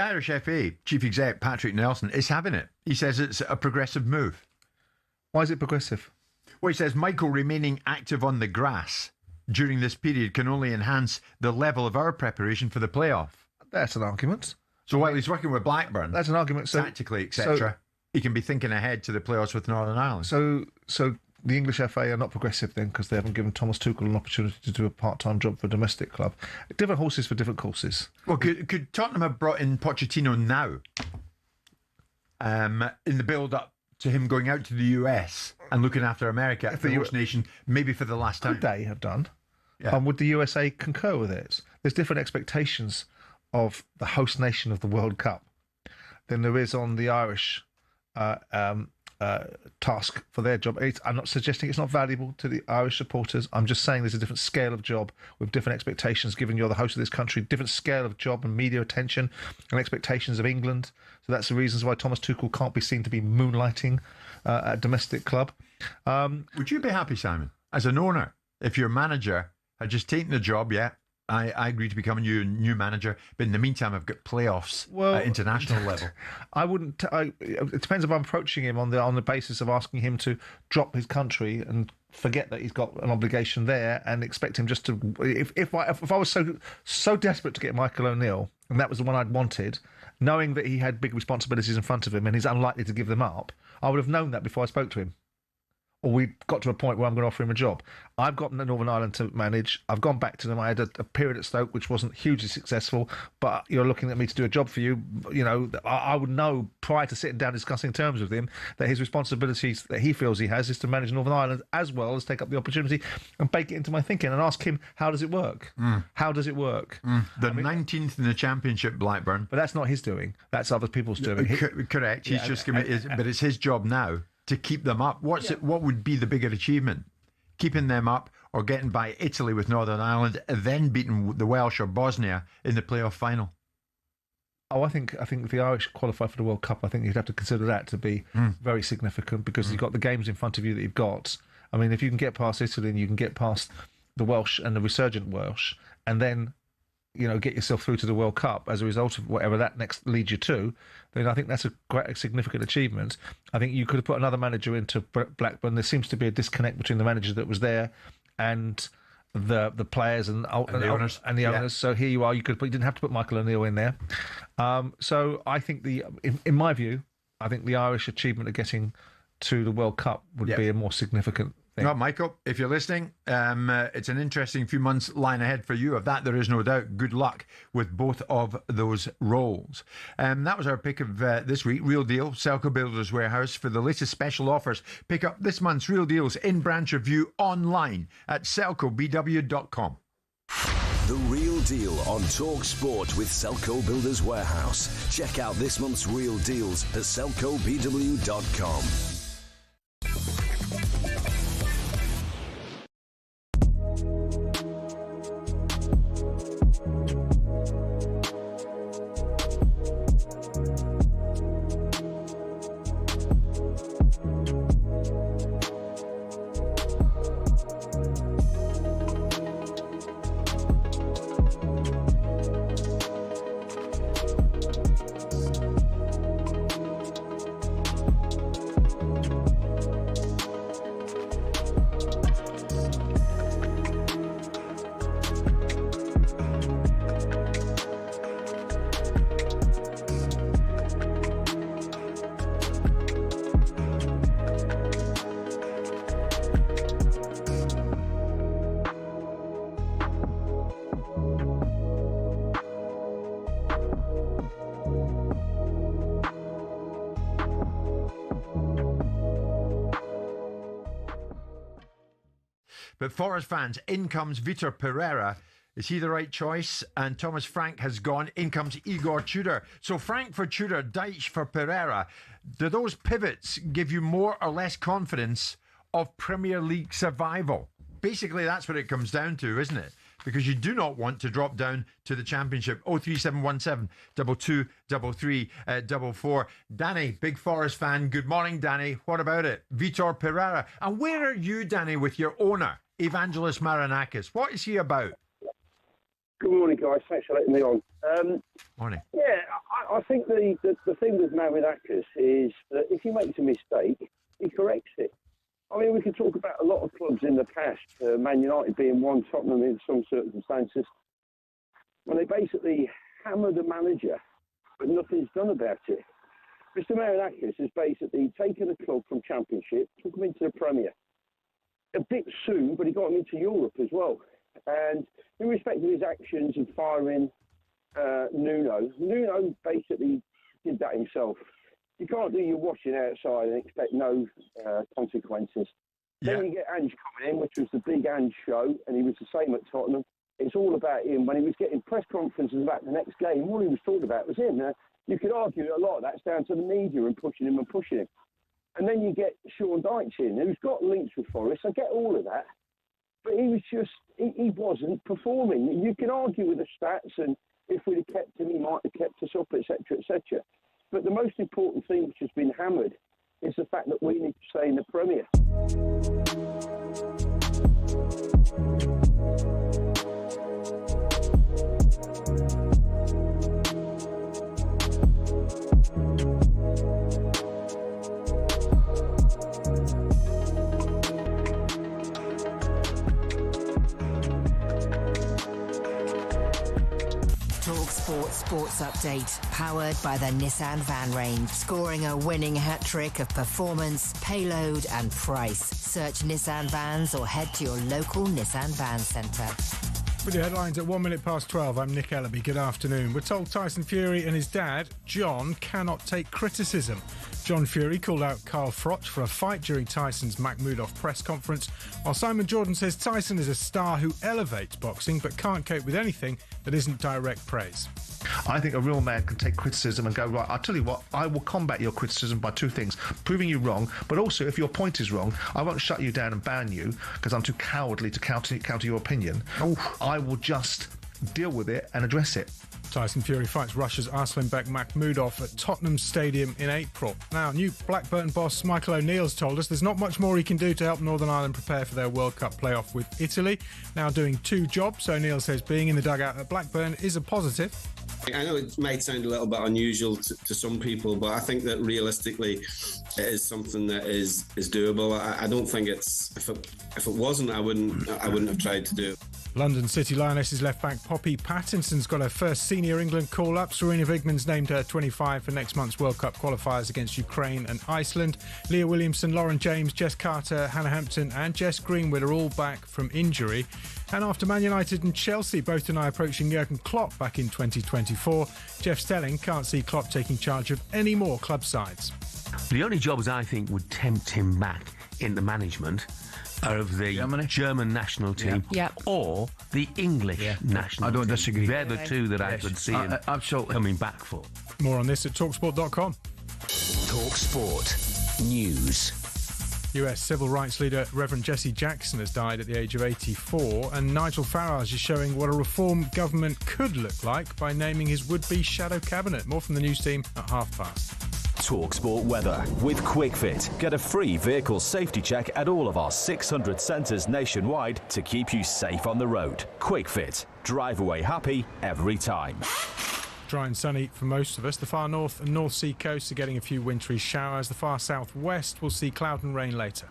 Irish FA Chief Exec Patrick Nelson is having it. He says it's a progressive move. Why is it progressive? Well, he says Michael remaining active on the grass during this period can only enhance the level of our preparation for the playoff. That's an argument. So while he's working with Blackburn, that's an argument. So, tactically, etc., he can be thinking ahead to the playoffs with Northern Ireland. So the English FA are not progressive then, because they haven't given Thomas Tuchel an opportunity to do a part-time job for a domestic club. Different horses for different courses. Well, could Tottenham have brought in Pochettino now, in the build-up to him going out to the US and looking after America, the host nation, maybe for the last time? Could they have done? Yeah. Would the USA concur with it? There's different expectations of the host nation of the World Cup than there is on the Irish task for their job. I'm not suggesting it's not valuable to the Irish supporters. I'm just saying there's a different scale of job with different expectations, given you're the host of this country, different scale of job and media attention and expectations of England. So that's the reasons why Thomas Tuchel can't be seen to be moonlighting at a domestic club. Would you be happy, Simon, as an owner, if your manager had just taken the job? Yeah, I agree to become a new manager, but in the meantime, I've got playoffs at international level. I wouldn't. It depends if I'm approaching him on the basis of asking him to drop his country and forget that he's got an obligation there, and expect him just to. If I was so desperate to get Michael O'Neill, and that was the one I'd wanted, knowing that he had big responsibilities in front of him and he's unlikely to give them up, I would have known that before I spoke to him. Or we got to a point where I'm going to offer him a job. I've got Northern Ireland to manage. I've gone back to them. I had a period at Stoke which wasn't hugely successful, but you're looking at me to do a job for you. You know, I would know prior to sitting down discussing terms with him that his responsibilities that he feels he has is to manage Northern Ireland, as well as take up the opportunity and bake it into my thinking and ask him, how does it work? How does it work? The 19th in the Championship, Blackburn. But that's not his doing. That's other people's doing. Correct. He's just but it's his job now to keep them up. What would be the bigger achievement? Keeping them up or getting by Italy with Northern Ireland and then beating the Welsh or Bosnia in the playoff final? Oh, I think if the Irish qualify for the World Cup, I think you'd have to consider that to be very significant, because you've got the games in front of you that you've got. I mean, if you can get past Italy and you can get past the Welsh and the resurgent Welsh, and then get yourself through to the World Cup as a result of whatever that next leads you to, then I think that's a significant achievement. I think you could have put another manager into Blackburn. There seems to be a disconnect between the manager that was there and the players and the owners. So here you are. You didn't have to put Michael O'Neill in there. So I think in my view, I think the Irish achievement of getting to the World Cup would be a more significant thing. No, Michael, if you're listening, it's an interesting few months lying ahead for you. Of that, there is no doubt. Good luck with both of those roles. That was our pick of this week. Real Deal, Selco Builders Warehouse. For the latest special offers, pick up this month's Real Deals in-branch review online at selcobw.com. The Real Deal on talkSPORT with Selco Builders Warehouse. Check out this month's Real Deals at selcobw.com. But Forest fans, in comes Vitor Pereira. Is he the right choice? And Thomas Frank has gone. In comes Igor Tudor. So Frank for Tudor, Deitch for Pereira. Do those pivots give you more or less confidence of Premier League survival? Basically, that's what it comes down to, isn't it? Because you do not want to drop down to the Championship. 03717 2233 44. Danny, big Forest fan. Good morning, Danny. What about it? Vitor Pereira. And where are you, Danny, with your owner, Evangelos Marinakis? What is he about? Good morning, guys. Thanks for letting me on. Morning. Yeah, I think the thing with Marinakis is that if he makes a mistake, he corrects it. I mean, we could talk about a lot of clubs in the past, Man United being one, Tottenham in some circumstances, when they basically hammer the manager, but nothing's done about it. Mr. Marinakis has basically taken a club from Championship, took them into the Premier. A bit soon, but he got them into Europe as well. And in respect to his actions of firing Nuno basically did that himself. You can't do your washing outside and expect no consequences. Yeah. Then you get Ange coming in, which was the big Ange show, and he was the same at Tottenham. It's all about him. When he was getting press conferences about the next game, all he was talking about was him. You could argue that a lot of that's down to the media and pushing him. And then you get Sean Dyche in, who's got links with Forest. I get all of that. But he was just, he wasn't performing. You can argue with the stats, and if we'd have kept him, he might have kept us up, etc., etc. But the most important thing which has been hammered is the fact that we need to stay in the Premier. talkSPORT Sports Update, powered by the Nissan van range. Scoring a winning hat-trick of performance, payload and price. Search Nissan Vans or head to your local Nissan Van Centre. With your headlines at 1 minute past 12, I'm Nick Ellaby. Good afternoon. We're told Tyson Fury and his dad, John, cannot take criticism. John Fury called out Carl Froch for a fight during Tyson's Makhmoudov press conference, while Simon Jordan says Tyson is a star who elevates boxing but can't cope with anything that isn't direct praise. I think a real man can take criticism and go, right, I'll tell you what, I will combat your criticism by two things: proving you wrong, but also if your point is wrong, I won't shut you down and ban you because I'm too cowardly to counter your opinion. I will just deal with it and address it. Tyson Fury fights Russia's Arslanbek Makhmoudov at Tottenham Stadium in April. Now, new Blackburn boss Michael O'Neill's told us there's not much more he can do to help Northern Ireland prepare for their World Cup playoff with Italy. Now doing two jobs, O'Neill says being in the dugout at Blackburn is a positive. I know it might sound a little bit unusual to some people, but I think that realistically it is something that is doable. I don't think it's, if it wasn't, I wouldn't have tried to do it. London City Lionesses left back Poppy Pattinson's got her first senior England call-up. Serena Wigman's named her 25 for next month's World Cup qualifiers against Ukraine and Iceland. Leah Williamson, Lauren James, Jess Carter, Hannah Hampton and Jess Greenwood are all back from injury. And after Man United and Chelsea both deny approaching Jurgen Klopp back in 2024, Jeff Stelling can't see Klopp taking charge of any more club sides. The only jobs I think would tempt him back into management are of the German national team or the English national team. I don't disagree. They're the two that I could see him coming back for. More on this at talksport.com. talkSPORT News. US civil rights leader Reverend Jesse Jackson has died at the age of 84, and Nigel Farage is showing what a reform government could look like by naming his would-be shadow cabinet. More from the news team at past. talkSPORT weather with QuickFit. Get a free vehicle safety check at all of our 600 centres nationwide to keep you safe on the road. QuickFit. Drive away happy every time. Dry and sunny for most of us. The far north and North Sea coasts are getting a few wintry showers. The far southwest will see cloud and rain later.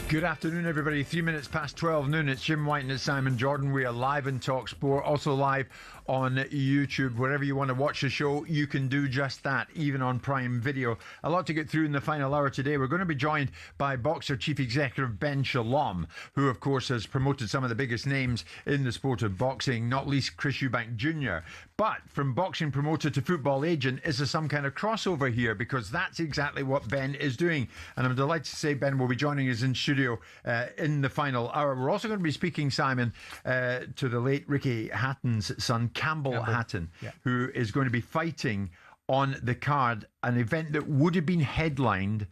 Good afternoon, everybody. 3 minutes past 12 noon. It's Jim White and it's Simon Jordan. We are live in talkSPORT, also live on YouTube. Wherever you want to watch the show, you can do just that, even on Prime Video. A lot to get through in the final hour today. We're going to be joined by Boxer Chief Executive Ben Shalom, who, of course, has promoted some of the biggest names in the sport of boxing, not least Chris Eubank Jr. But from boxing promoter to football agent, is there some kind of crossover here? Because that's exactly what Ben is doing. And I'm delighted to say Ben will be joining us in studio in the final hour. We're also going to be speaking, Simon, to the late Ricky Hatton's son, Campbell Hatton, who is going to be fighting on the card, an event that would have been headlined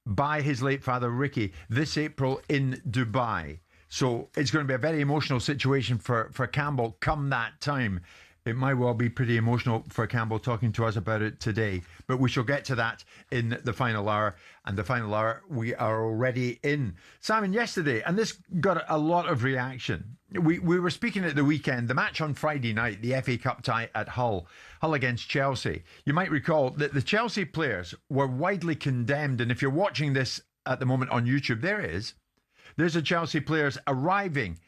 by his late father, Ricky, this April in Dubai. So it's going to be a very emotional situation for Campbell come that time. It might well be pretty emotional for Campbell talking to us about it today. But we shall get to that in the final hour. And the final hour we are already in. Simon, yesterday, and this got a lot of reaction. We were speaking at the weekend, the match on Friday night, the FA Cup tie at Hull against Chelsea. You might recall that the Chelsea players were widely condemned. And if you're watching this at the moment on YouTube, there's the Chelsea players arriving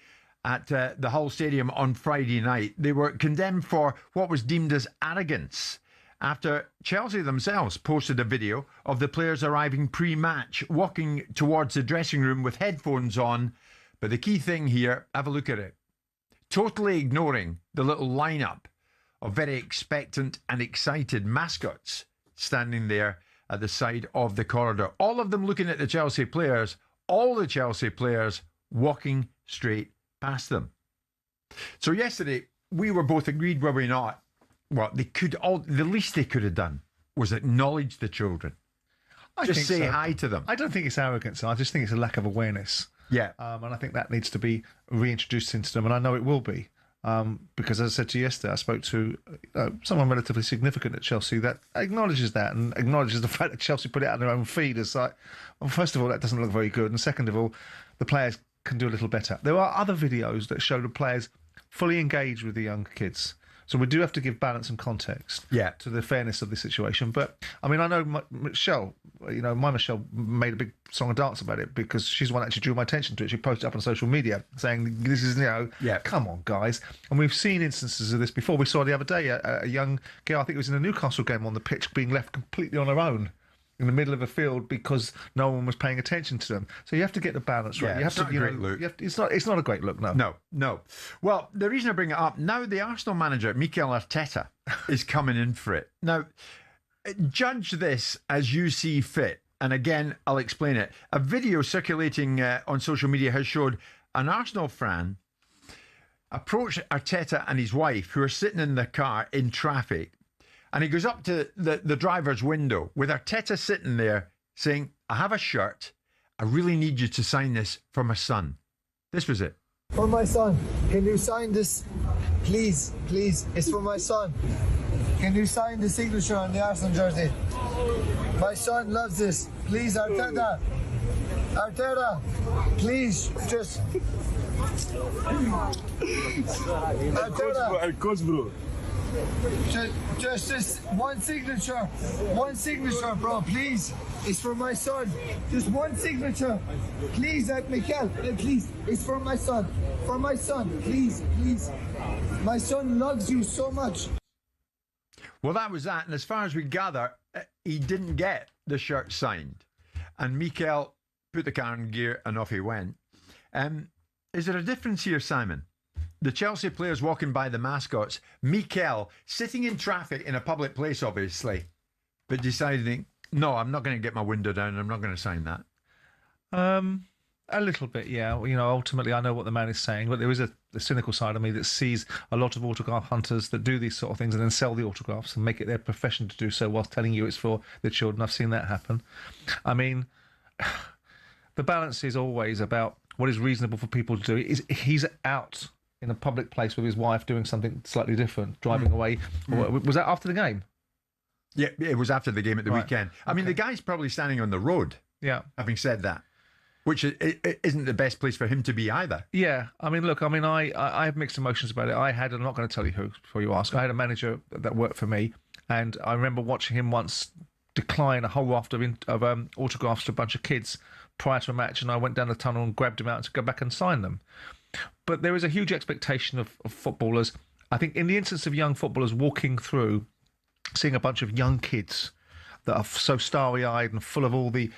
at the Hull Stadium on Friday night. They were condemned for what was deemed as arrogance after Chelsea themselves posted a video of the players arriving pre-match, walking towards the dressing room with headphones on. But the key thing here, have a look at it, totally ignoring the little lineup of very expectant and excited mascots standing there at the side of the corridor. All of them looking at the Chelsea players, all the Chelsea players walking straight past them. So yesterday we were both agreed, were we not? Well, the least they could have done was acknowledge the children. Just say hi to them. I don't think it's arrogance. I just think it's a lack of awareness. Yeah. And I think that needs to be reintroduced into them, and I know it will be. Because as I said to you yesterday, I spoke to someone relatively significant at Chelsea that acknowledges that and acknowledges the fact that Chelsea put it out on their own feed. It's like, well, first of all, that doesn't look very good, and second of all, the players can do a little better. There are other videos that show the players fully engaged with the young kids. So we do have to give balance and context to the fairness of the situation. But, I mean, I know Michelle, my Michelle made a big song and dance about it because she's the one that actually drew my attention to it. She posted it up on social media saying, this is, come on, guys. And we've seen instances of this before. We saw the other day a young girl, I think it was in a Newcastle game on the pitch, being left completely on her own in the middle of a field because no one was paying attention to them. So you have to get the balance right. It's not a great look. It's not a great look, no. No. Well, the reason I bring it up, now the Arsenal manager, Mikel Arteta, is coming in for it. Now, judge this as you see fit. And again, I'll explain it. A video circulating on social media has showed an Arsenal fan approach Arteta and his wife, who are sitting in the car in traffic. And he goes up to the driver's window with Arteta sitting there saying, I have a shirt. I really need you to sign this for my son. This was it. For my son. Can you sign this? Please, please. It's for my son. Can you sign the signature on the Arsenal jersey? My son loves this. Please, Arteta. Arteta, please, just... Arteta. Coach, bro. Just one signature, bro, please. It's for my son. Just one signature, please, Mikel. Please, it's for my son. For my son, please. My son loves you so much. Well, that was that, and as far as we gather, he didn't get the shirt signed, and Mikel put the car in gear and off he went. Is there a difference here, Simon? The Chelsea players walking by the mascots, Mikel sitting in traffic in a public place, obviously, but deciding, no, I'm not going to get my window down and I'm not going to sign that. A little bit, yeah. Ultimately, I know what the man is saying, but there is a cynical side of me that sees a lot of autograph hunters that do these sort of things and then sell the autographs and make it their profession to do so whilst telling you it's for the children. I've seen that happen. I mean, the balance is always about what is reasonable for people to do. He's out in a public place with his wife doing something slightly different, driving away. Was that after the game? Yeah, it was after the game at the weekend. I mean, the guy's probably standing on the road. Yeah. Having said that, which isn't the best place for him to be either. Yeah. I mean, look, I have mixed emotions about it. I'm not going to tell you who before you ask. I had a manager that worked for me, and I remember watching him once decline a whole raft of autographs to a bunch of kids prior to a match, and I went down the tunnel and grabbed them out to go back and sign them. But there is a huge expectation of footballers. I think in the instance of young footballers walking through, seeing a bunch of young kids that are so starry-eyed and full of all the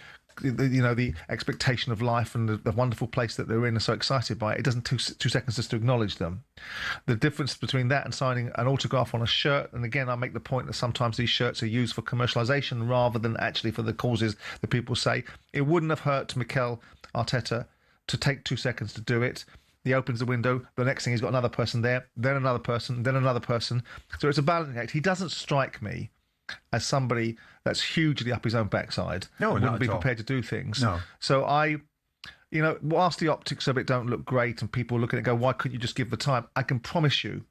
expectation of life and the wonderful place that they're in, and so excited by it, it doesn't take 2 seconds just to acknowledge them. The difference between that and signing an autograph on a shirt, and again I make the point that sometimes these shirts are used for commercialisation rather than actually for the causes that people say. It wouldn't have hurt Mikel Arteta to take 2 seconds to do it. He opens the window, the next thing he's got another person there, then another person, then another person. So it's a balancing act. He doesn't strike me as somebody that's hugely up his own backside. No, and not wouldn't be at all. prepared to do things. No. So whilst the optics of it don't look great and people look at it and go, why couldn't you just give the time? I can promise you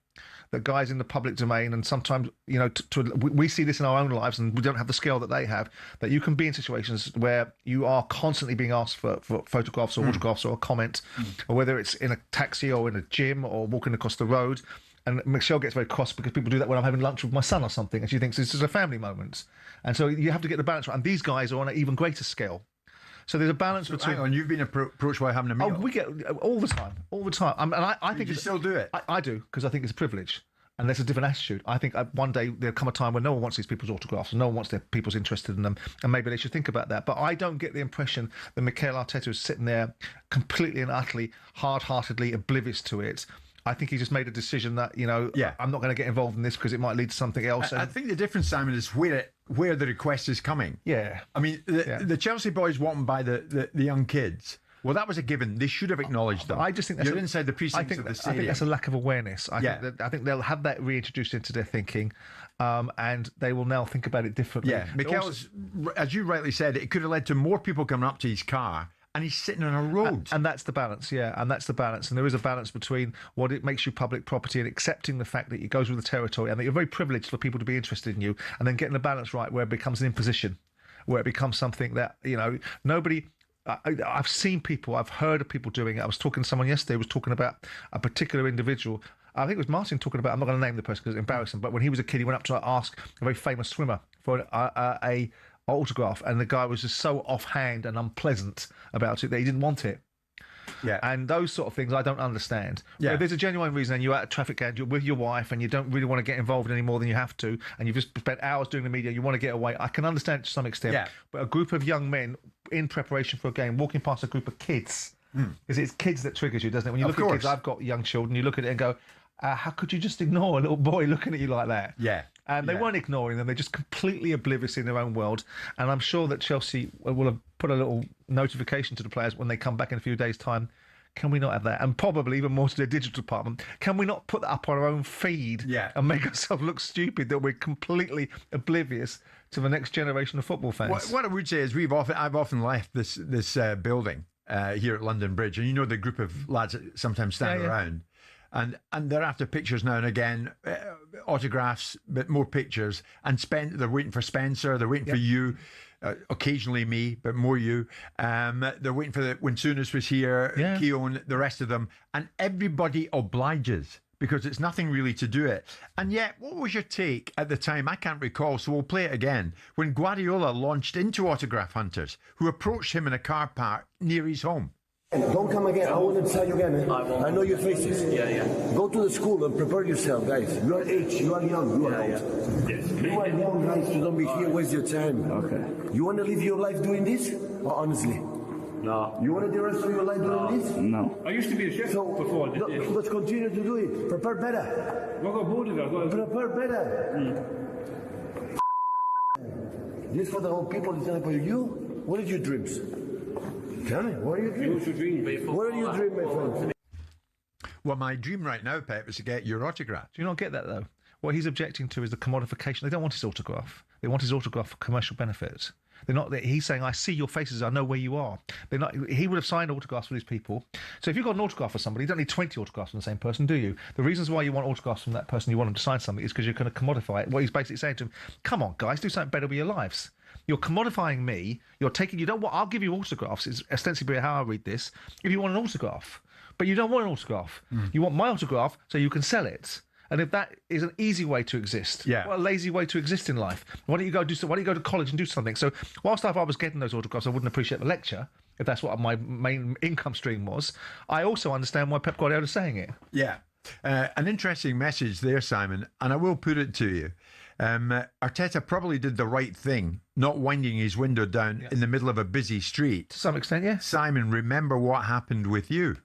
that guys in the public domain, and sometimes, we see this in our own lives and we don't have the scale that they have, that you can be in situations where you are constantly being asked for photographs or autographs or a comment, or whether it's in a taxi or in a gym or walking across the road. And Michelle gets very cross because people do that when I'm having lunch with my son or something, and she thinks this is a family moment. And so you have to get the balance right. And these guys are on an even greater scale. So there's a balance between... Hang on, you've been approached while having a meal? Oh, we get all the time. And I think... You still do it? I do, because I think it's a privilege. And there's a different attitude. I think one day there'll come a time when no one wants these people's autographs, and no one wants their people's interested in them, and maybe they should think about that. But I don't get the impression that Mikel Arteta is sitting there completely and utterly, hard-heartedly oblivious to it. I think he just made a decision that, I'm not going to get involved in this because it might lead to something else. I think the difference, Simon, is where the request is coming. Yeah. I mean, the Chelsea boys walking by the young kids, well, that was a given. They should have acknowledged them. I just think that's You're inside the precincts of the stadium. I think that's a lack of awareness. I think they'll have that reintroduced into their thinking, and they will now think about it differently. Yeah, Mikel's, as you rightly said, it could have led to more people coming up to his car. And he's sitting on a road. And that's the balance, and that's the balance. And there is a balance between what it makes you public property and accepting the fact that it goes with the territory and that you're very privileged for people to be interested in you, and then getting the balance right where it becomes an imposition, where it becomes something that, nobody... I've seen people, I've heard of people doing it. I was talking to someone yesterday who was talking about a particular individual. I think it was Martin talking about, I'm not going to name the person because it's embarrassing, but when he was a kid, he went up to ask a very famous swimmer for a autograph, and the guy was just so offhand and unpleasant about it that he didn't want it. Yeah. And those sort of things I don't understand. Yeah. If there's a genuine reason and you're at a traffic and you're with your wife and you don't really want to get involved any more than you have to, and you've just spent hours doing the media, you want to get away, I can understand it to some extent. Yeah. But a group of young men in preparation for a game walking past a group of kids, because it's kids that triggers you, doesn't it? When you look at kids, I've got young children, you look at it and go, how could you just ignore a little boy looking at you like that? Yeah. And they weren't ignoring them. They're just completely oblivious in their own world. And I'm sure that Chelsea will have put a little notification to the players when they come back in a few days' time. Can we not have that? And probably even more to their digital department. Can we not put that up on our own feed and make ourselves look stupid that we're completely oblivious to the next generation of football fans? What I would say is I've often left this building here at London Bridge, and the group of lads that sometimes stand around. And they're after pictures now and again, autographs, but more pictures. And they're waiting for Spencer, they're waiting for you, occasionally me, but more you. They're waiting for when Souness was here, Keown, the rest of them. And everybody obliges because it's nothing really to do it. And yet, what was your take at the time? I can't recall, so we'll play it again. When Guardiola launched into autograph hunters who approached him in a car park near his home. Don't come again. I won't tell you again. I know your faces. Yeah. Go to the school and prepare yourself, guys. You are age. You are young. You are old. Yes. You are young, guys. You don't be here. Waste your time. Okay. You want to live your life doing this? Or honestly? No. You want to do the rest of your life doing this? No. I used to be a chef before. Let's continue to do it. Prepare better. Prepare better. This for the whole people. It's not for you. What are your dreams? Tell me, what are you dreaming? What are you dreaming, my friend? Well, my dream right now, Pep, is to get your autograph. Do you not get that, though? What he's objecting to is the commodification. They don't want his autograph. They want his autograph for commercial benefits. They're not. He's saying, I see your faces, I know where you are. They're not. He would have signed autographs for these people. So if you've got an autograph for somebody, you don't need 20 autographs from the same person, do you? The reasons why you want autographs from that person, you want them to sign something, is because you're going to commodify it. What he's basically saying to them, come on, guys, do something better with your lives. You're commodifying me. You're taking. You don't want. I'll give you autographs. Is ostensibly how I read this. If you want an autograph, but you don't want an autograph. You want my autograph so you can sell it. And if that is an easy way to exist, what a lazy way to exist in life. Why don't you go to college and do something? So whilst I was getting those autographs, I wouldn't appreciate the lecture, if that's what my main income stream was. I also understand why Pep Guardiola is saying it. Yeah. An interesting message there, Simon, and I will put it to you. Arteta probably did the right thing, not winding his window down in the middle of a busy street. To some extent, yes. Simon, remember what happened with you.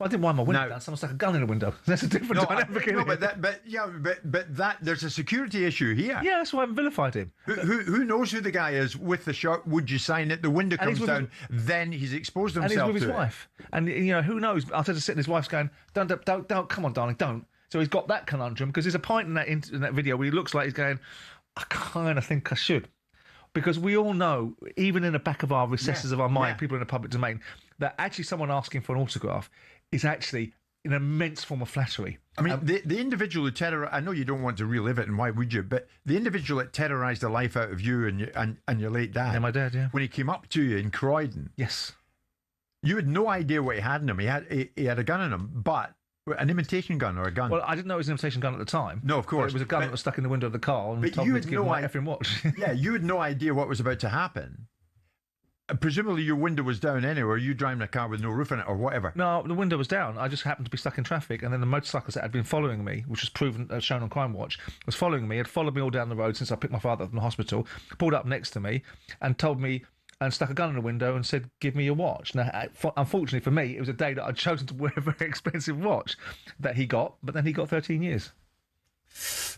Well, I didn't wind my window down. Someone stuck a gun in the window. That's a different dynamic. But there's a security issue here. Yeah, that's why I vilified him. Who knows who the guy is with the shirt? Would you sign it? The window comes down. Then he's exposed himself. And he's with his wife. And who knows? Arteta's sitting. His wife's going, "Don't, come on, darling, don't." So he's got that conundrum because there's a point in that video where he looks like he's going, "I kind of think I should." Because we all know, even in the back of our recesses of our mind, people in the public domain, that actually someone asking for an autograph is actually an immense form of flattery. I mean, the individual who terrorised, I know you don't want to relive it, and why would you? But the individual that terrorised the life out of you and your late dad. Yeah, my dad, yeah. When he came up to you in Croydon. Yes. You had no idea what he had in him. He had a gun in him, but an imitation gun or a gun. Well, I didn't know it was an imitation gun at the time. No, of course. It was a gun that was stuck in the window of the car and told me to give him my effing watch. Yeah, you had no idea what was about to happen. Presumably your window was down anyway, or you driving a car with no roof in it or whatever. No, the window was down. I just happened to be stuck in traffic, and then the motorcyclist that had been following me, which was proven, shown on Crime Watch, was following me, had followed me all down the road since I picked my father up from the hospital, pulled up next to me and told me, and stuck a gun in the window and said, "Give me your watch." Now, unfortunately for me, it was a day that I'd chosen to wear a very expensive watch that he got, but then he got 13 years.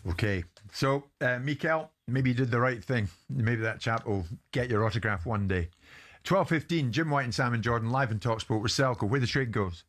Okay, so Mikel, maybe you did the right thing. Maybe that chap will get your autograph one day. 12:15, Jim White and Simon Jordan live in talkSPORT with Selco, where the trade goes.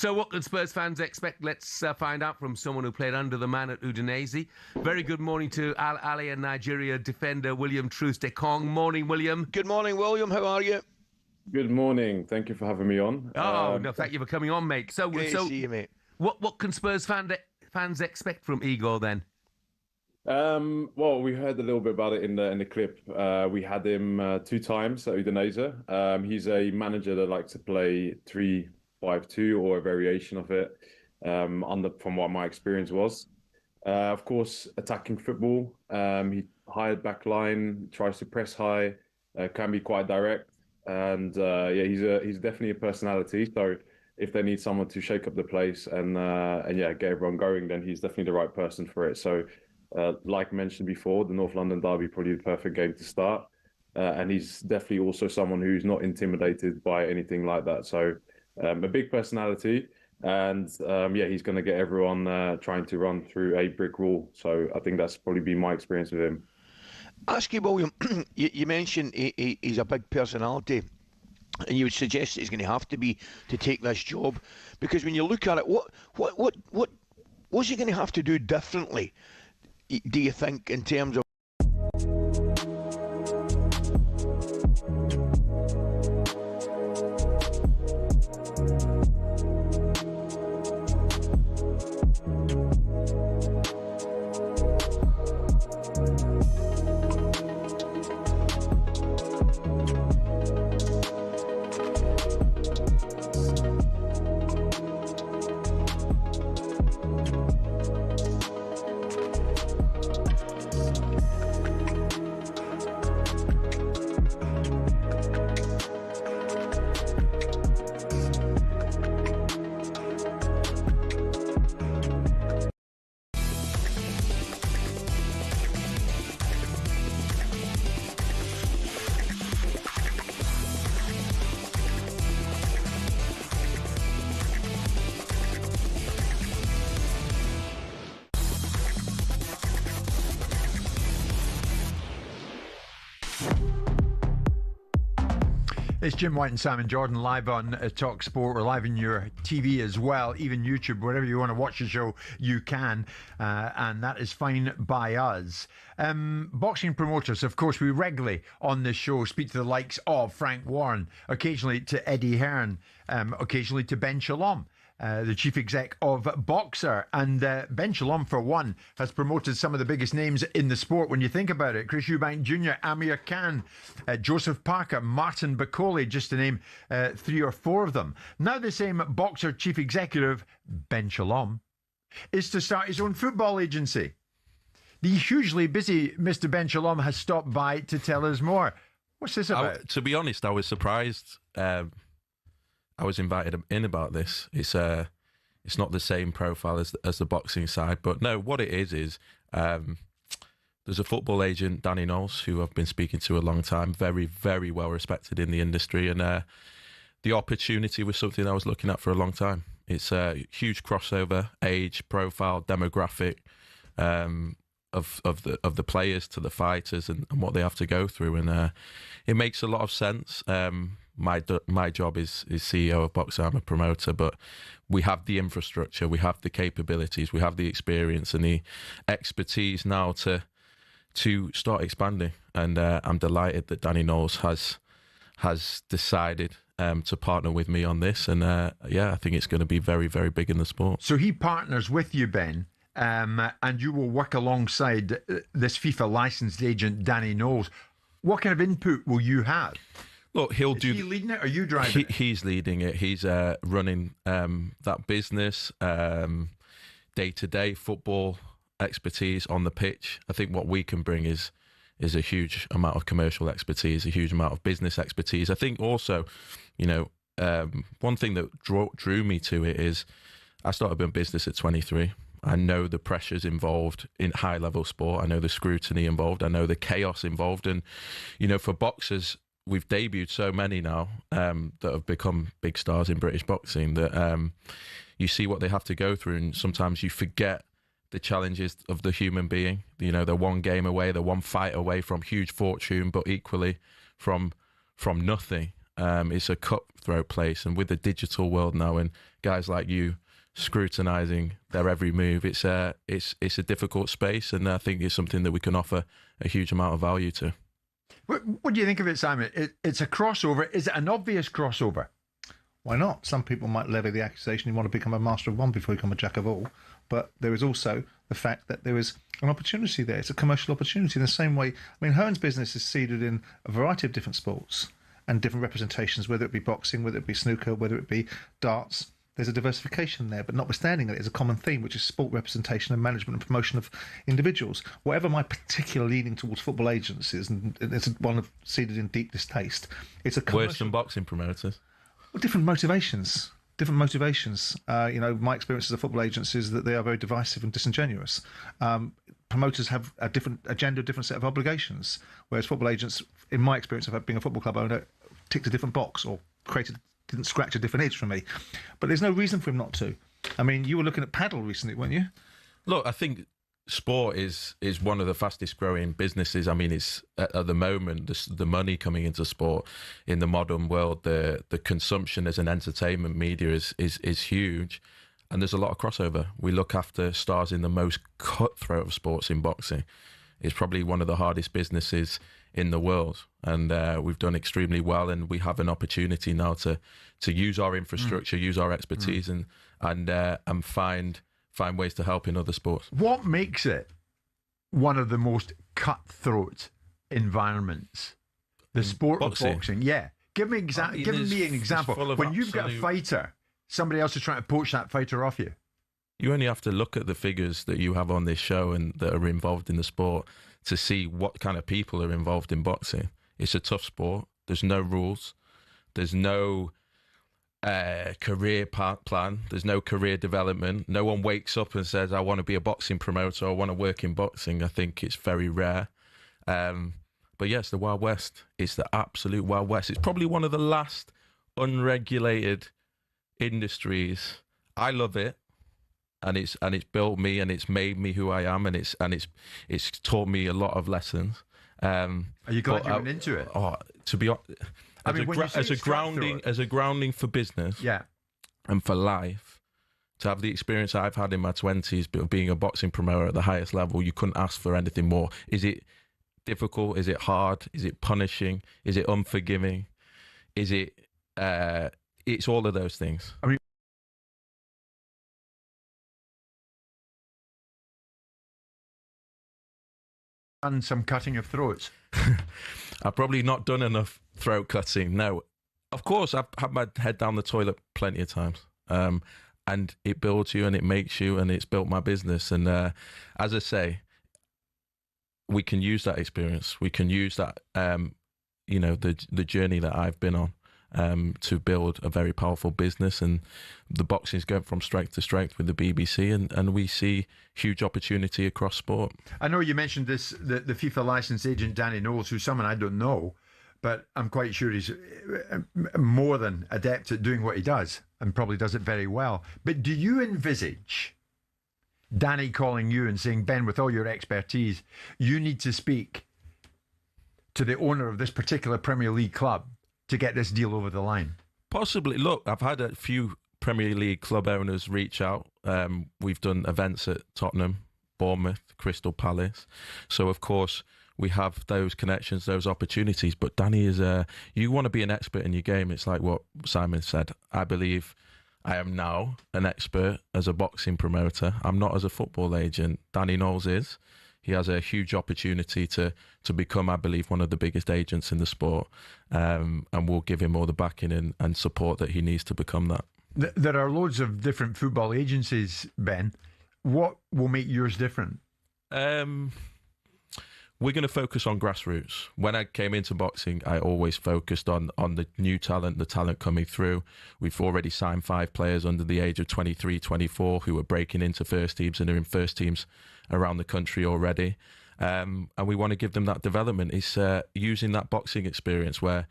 So what can Spurs fans expect? Let's find out from someone who played under the man at Udinese. Very good morning to Al Ahly and Nigeria defender William Truce-Dekong. Morning, William. Good morning, William. How are you? Good morning. Thank you for having me on. Oh, no, thank you for coming on, mate. Great to see you, mate. What can Spurs fans expect from Igor then? Well, we heard a little bit about it in the clip. We had him 2 times at Udinese. He's a manager that likes to play 3-5-2 or a variation of it, from what my experience was. Of course, attacking football. He hired back line, tries to press high, can be quite direct, and he's definitely a personality. So if they need someone to shake up the place and get everyone going, then he's definitely the right person for it. So, like mentioned before, the North London derby probably the perfect game to start, and he's definitely also someone who's not intimidated by anything like that. So. A big personality, and he's going to get everyone trying to run through a brick wall. So I think that's probably been my experience with him. Ask you, William, you mentioned he's a big personality, and you would suggest he's going to have to be to take this job, because when you look at it, what's he going to have to do differently, do you think, in terms of It's Jim White and Simon Jordan live on talkSPORT. We're live on your TV as well, even YouTube, wherever you want to watch the show, you can, and that is fine by us. Boxing promoters, of course, we regularly on this show speak to the likes of Frank Warren, occasionally to Eddie Hearn, occasionally to Ben Shalom, the chief exec of Boxer. And Ben Shalom, for one, has promoted some of the biggest names in the sport when you think about it. Chris Eubank Jr., Amir Khan, Joseph Parker, Martin Bacoli, just to name 3 or 4 of them. Now the same Boxer chief executive, Ben Shalom, is to start his own football agency. The hugely busy Mr. Ben Shalom has stopped by to tell us more. What's this about? To be honest, I was surprised. I was invited in about this. It's not the same profile as the boxing side, but no, what it is there's a football agent, Danny Knowles, who I've been speaking to a long time, very, very well respected in the industry, and the opportunity was something I was looking at for a long time. It's a huge crossover, age, profile, demographic of the players to the fighters and what they have to go through, and it makes a lot of sense. My job is CEO of Boxer. I'm a promoter, but we have the infrastructure, we have the capabilities, we have the experience and the expertise now to start expanding. And I'm delighted that Danny Knowles has decided to partner with me on this. And I think it's going to be very, very big in the sport. So he partners with you, Ben, and you will work alongside this FIFA licensed agent, Danny Knowles. What kind of input will you have? Look, Is he leading it or are you driving it? He's leading it. He's running that business, day-to-day football expertise on the pitch. I think what we can bring is a huge amount of commercial expertise, a huge amount of business expertise. I think also, one thing that drew me to it is I started in business at 23. I know the pressures involved in high-level sport. I know the scrutiny involved. I know the chaos involved. And, for boxers, we've debuted so many now that have become big stars in British boxing that you see what they have to go through, and sometimes you forget the challenges of the human being. They're one game away, they're one fight away from huge fortune, but equally from nothing. It's a cutthroat place, and with the digital world now and guys like you scrutinising their every move, it's a difficult space, and I think it's something that we can offer a huge amount of value to. What do you think of it, Simon? It's a crossover. Is it an obvious crossover? Why not? Some people might levy the accusation you want to become a master of one before you become a jack of all. But there is also the fact that there is an opportunity there. It's a commercial opportunity in the same way. I mean, Hearn's business is seeded in a variety of different sports and different representations, whether it be boxing, whether it be snooker, whether it be darts. There's a diversification there, but notwithstanding that, there's a common theme, which is sport representation and management and promotion of individuals. Whatever my particular leaning towards football agents is, and it's one of seeded in deep distaste, it's a commercial... Worse than boxing promoters? Well, different motivations. My experience as a football agent is that they are very divisive and disingenuous. Promoters have a different agenda, a different set of obligations, whereas football agents, in my experience of being a football club owner, ticked a different box or didn't scratch a different itch for me. But there's no reason for him not to. I mean, you were looking at paddle recently, weren't you? Look, I think sport is one of the fastest growing businesses. I mean, it's at the moment, the money coming into sport in the modern world, the consumption as an entertainment media is huge, and there's a lot of crossover. We look after stars in the most cutthroat of sports in boxing. It's probably one of the hardest businesses in the world, and we've done extremely well, and we have an opportunity now to use our infrastructure, use our expertise, and find ways to help in other sports. What makes it one of the most cutthroat environments? The sport of boxing. Yeah, give me an example. When you've got a fighter, somebody else is trying to poach that fighter off you. You only have to look at the figures that you have on this show and that are involved in the sport to see what kind of people are involved in boxing. It's a tough sport. There's no rules. There's no career plan. There's no career development. No one wakes up and says, I want to be a boxing promoter, or I want to work in boxing. I think it's very rare. But yes, the Wild West. It's the absolute Wild West. It's probably one of the last unregulated industries. I love it. And it's built me, and it's made me who I am, and it's taught me a lot of lessons. Are you glad you went into it? To be honest, as a grounding for business, and for life, to have the experience I've had in my 20s of being a boxing promoter at the highest level, you couldn't ask for anything more. Is it difficult? Is it hard? Is it punishing? Is it unforgiving? Is it? It's all of those things. I mean, done some cutting of throats. I've probably not done enough throat cutting. No, of course I've had my head down the toilet plenty of times, and it builds you and it makes you, and it's built my business. And as I say, we can use that experience. We can use that, the journey that I've been on. To build a very powerful business, and the boxing is going from strength to strength with the BBC, and we see huge opportunity across sport. I know you mentioned this, the FIFA licensed agent Danny Knowles, who's someone I don't know, but I'm quite sure he's more than adept at doing what he does, and probably does it very well. But do you envisage Danny calling you and saying, Ben, with all your expertise, you need to speak to the owner of this particular Premier League club to get this deal over the line? Possibly. Look, I've had a few Premier League club owners reach out. We've done events at Tottenham, Bournemouth, Crystal Palace. So, of course, we have those connections, those opportunities. But Danny is you want to be an expert in your game. It's like what Simon said. I believe I am now an expert as a boxing promoter. I'm not as a football agent. Danny Knowles is. He has a huge opportunity to become, I believe, one of the biggest agents in the sport, and we'll give him all the backing and support that he needs to become that. There are loads of different football agencies, Ben. What will make yours different? We're going to focus on grassroots. When I came into boxing, I always focused on the new talent, the talent coming through. We've already signed 5 players under the age of 23, 24 who are breaking into first teams and are in first teams around the country already. And we want to give them that development. It's using that boxing experience where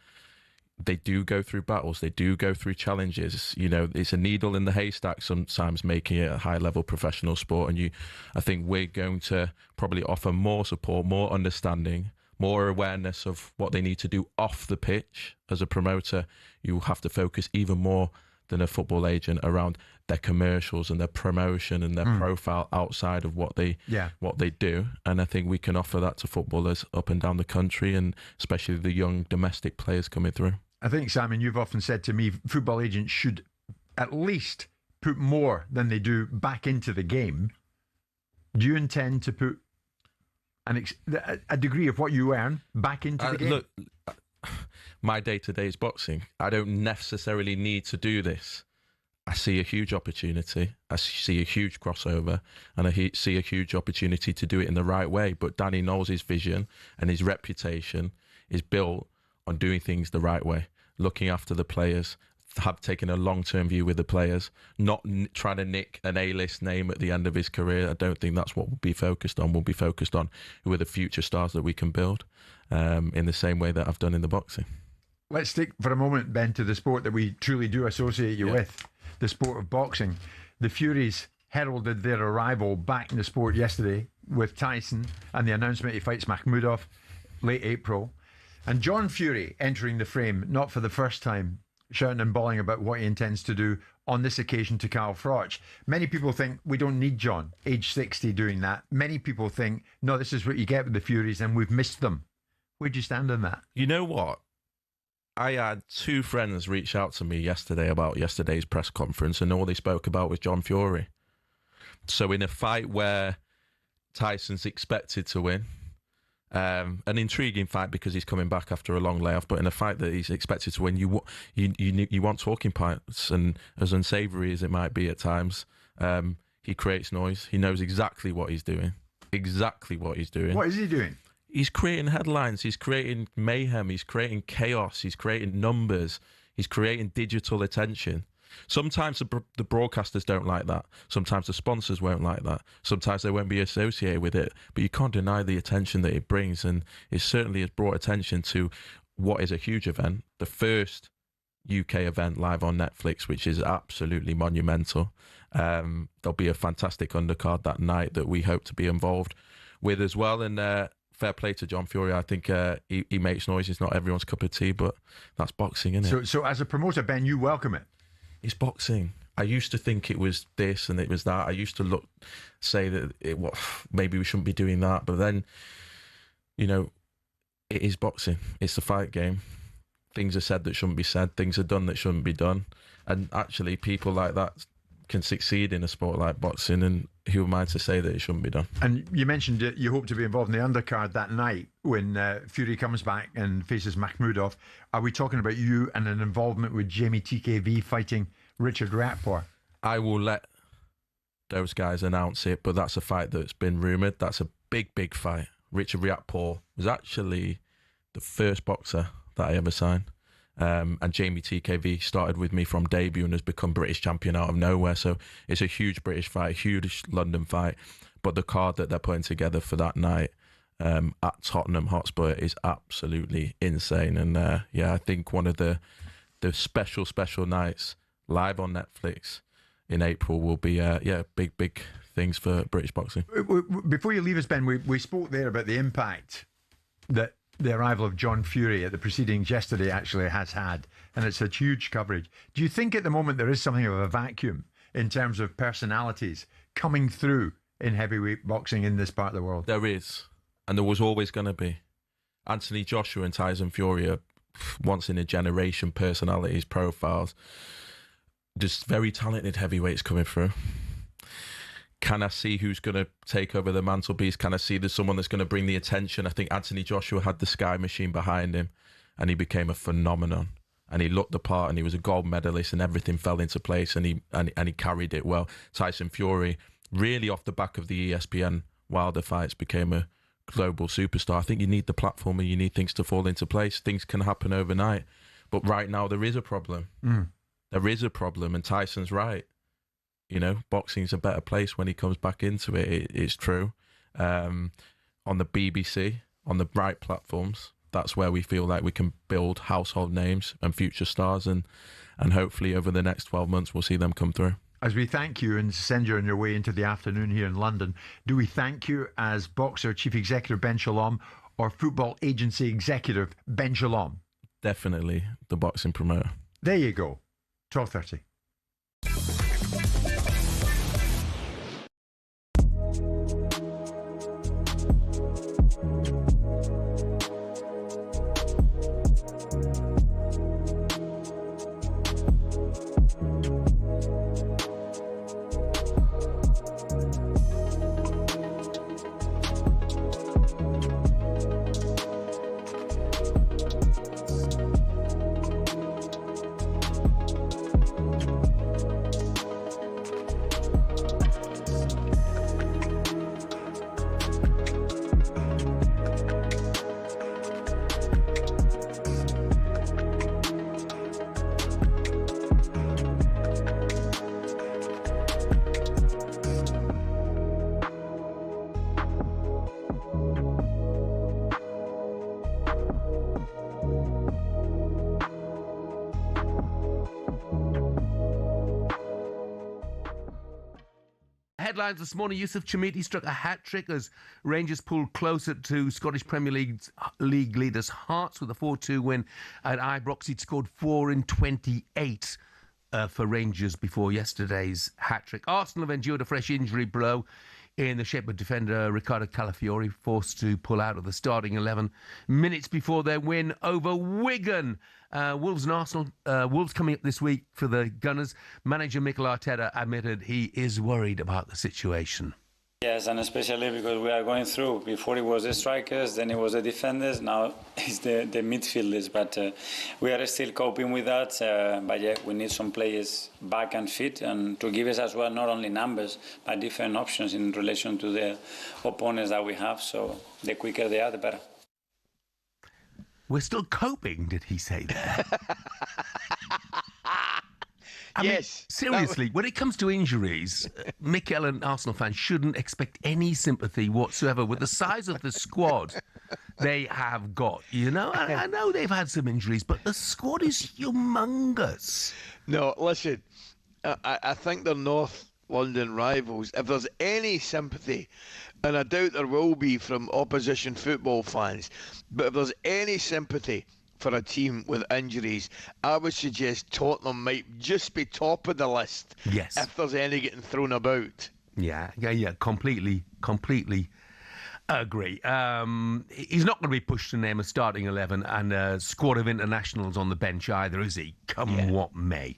they do go through battles, they do go through challenges. You know, it's a needle in the haystack sometimes making it a high-level professional sport. And I think we're going to probably offer more support, more understanding, more awareness of what they need to do off the pitch. As a promoter, you have to focus even more than a football agent around their commercials and their promotion and their profile outside of what they do. And I think we can offer that to footballers up and down the country, and especially the young domestic players coming through. I think, Simon, you've often said to me, football agents should at least put more than they do back into the game. Do you intend to put a degree of what you earn back into the game? Look, my day-to-day is boxing. I don't necessarily need to do this. I see a huge opportunity. I see a huge crossover, and I see a huge opportunity to do it in the right way. But Danny Knowles' vision and his reputation is built on doing things the right way, looking after the players, have taken a long-term view with the players, not trying to nick an A-list name at the end of his career. I don't think that's what we'll be focused on. We'll be focused on who are the future stars that we can build, in the same way that I've done in the boxing. Let's stick for a moment, Ben, to the sport that we truly do associate you with, the sport of boxing. The Furies heralded their arrival back in the sport yesterday with Tyson and the announcement he fights Makhmudov late April. And John Fury entering the frame, not for the first time, shouting and bawling about what he intends to do on this occasion to Carl Froch. Many people think we don't need John, age 60, doing that. Many people think, no, this is what you get with the Furies and we've missed them. Where'd you stand on that? You know what? I had 2 friends reach out to me yesterday about yesterday's press conference, and all they spoke about was John Fury. So in a fight where Tyson's expected to win, an intriguing fight because he's coming back after a long layoff, but in a fight that he's expected to win, you want talking points, and as unsavoury as it might be at times, he creates noise. He knows exactly what he's doing. Exactly what he's doing. What is he doing? He's creating headlines, he's creating mayhem, he's creating chaos, he's creating numbers, he's creating digital attention. Sometimes the broadcasters don't like that. Sometimes the sponsors won't like that. Sometimes they won't be associated with it. But you can't deny the attention that it brings, and it certainly has brought attention to what is a huge event, the first UK event live on Netflix, which is absolutely monumental. There'll be a fantastic undercard that night that we hope to be involved with as well. And fair play to John Fury. I think he makes noise. It's not everyone's cup of tea, but that's boxing, isn't it? So as a promoter, Ben, you welcome it. It's boxing. I used to think it was this and it was that. I used to say that maybe we shouldn't be doing that. But then, you know, it is boxing. It's a fight game. Things are said that shouldn't be said. Things are done that shouldn't be done. And actually, people like that can succeed in a sport like boxing, and who am I to say that it shouldn't be done? And you mentioned that you hope to be involved in the undercard that night when Fury comes back and faces Makhmudov. Are we talking about you and an involvement with Jamie TKV fighting Richard Riakporhe? I will let those guys announce it, but that's a fight that's been rumoured. That's a big, big fight. Richard Riakporhe was actually the first boxer that I ever signed. And Jamie TKV started with me from debut and has become British champion out of nowhere. So it's a huge British fight, a huge London fight. But the card that they're putting together for that night at Tottenham Hotspur is absolutely insane. And I think one of the special nights live on Netflix in April will be big things for British boxing. Before you leave us, Ben, we spoke there about the impact that the arrival of John Fury at the proceedings yesterday actually has had, and it's had huge coverage. Do you think at the moment there is something of a vacuum in terms of personalities coming through in heavyweight boxing in this part of the world? There is, and there was always going to be. Anthony Joshua and Tyson Fury are once-in-a-generation personalities, profiles. Just very talented heavyweights coming through. Can I see who's going to take over the mantelpiece? Can I see there's someone that's going to bring the attention? I think Anthony Joshua had the Sky Machine behind him and he became a phenomenon. And he looked the part and he was a gold medalist and everything fell into place and he carried it well. Tyson Fury, really off the back of the ESPN Wilder fights, became a global superstar. I think you need the platform and you need things to fall into place. Things can happen overnight. But right now there is a problem. There is a problem, and Tyson's right. You know, boxing's a better place when he comes back into it. It's true. On the BBC, on the right platforms, that's where we feel like we can build household names and future stars, and hopefully over the next 12 months we'll see them come through. As we thank you and send you on your way into the afternoon here in London, do we thank you as boxer chief executive Ben Shalom or football agency executive Ben Shalom? Definitely the boxing promoter. There you go. 12:30. Headlines this morning: Yusuf Chamiti struck a hat-trick as Rangers pulled closer to Scottish Premier League leaders Hearts with a 4-2 win at Ibrox. He'd scored 4 in 28 for Rangers before yesterday's hat-trick. Arsenal have endured a fresh injury blow in the shape of defender Ricardo Calafiori, forced to pull out of the starting 11 minutes before their win over Wigan. Wolves and Arsenal. Wolves coming up this week for the Gunners. Manager Mikel Arteta admitted he is worried about the situation. Yes, and especially because we are going through. Before it was the strikers, then it was the defenders, now it's the midfielders. But we are still coping with that. But yeah, we need some players back and fit, and to give us as well not only numbers, but different options in relation to the opponents that we have. So the quicker they are, the better. We're still coping, did he say that? I mean, seriously, when it comes to injuries, Mikel and Arsenal fans shouldn't expect any sympathy whatsoever with the size of the squad they have got. You know, I know they've had some injuries, but the squad is humongous. No, listen, I think they're north London rivals, if there's any sympathy, and I doubt there will be from opposition football fans, but if there's any sympathy for a team with injuries, I would suggest Tottenham might just be top of the list. Yes. If there's any getting thrown about. Yeah, completely agree. He's not going to be pushed to name a starting 11 and a squad of internationals on the bench either, is he? Come what may.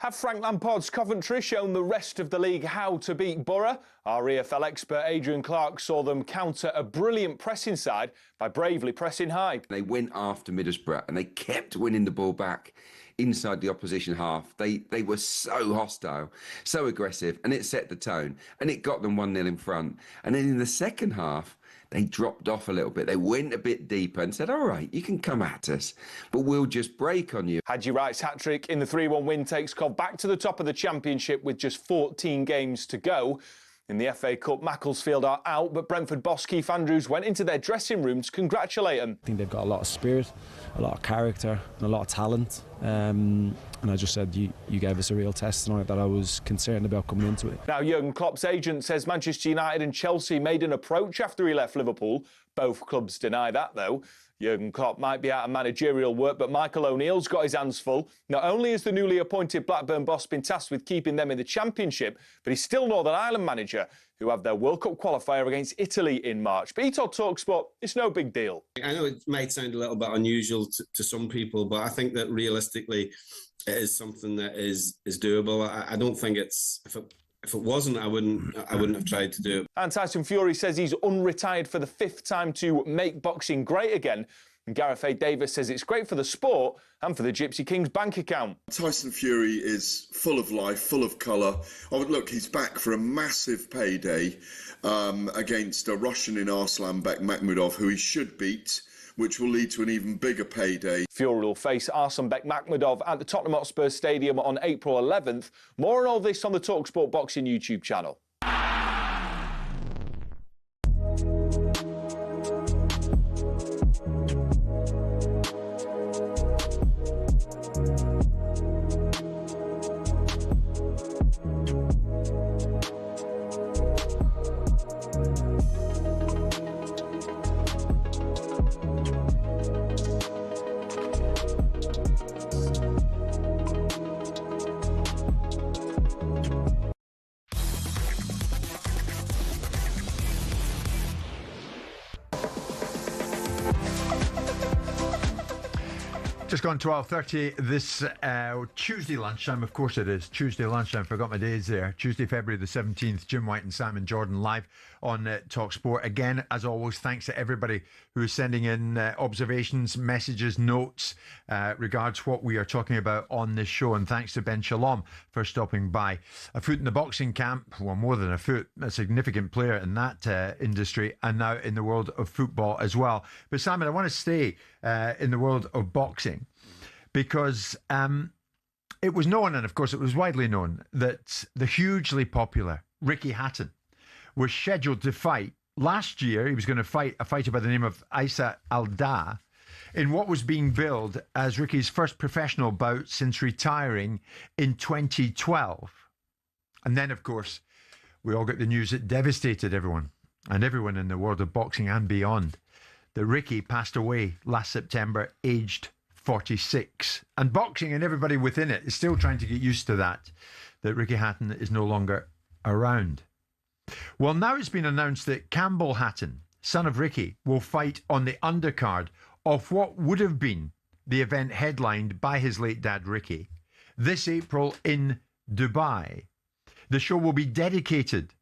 Have Frank Lampard's Coventry shown the rest of the league how to beat Borough? Our EFL expert Adrian Clark saw them counter a brilliant pressing side by bravely pressing high. They went after Middlesbrough and they kept winning the ball back inside the opposition half. They were so hostile, so aggressive, and it set the tone, and it got them 1-0 in front. And then in the second half, they dropped off a little bit. They went a bit deeper and said, all right, you can come at us, but we'll just break on you. Haji Wright's hat-trick in the 3-1 win takes Cov back to the top of the Championship with just 14 games to go. In the FA Cup, Macclesfield are out, but Brentford boss Keith Andrews went into their dressing room to congratulate them. I think they've got a lot of spirit, a lot of character and a lot of talent. And I just said, you gave us a real test tonight that I was concerned about coming into it. Now, Jurgen Klopp's agent says Manchester United and Chelsea made an approach after he left Liverpool. Both clubs deny that, though. Jurgen Klopp might be out of managerial work, but Michael O'Neill's got his hands full. Not only has the newly appointed Blackburn boss been tasked with keeping them in the Championship, but he's still Northern Ireland manager, who have their World Cup qualifier against Italy in March. But he told talkSPORT it's no big deal. I know it might sound a little bit unusual to some people, but I think that realistically it is something that is doable. I don't think it's... If it wasn't, I wouldn't have tried to do it. And Tyson Fury says he's unretired for the 5th time to make boxing great again. And Gareth A. Davis says it's great for the sport and for the Gypsy King's bank account. Tyson Fury is full of life, full of colour. Oh, look, he's back for a massive payday against a Russian in Arslanbek Makhmudov, who he should beat, which will lead to an even bigger payday. Fury will face Arslanbek Makhmudov at the Tottenham Hotspur Stadium on April 11th. More on all this on the talkSPORT Boxing YouTube channel. Just gone 12:30 this Tuesday lunchtime. Of course it is Tuesday lunchtime. Forgot my days there. Tuesday, February the 17th. Jim White and Simon Jordan live on talkSPORT. Again, as always, thanks to everybody who is sending in observations, messages, notes regards what we are talking about on this show. And thanks to Ben Shalom for stopping by. A foot in the boxing camp, well, more than a foot, a significant player in that industry, and now in the world of football as well. But Simon, I want to stay in the world of boxing, because it was known, and of course it was widely known, that the hugely popular Ricky Hatton was scheduled to fight. Last year, he was going to fight a fighter by the name of Isa Alda in what was being billed as Ricky's first professional bout since retiring in 2012. And then, of course, we all got the news that devastated everyone, and everyone in the world of boxing and beyond, that Ricky passed away last September, aged 46. And boxing and everybody within it is still trying to get used to that Ricky Hatton is no longer around. Well, now it's been announced that Campbell Hatton, son of Ricky, will fight on the undercard of what would have been the event headlined by his late dad, Ricky, this April in Dubai. The show will be dedicated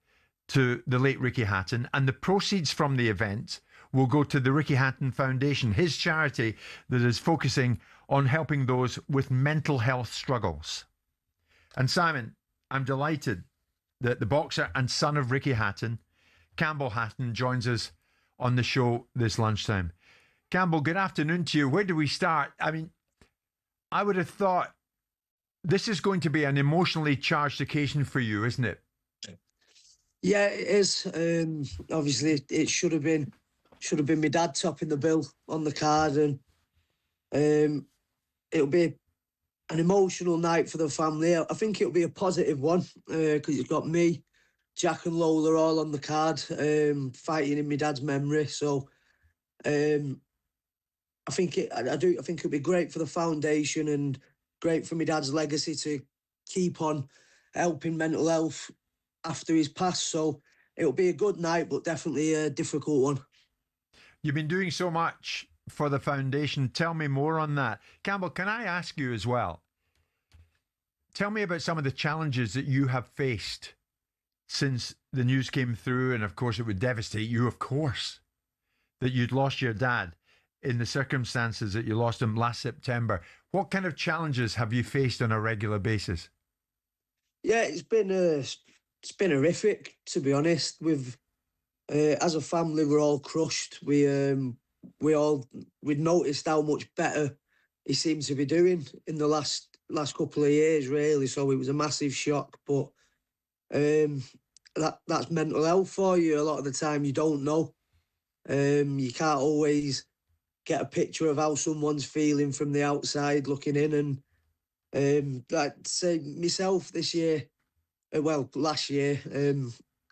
to the late Ricky Hatton, and the proceeds from the event will go to the Ricky Hatton Foundation, his charity that is focusing on helping those with mental health struggles. And Simon, I'm delighted that the boxer and son of Ricky Hatton, Campbell Hatton, joins us on the show this lunchtime. Campbell, good afternoon to you. Where do we start? I mean, I would have thought this is going to be an emotionally charged occasion for you, isn't it? Yeah, it is. Obviously, it should have been my dad topping the bill on the card, and it'll be an emotional night for the family. I think it'll be a positive one because it's got me, Jack, and Lola all on the card, fighting in my dad's memory. So, I think it'll be great for the foundation and great for my dad's legacy to keep on helping mental health after his pass. So it'll be a good night, but definitely a difficult one. You've been doing so much for the foundation. Tell me more on that. Campbell, can I ask you as well? Tell me about some of the challenges that you have faced since the news came through, and of course it would devastate you, of course, that you'd lost your dad in the circumstances that you lost him last September. What kind of challenges have you faced on a regular basis? Yeah, it's been horrific, to be honest. As a family, we're all crushed. We'd noticed how much better he seemed to be doing in the last couple of years, really. So it was a massive shock. But that's mental health for you. A lot of the time, you don't know. You can't always get a picture of how someone's feeling from the outside looking in. And like say myself this year, last year,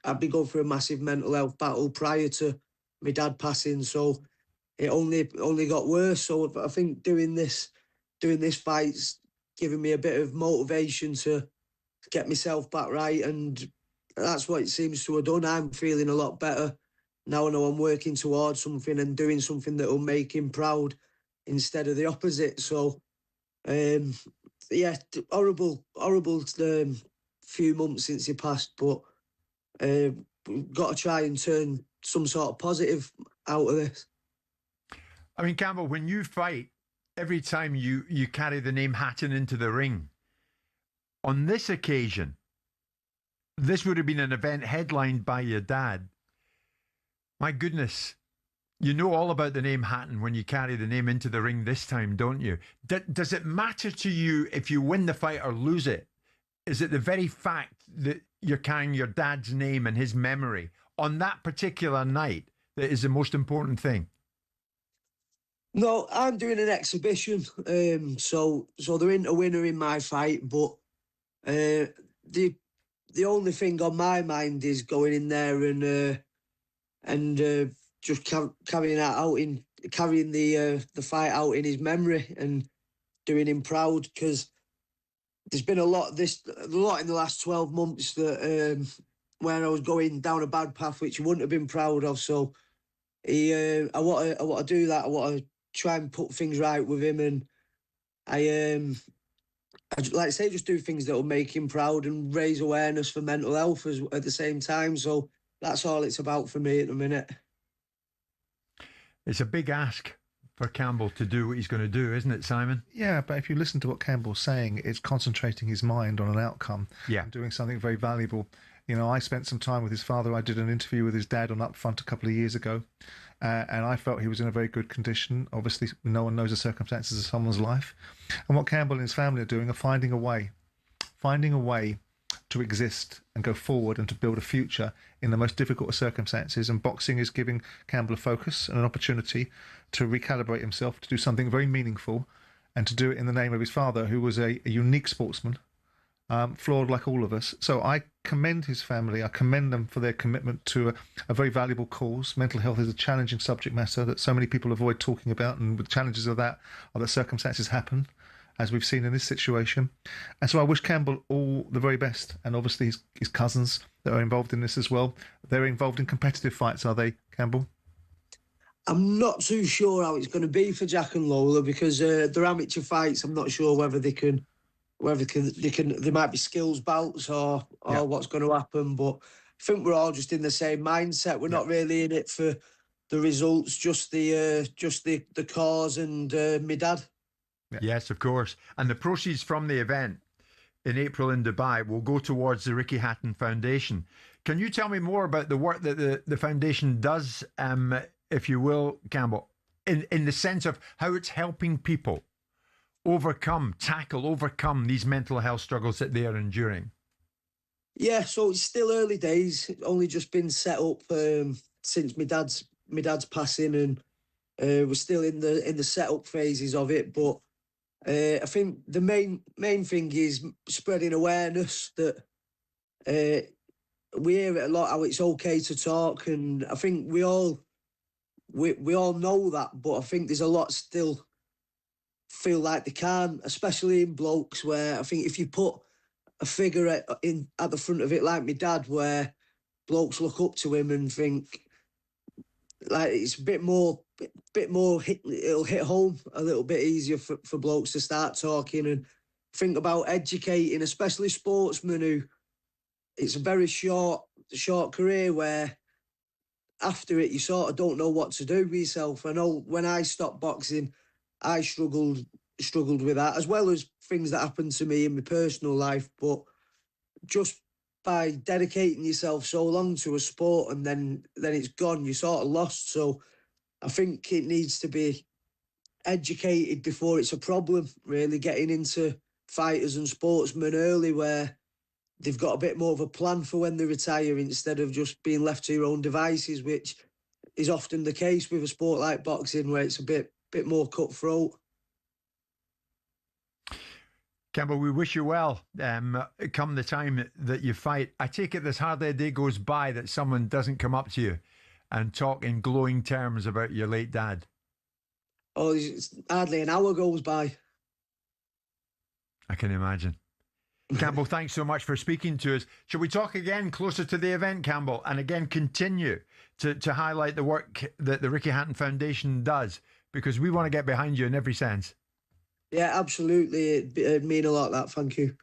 I'd been going through a massive mental health battle prior to my dad passing, so it only got worse. So I think doing this fight's giving me a bit of motivation to get myself back right, and that's what it seems to have done. I'm feeling a lot better now. I know I'm working towards something and doing something that will make him proud instead of the opposite. So, yeah, horrible few months since he passed, but we've got to try and turn some sort of positive out of this. I mean, Campbell, when you fight, every time you carry the name Hatton into the ring, on this occasion, this would have been an event headlined by your dad. My goodness, you know all about the name Hatton when you carry the name into the ring this time, don't you? Does it matter to you if you win the fight or lose it? Is it the very fact that you're carrying your dad's name and his memory on that particular night that is the most important thing? No, I'm doing an exhibition, so there ain't a winner in my fight, but the only thing on my mind is going in there and just carrying the fight out in his memory and doing him proud, because there's been a lot in the last 12 months that where I was going down a bad path, which I wouldn't have been proud of. So I want to do that. I want to try and put things right with him, and I like I say, just do things that will make him proud and raise awareness for mental health at the same time. So that's all it's about for me at the minute. It's a big ask for Campbell to do what he's going to do, isn't it, Simon? Yeah, but if you listen to what Campbell's saying, it's concentrating his mind on an outcome and doing something very valuable. You know, I spent some time with his father. I did an interview with his dad on Upfront a couple of years ago, and I felt he was in a very good condition. Obviously, no one knows the circumstances of someone's life. And what Campbell and his family are doing are finding a way to exist and go forward and to build a future in the most difficult of circumstances. And boxing is giving Campbell a focus and an opportunity to recalibrate himself, to do something very meaningful, and to do it in the name of his father, who was a unique sportsman, flawed like all of us. So I commend his family. I commend them for their commitment to a very valuable cause. Mental health is a challenging subject matter that so many people avoid talking about, and the challenges of that are that circumstances happen, as we've seen in this situation. And so I wish Campbell all the very best. And obviously his cousins that are involved in this as well. They're involved in competitive fights, are they, Campbell? I'm not too sure how it's going to be for Jack and Lola, because they're amateur fights. I'm not sure whether they might be skills bouts or what's going to happen. But I think we're all just in the same mindset. We're not really in it for the results, just the cause and my dad. Yes, of course. And the proceeds from the event in April in Dubai will go towards the Ricky Hatton Foundation. Can you tell me more about the work that the foundation does, if you will, Campbell? in the sense of how it's helping people overcome these mental health struggles that they are enduring? Yeah, so it's still early days. It's only just been set up since my dad's passing, and we're still in the setup phases of it. But I think the main thing is spreading awareness that we hear it a lot, how it's okay to talk, and I think we all know that, but I think there's a lot still feel like they can't, especially in blokes, where I think if you put a figure at the front of it like my dad, where blokes look up to him and think like it's a bit more it'll hit home a little bit easier for blokes to start talking and think about educating, especially sportsmen who it's a very short career where after it you sort of don't know what to do with yourself. I know when I stopped boxing, I struggled with that, as well as things that happened to me in my personal life. But just by dedicating yourself so long to a sport and then it's gone, you're sort of lost. So I think it needs to be educated before it's a problem, really, getting into fighters and sportsmen early, where they've got a bit more of a plan for when they retire instead of just being left to your own devices, which is often the case with a sport like boxing, where it's a bit more cutthroat. Campbell, we wish you well come the time that you fight. I take it there's hardly a day goes by that someone doesn't come up to you and talk in glowing terms about your late dad. Oh, it's hardly an hour goes by. I can imagine. Campbell, thanks so much for speaking to us. Shall we talk again closer to the event, Campbell, and again continue to highlight the work that the Ricky Hatton Foundation does, because we want to get behind you in every sense. Yeah, absolutely. It'd mean a lot, that. Thank you.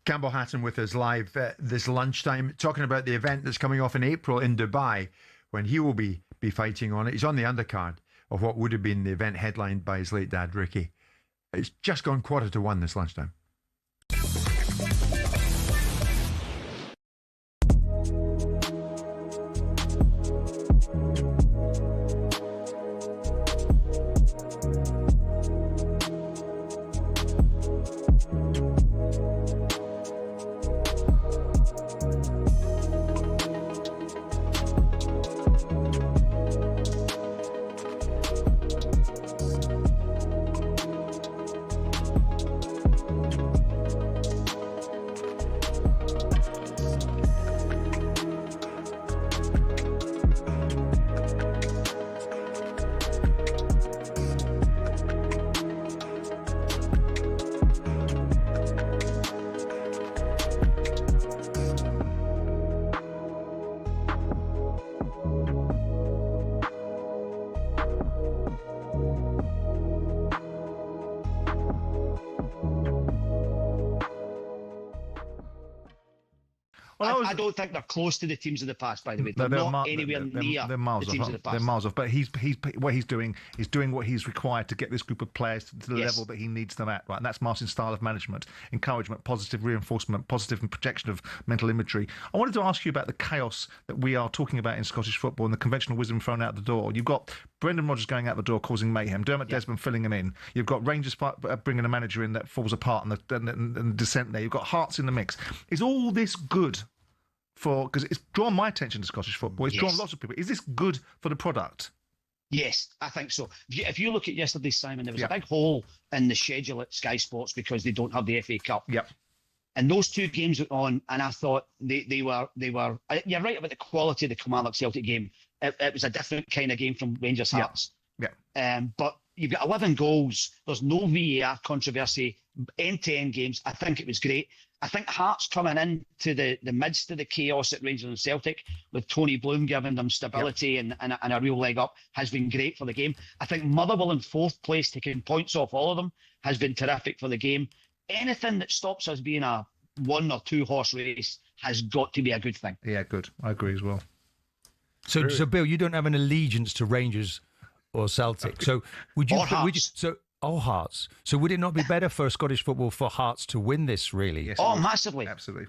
Campbell Hatton with us live this lunchtime, talking about the event that's coming off in April in Dubai, when he will be fighting on it. He's on the undercard of what would have been the event headlined by his late dad, Ricky. It's just gone 1:45 this lunchtime. I don't think they're close to the teams of the past, by the way. They're not anywhere near the teams of the past. They're miles off. But what he's doing is doing what he's required to get this group of players to the level that he needs them at, right? And that's Martin's style of management, encouragement, positive reinforcement, positive projection of mental imagery. I wanted to ask you about the chaos that we are talking about in Scottish football and the conventional wisdom thrown out the door. You've got Brendan Rodgers going out the door causing mayhem, Dermot Desmond filling him in. You've got Rangers bringing a manager in that falls apart and the descent there. You've got Hearts in the mix. Is all this good? Because it's drawn my attention to Scottish football. It's drawn lots of people. Is this good for the product? Yes, I think so. If you look at yesterday, Simon, there was a big hole in the schedule at Sky Sports because they don't have the FA Cup. Yep. And those two games went on, and I thought they were. You're right about the quality of the Kilmarnock Celtic game. It was a different kind of game from Rangers Hearts. Yeah. But you've got 11 goals. There's no VAR controversy. End-to-end games. I think it was great. I think Hearts coming into the midst of the chaos at Rangers and Celtic, with Tony Bloom giving them stability and a real leg up, has been great for the game. I think Motherwell in fourth place, taking points off all of them, has been terrific for the game. Anything that stops us being a 1 or 2 horse race has got to be a good thing. Yeah, good. I agree as well. So Bill, you don't have an allegiance to Rangers or Celtic. So would you? Hearts. So would it not be better for Scottish football for Hearts to win this, really? Yes, massively. Absolutely.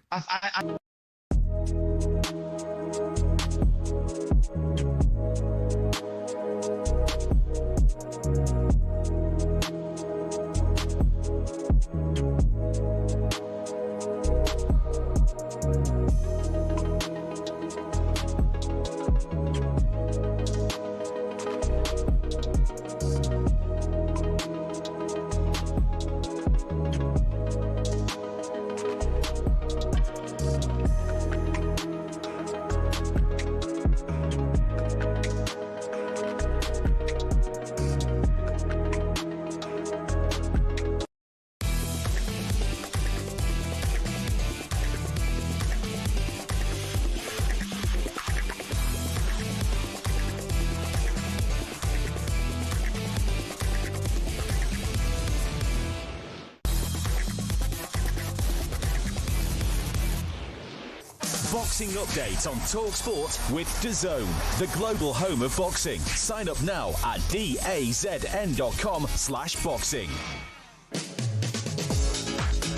boxing update on talkSPORT with DAZN, the global home of boxing. Sign up now at dazn.com/boxing.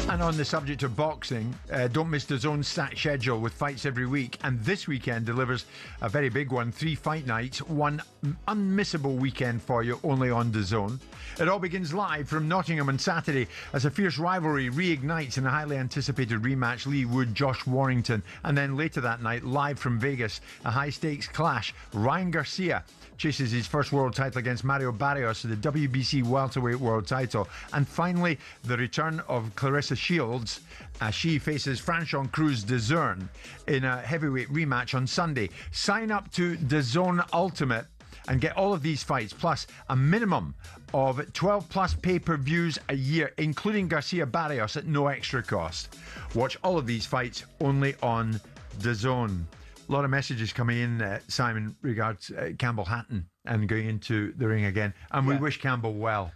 And on the subject of boxing, don't miss DAZN's stat schedule with fights every week. And this weekend delivers a very big one, 3 fight nights, one unmissable weekend for you, only on DAZN. It all begins live from Nottingham on Saturday as a fierce rivalry reignites in a highly anticipated rematch, Lee Wood-Josh Warrington. And then later that night, live from Vegas, a high-stakes clash. Ryan Garcia chases his first world title against Mario Barrios, the WBC welterweight world title. And finally, the return of Clarissa Shields as she faces Franchon Cruz DAZN in a heavyweight rematch on Sunday. Sign up to DAZN Ultimate and get all of these fights, plus a minimum of 12 plus pay-per-views a year, including Garcia Barrios at no extra cost. Watch all of these fights only on DAZN. A lot of messages coming in, Simon, regards Campbell Hatton and going into the ring again. And we wish Campbell well.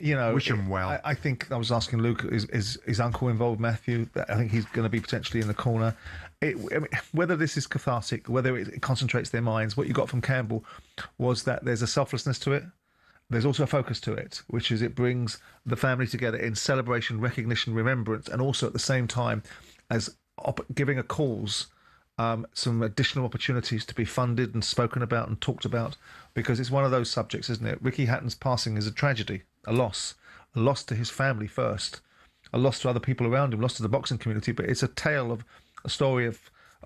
You know, wish him well. I think I was asking Luke, is his uncle involved, Matthew? I think he's going to be potentially in the corner. I mean, whether this is cathartic, whether it concentrates their minds, what you got from Campbell was that there's a selflessness to it. There's also a focus to it, which is it brings the family together in celebration, recognition, remembrance, and also at the same time as giving a cause some additional opportunities to be funded and spoken about and talked about, because it's one of those subjects, isn't it? Ricky Hatton's passing is a tragedy, a loss to his family first, a loss to other people around him, loss to the boxing community, but it's a tale of a story of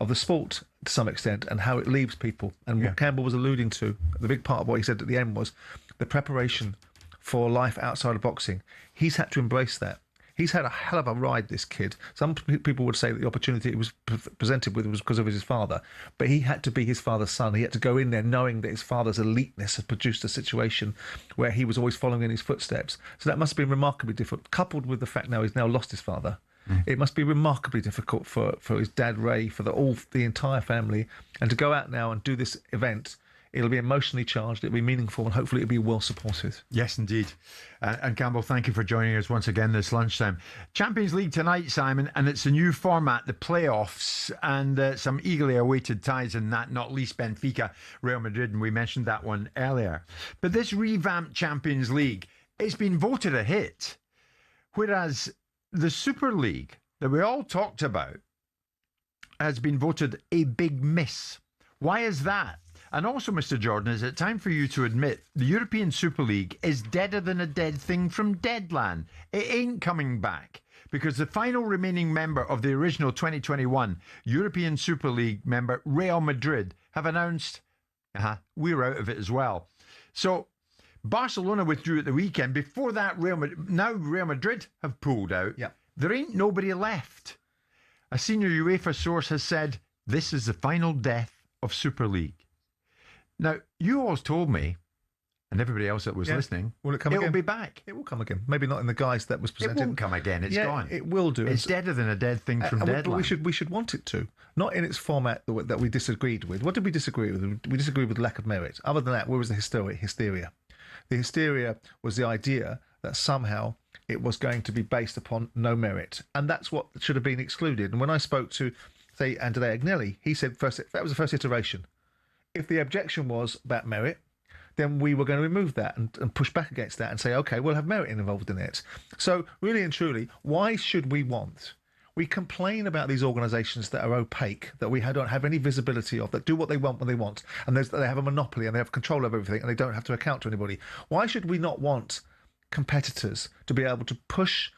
the sport to some extent and how it leaves people. And what Campbell was alluding to, the big part of what he said at the end was the preparation for life outside of boxing. He's had to embrace that. He's had a hell of a ride, this kid. Some people would say that the opportunity he was presented with was because of his father, but he had to be his father's son. He had to go in there knowing that his father's eliteness had produced a situation where he was always following in his footsteps. So that must have been remarkably difficult, coupled with the fact now he's now lost his father. It must be remarkably difficult for his dad, Ray, for the entire family. And to go out now and do this event, it'll be emotionally charged, it'll be meaningful, and hopefully it'll be well supported. Yes, indeed. And Campbell, thank you for joining us once again this lunchtime. Champions League tonight, Simon, and it's a new format, the playoffs, and some eagerly awaited ties in that, not least Benfica, Real Madrid, and we mentioned that one earlier. But this revamped Champions League, it's been voted a hit, whereas the Super League that we all talked about has been voted a big miss. Why is that? And also, Mr. Jordan, is it time for you to admit the European Super League is deader than a dead thing from Deadland? It ain't coming back because the final remaining member of the original 2021 European Super League member, Real Madrid, have announced we're out of it as well. So Barcelona withdrew at the weekend. Before that, Real Madrid have pulled out. Yeah. There ain't nobody left. A senior UEFA source has said this is the final death of Super League. Now, you always told me, and everybody else that was listening, will it come again? It'll be back. It will come again. Maybe not in the guise that was presented. It won't come again. It's gone. It will do. It's deader than a dead thing from Deadline. But we should want it to. Not in its format that we disagreed with. What did we disagree with? We disagreed with lack of merit. Other than that, where was the hysteria? The hysteria was the idea that somehow it was going to be based upon no merit. And that's what should have been excluded. And when I spoke to, say, Andrea Agnelli, he said that was the first iteration. If the objection was about merit, then we were going to remove that and push back against that and say, OK, we'll have merit involved in it. So really and truly, why should we want? We complain about these organisations that are opaque, that we don't have any visibility of, that do what they want when they want, and they have a monopoly and they have control over everything and they don't have to account to anybody. Why should we not want competitors to be able to push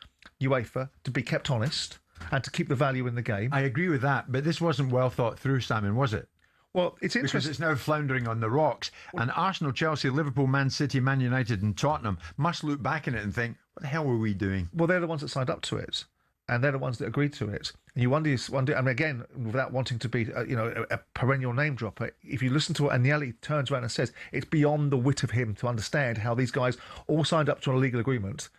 UEFA to be kept honest and to keep the value in the game? I agree with that, but this wasn't well thought through, Simon, was it? Well, it's interesting. Because it's now floundering on the rocks. And Arsenal, Chelsea, Liverpool, Man City, Man United and Tottenham must look back in it and think, what the hell were we doing? Well, they're the ones that signed up to it. And they're the ones that agreed to it. And you wonder, and again, without wanting to be a perennial name dropper, if you listen to what Agnelli turns around and says, it's beyond the wit of him to understand how these guys all signed up to a legal agreement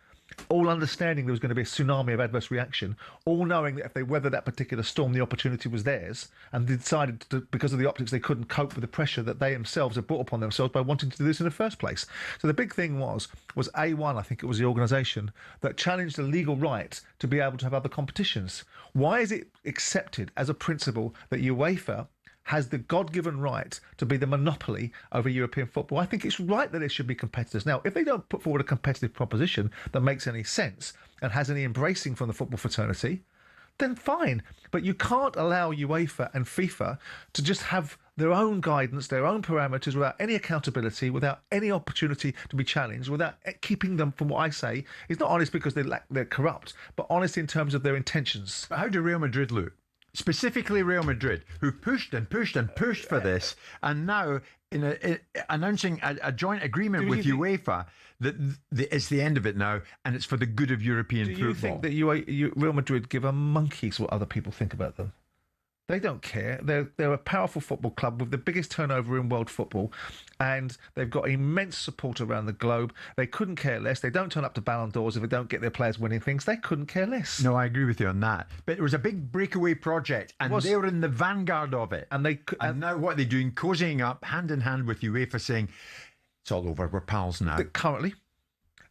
all understanding there was going to be a tsunami of adverse reaction, all knowing that if they weathered that particular storm, the opportunity was theirs, and they decided to, because of the optics, they couldn't cope with the pressure that they themselves had brought upon themselves by wanting to do this in the first place. So the big thing was A1, I think it was the organisation, that challenged the legal right to be able to have other competitions. Why is it accepted as a principle that UEFA has the God-given right to be the monopoly over European football? I think it's right that there should be competitors. Now, if they don't put forward a competitive proposition that makes any sense and has any embracing from the football fraternity, then fine. But you can't allow UEFA and FIFA to just have their own guidance, their own parameters, without any accountability, without any opportunity to be challenged, without keeping them, from what I say, is not honest because they're corrupt, but honest in terms of their intentions. But how do Real Madrid look? Specifically Real Madrid, who pushed and pushed and pushed for this, and now announcing a joint agreement with UEFA that it's the end of it now, and it's for the good of European football. Do you think that Real Madrid give a monkey's what other people think about them? They don't care. They're a powerful football club with the biggest turnover in world football, and they've got immense support around the globe. They couldn't care less. They don't turn up to Ballon d'Ors if they don't get their players winning things. They couldn't care less. No, I agree with you on that. But it was a big breakaway project, and they were in the vanguard of it. And now what are they doing? Cozying up hand in hand with UEFA, saying it's all over. We're pals now. Currently,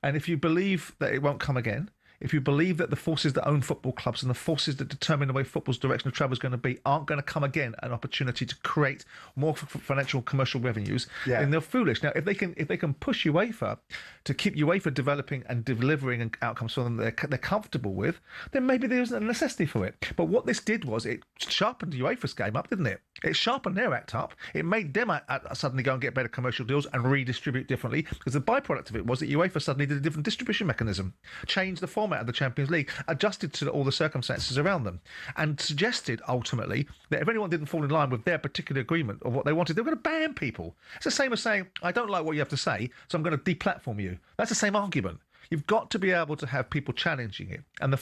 and if you believe that it won't come again, if you believe that the forces that own football clubs and the forces that determine the way football's direction of travel is going to be aren't going to come again an opportunity to create more financial commercial revenues, then they're foolish. Now, if they can push UEFA to keep UEFA developing and delivering outcomes for them that they're comfortable with, then maybe there isn't a necessity for it. But what this did was it sharpened UEFA's game up, didn't it? It sharpened their act up. It made them suddenly go and get better commercial deals and redistribute differently, because the byproduct of it was that UEFA suddenly did a different distribution mechanism, changed the format of the Champions League, adjusted to all the circumstances around them, and suggested ultimately that if anyone didn't fall in line with their particular agreement of what they wanted, they were going to ban people. It's the same as saying, I don't like what you have to say, so I'm going to deplatform you. That's the same argument. You've got to be able to have people challenging it. And the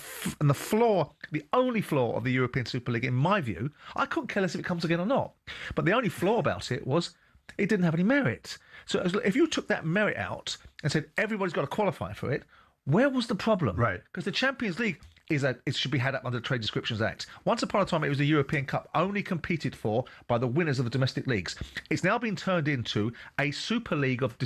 flaw, the only flaw of the European Super League, in my view, I couldn't care less if it comes again or not. But the only flaw about it was it didn't have any merit. So if you took that merit out and said everybody's got to qualify for it, where was the problem? Right. Because the Champions League it should be had up under the Trade Descriptions Act. Once upon a time, it was the European Cup, only competed for by the winners of the domestic leagues. It's now been turned into a Super League of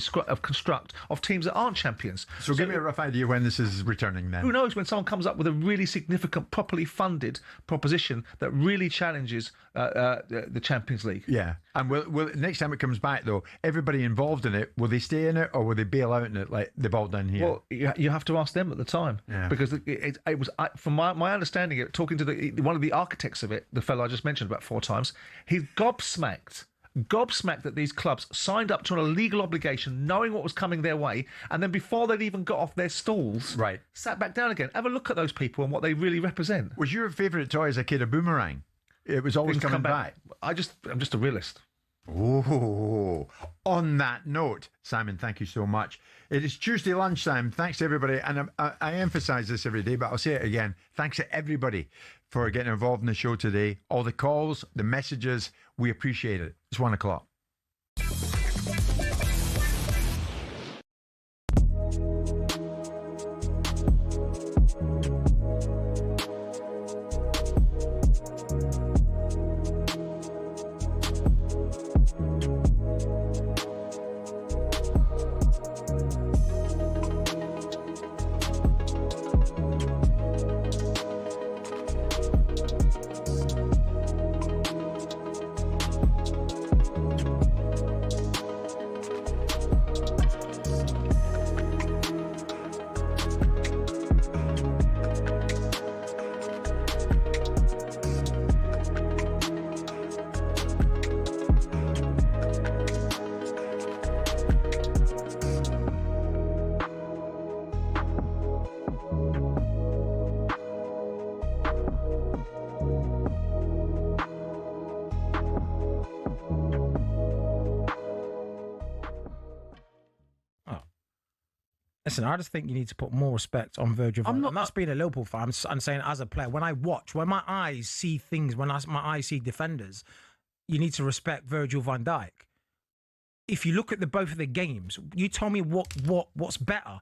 construct of teams that aren't champions. So give me a rough idea when this is returning then. Who knows, when someone comes up with a really significant, properly funded proposition that really challenges the Champions League. Yeah. And will next time it comes back, though, everybody involved in it, will they stay in it or will they bail out in it like they've all done here? Well, you have to ask them at the time. Yeah. Because it was, from my understanding, talking to one of the architects of it, the fellow I just mentioned about 4 times, he's gobsmacked that these clubs signed up to a legal obligation, knowing what was coming their way, and then before they'd even got off their stools, sat back down again. Have a look at those people and what they really represent. Was your favourite toy as a kid a boomerang? It was always coming back. I'm just a realist. Oh, on that note, Simon, thank you so much. It is Tuesday lunchtime. Thanks to everybody. And I emphasise this every day, but I'll say it again. Thanks to everybody for getting involved in the show today. All the calls, the messages, we appreciate it. It's 1 o'clock. Listen, I just think you need to put more respect on Virgil van Dijk. I'm not being a Liverpool fan. I'm saying as a player, when I watch, when my eyes see things, my eyes see defenders, you need to respect Virgil van Dijk. If you look at both of the games, you tell me what's better.